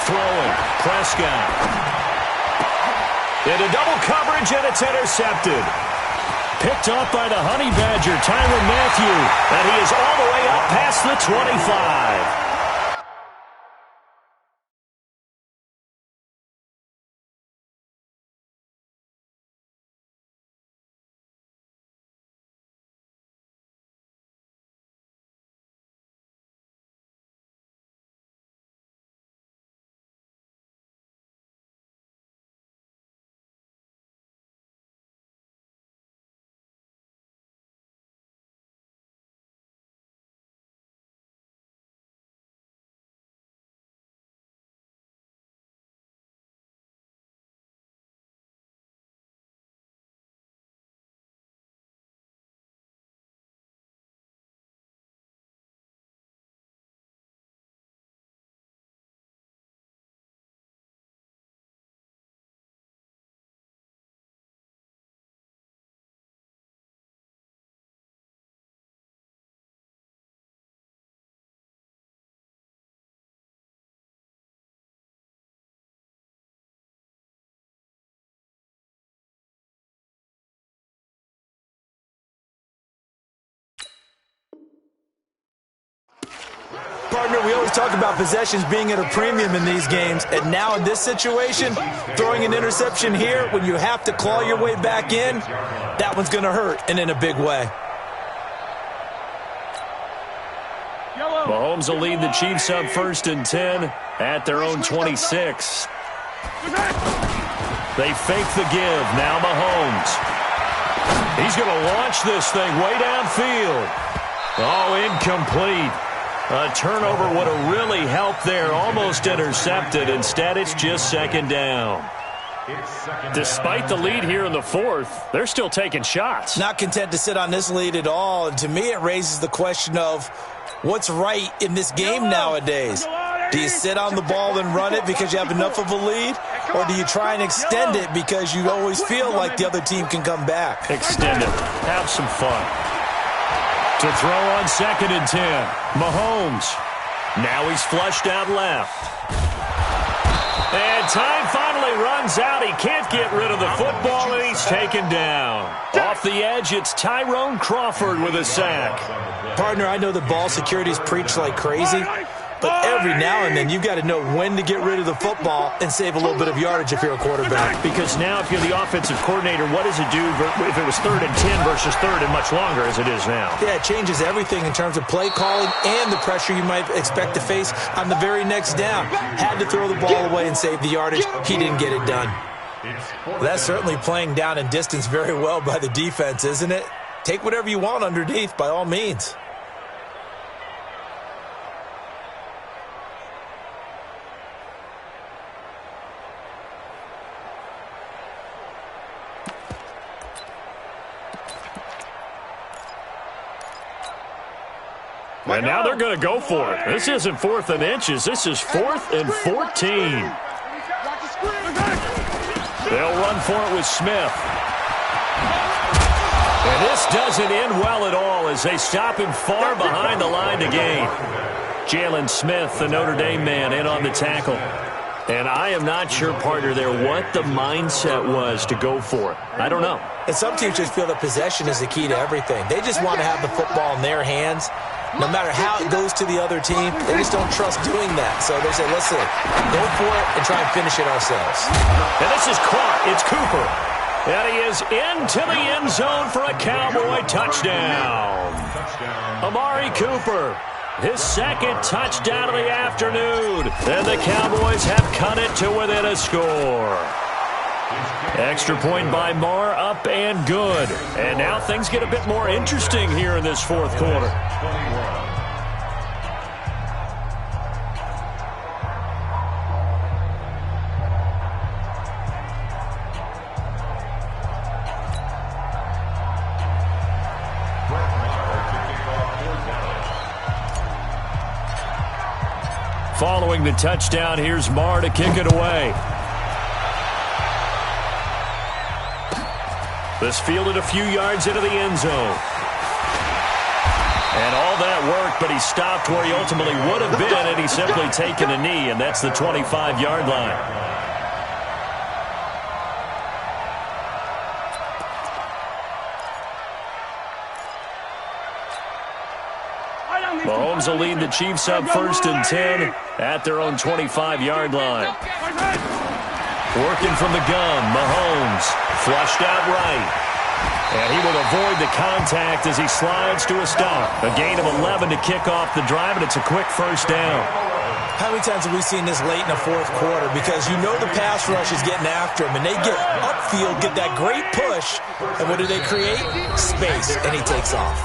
Throwing. Prescott. Into double coverage, and it's intercepted. Picked off by the Honey Badger, Tyrann Mathieu. And he is all the way up past the 25. always talk about possessions being at a premium in these games, and now in this situation, throwing an interception here when you have to claw your way back in, that one's going to hurt, and in a big way. Mahomes will lead the Chiefs up 1st and 10 at their own 26. They fake the give. Now Mahomes. He's going to launch this thing way downfield. Oh, incomplete. A turnover would have really helped there. Almost intercepted. Instead, it's just 2nd down. Despite the lead here in the 4th, they're still taking shots. Not content to sit on this lead at all. And to me, it raises the question of what's right in this game nowadays. Do you sit on the ball and run it because you have enough of a lead? Or do you try and extend it because you always feel like the other team can come back? Extend it. Have some fun. To throw on 2nd and 10. Mahomes. Now he's flushed out left. And time finally runs out. He can't get rid of the football, and he's taken down. Off the edge, it's Tyrone Crawford with a sack. Partner, I know the ball security is preached like crazy, but every now and then you've got to know when to get rid of the football and save a little bit of yardage if you're a quarterback. Because now if you're the offensive coordinator, what does it do if it was 3rd and 10 versus 3rd and much longer as it is now? Yeah, it changes everything in terms of play calling and the pressure you might expect to face on the very next down. Had to throw the ball away and save the yardage. He didn't get it done. Well, that's certainly playing down in distance very well by the defense, isn't it? Take whatever you want underneath, by all means. And now they're going to go for it. This isn't 4th and inches. This is 4th and 14. They'll run for it with Smith. And this doesn't end well at all as they stop him far behind the line to gain. Jalen Smith, the Notre Dame man, in on the tackle. And I am not sure, partner, there what the mindset was to go for it. I don't know. And some teams just feel that possession is the key to everything. They just want to have the football in their hands. No matter how it goes to the other team, they just don't trust doing that. So they say, listen, go for it and try and finish it ourselves. And this is caught. It's Cooper. And he is into the end zone for a Cowboy touchdown. Amari Cooper, his 2nd touchdown of the afternoon. And the Cowboys have cut it to within a score. Extra point by Marr, up and good. And now things get a bit more interesting here in this 4th quarter. Following the touchdown, here's Marr to kick it away. This fielded a few yards into the end zone. And all that work, but he stopped where he ultimately would have been, and he's simply taken a knee, and that's the 25-yard line. Mahomes will lead the Chiefs up 1st and 10 at their own 25-yard line. Working from the gun, Mahomes flushed out right. And he will avoid the contact as he slides to a stop. A gain of 11 to kick off the drive, and it's a quick 1st down. How many times have we seen this late in the 4th quarter? Because you know the pass rush is getting after him, and they get upfield, get that great push, and what do they create? Space, and he takes off.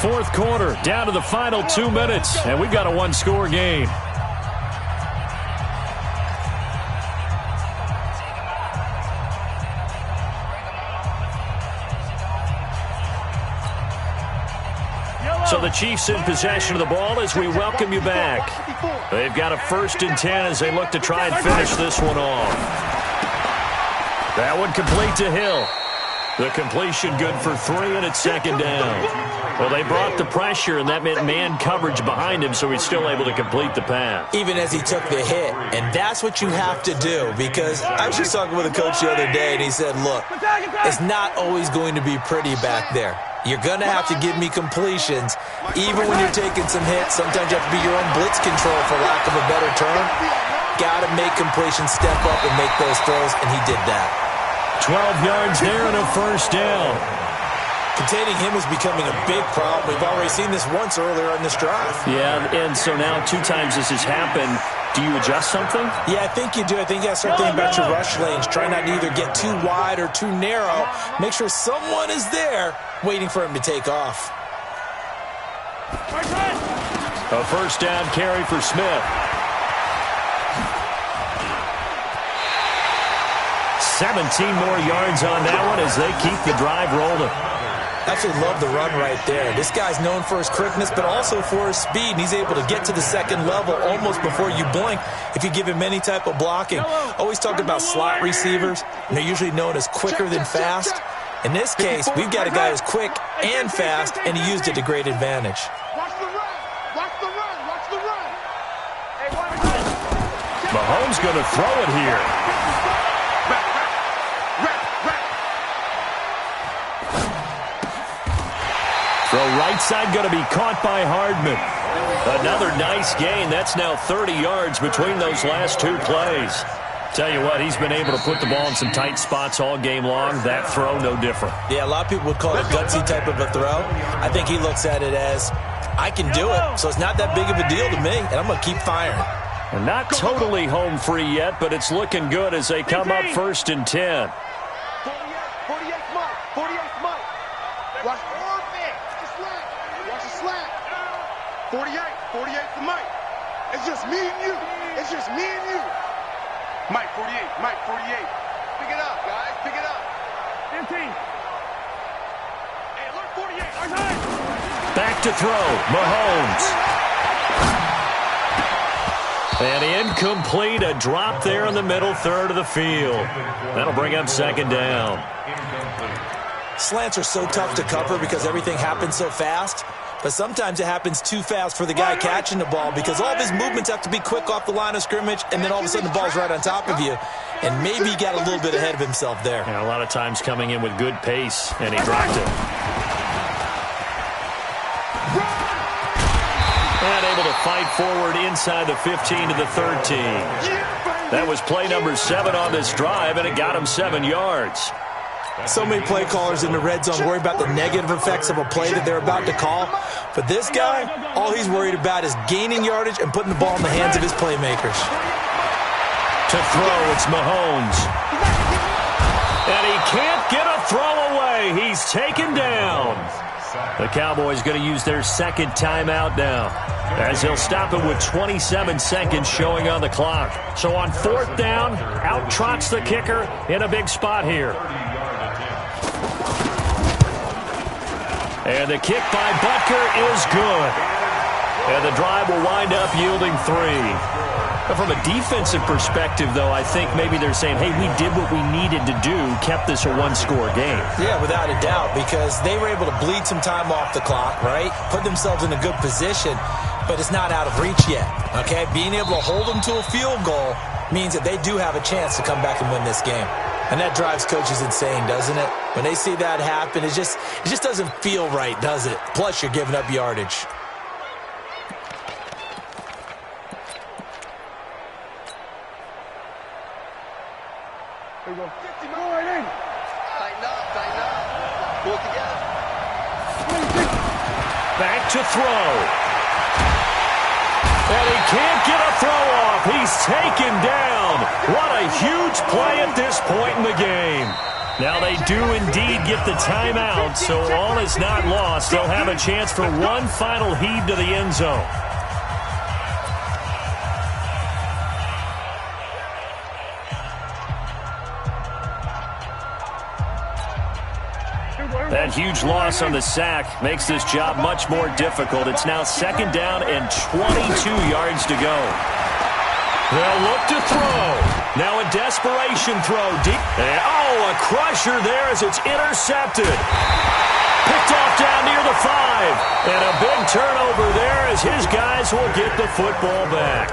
4th quarter, down to the final 2 minutes, and we've got a one-score game. So the Chiefs in possession of the ball as we welcome you back. They've got a 1st and 10 as they look to try and finish this one off. That one complete to Hill. The completion good for 3, and it's 2nd down. Well, they brought the pressure, and that meant man coverage behind him, so he's still able to complete the pass. Even as he took the hit, and that's what you have to do, because I was just talking with a coach the other day, and he said, look, it's not always going to be pretty back there. You're going to have to give me completions. Even when you're taking some hits, sometimes you have to be your own blitz control, for lack of a better term. Got to make completions, step up and make those throws, and he did that. 12 yards there and a first down. Containing him is becoming a big problem. We've already seen this once earlier in this drive. Yeah, and so now 2 times this has happened. Do you adjust something? Yeah, I think you do. I think you got to start thinking about your rush lanes. Try not to either get too wide or too narrow. Make sure someone is there waiting for him to take off. A first down carry for Smith. 17 more yards on that one as they keep the drive rolling. Absolutely love the run right there. This guy's known for his quickness, but also for his speed. And he's able to get to the second level almost before you blink if you give him any type of blocking. Always talk about slot receivers, and they're usually known as quicker than fast. In this case, we've got a guy who's quick and fast, and he used it to great advantage. Watch the run. Watch the run. Watch the run. Mahomes going to throw it here. Throw right side going to be caught by Hardman. Another nice gain. That's now 30 yards between those last 2 plays. Tell you what, he's been able to put the ball in some tight spots all game long. That throw, no different. Yeah, a lot of people would call it gutsy type of a throw. I think he looks at it as, I can do it, so it's not that big of a deal to me, and I'm going to keep firing. And not totally home free yet, but it's looking good as they come up 1st and 10. 48 Mike. 48 Mike. Watch the slant. Watch the slant. 48 to Mike. It's just me and you. It's just me and you. Mike 48. Mike 48. Pick it up, guys. Pick it up. 15. Hey, look, 48. Back to throw. Mahomes. And incomplete. A drop there in the middle third of the field. That'll bring up 2nd down. Slants are so tough to cover because everything happens so fast. But sometimes it happens too fast for the guy catching the ball because all of his movements have to be quick off the line of scrimmage, and then all of a sudden the ball's right on top of you. And maybe he got a little bit ahead of himself there. And a lot of times coming in with good pace, and he dropped it. And able to fight forward inside the 15 to the 13. That was play number 7 on this drive, and it got him 7 yards. So many play callers in the red zone worry about the negative effects of a play that they're about to call. But this guy, all he's worried about is gaining yardage and putting the ball in the hands of his playmakers. To throw, it's Mahomes. And he can't get a throw away. He's taken down. The Cowboys going to use their 2nd timeout now, as he'll stop it with 27 seconds showing on the clock. So on 4th down, out trots the kicker in a big spot here. And the kick by Butker is good. And the drive will wind up yielding 3. But from a defensive perspective, though, I think maybe they're saying, hey, we did what we needed to do, kept this a 1-score game. Yeah, without a doubt, because they were able to bleed some time off the clock, right? Put themselves in a good position, but it's not out of reach yet, okay? Being able to hold them to a field goal means that they do have a chance to come back and win this game. And that drives coaches insane, doesn't it? When they see that happen, it just doesn't feel right, does it? Plus, you're giving up yardage. There you go. Tighten up. Pull it together. Back to throw. And he can't get a throw off. He's taken down. What a huge play at this point in the game. Now they do indeed get the timeout, so all is not lost. They'll have a chance for one final heave to the end zone. That huge loss on the sack makes this job much more difficult. It's now 2nd down and 22 yards to go. They'll look to throw. Now a desperation throw deep. And, a crusher there as it's intercepted. Picked off down near the 5. And a big turnover there as his guys will get the football back.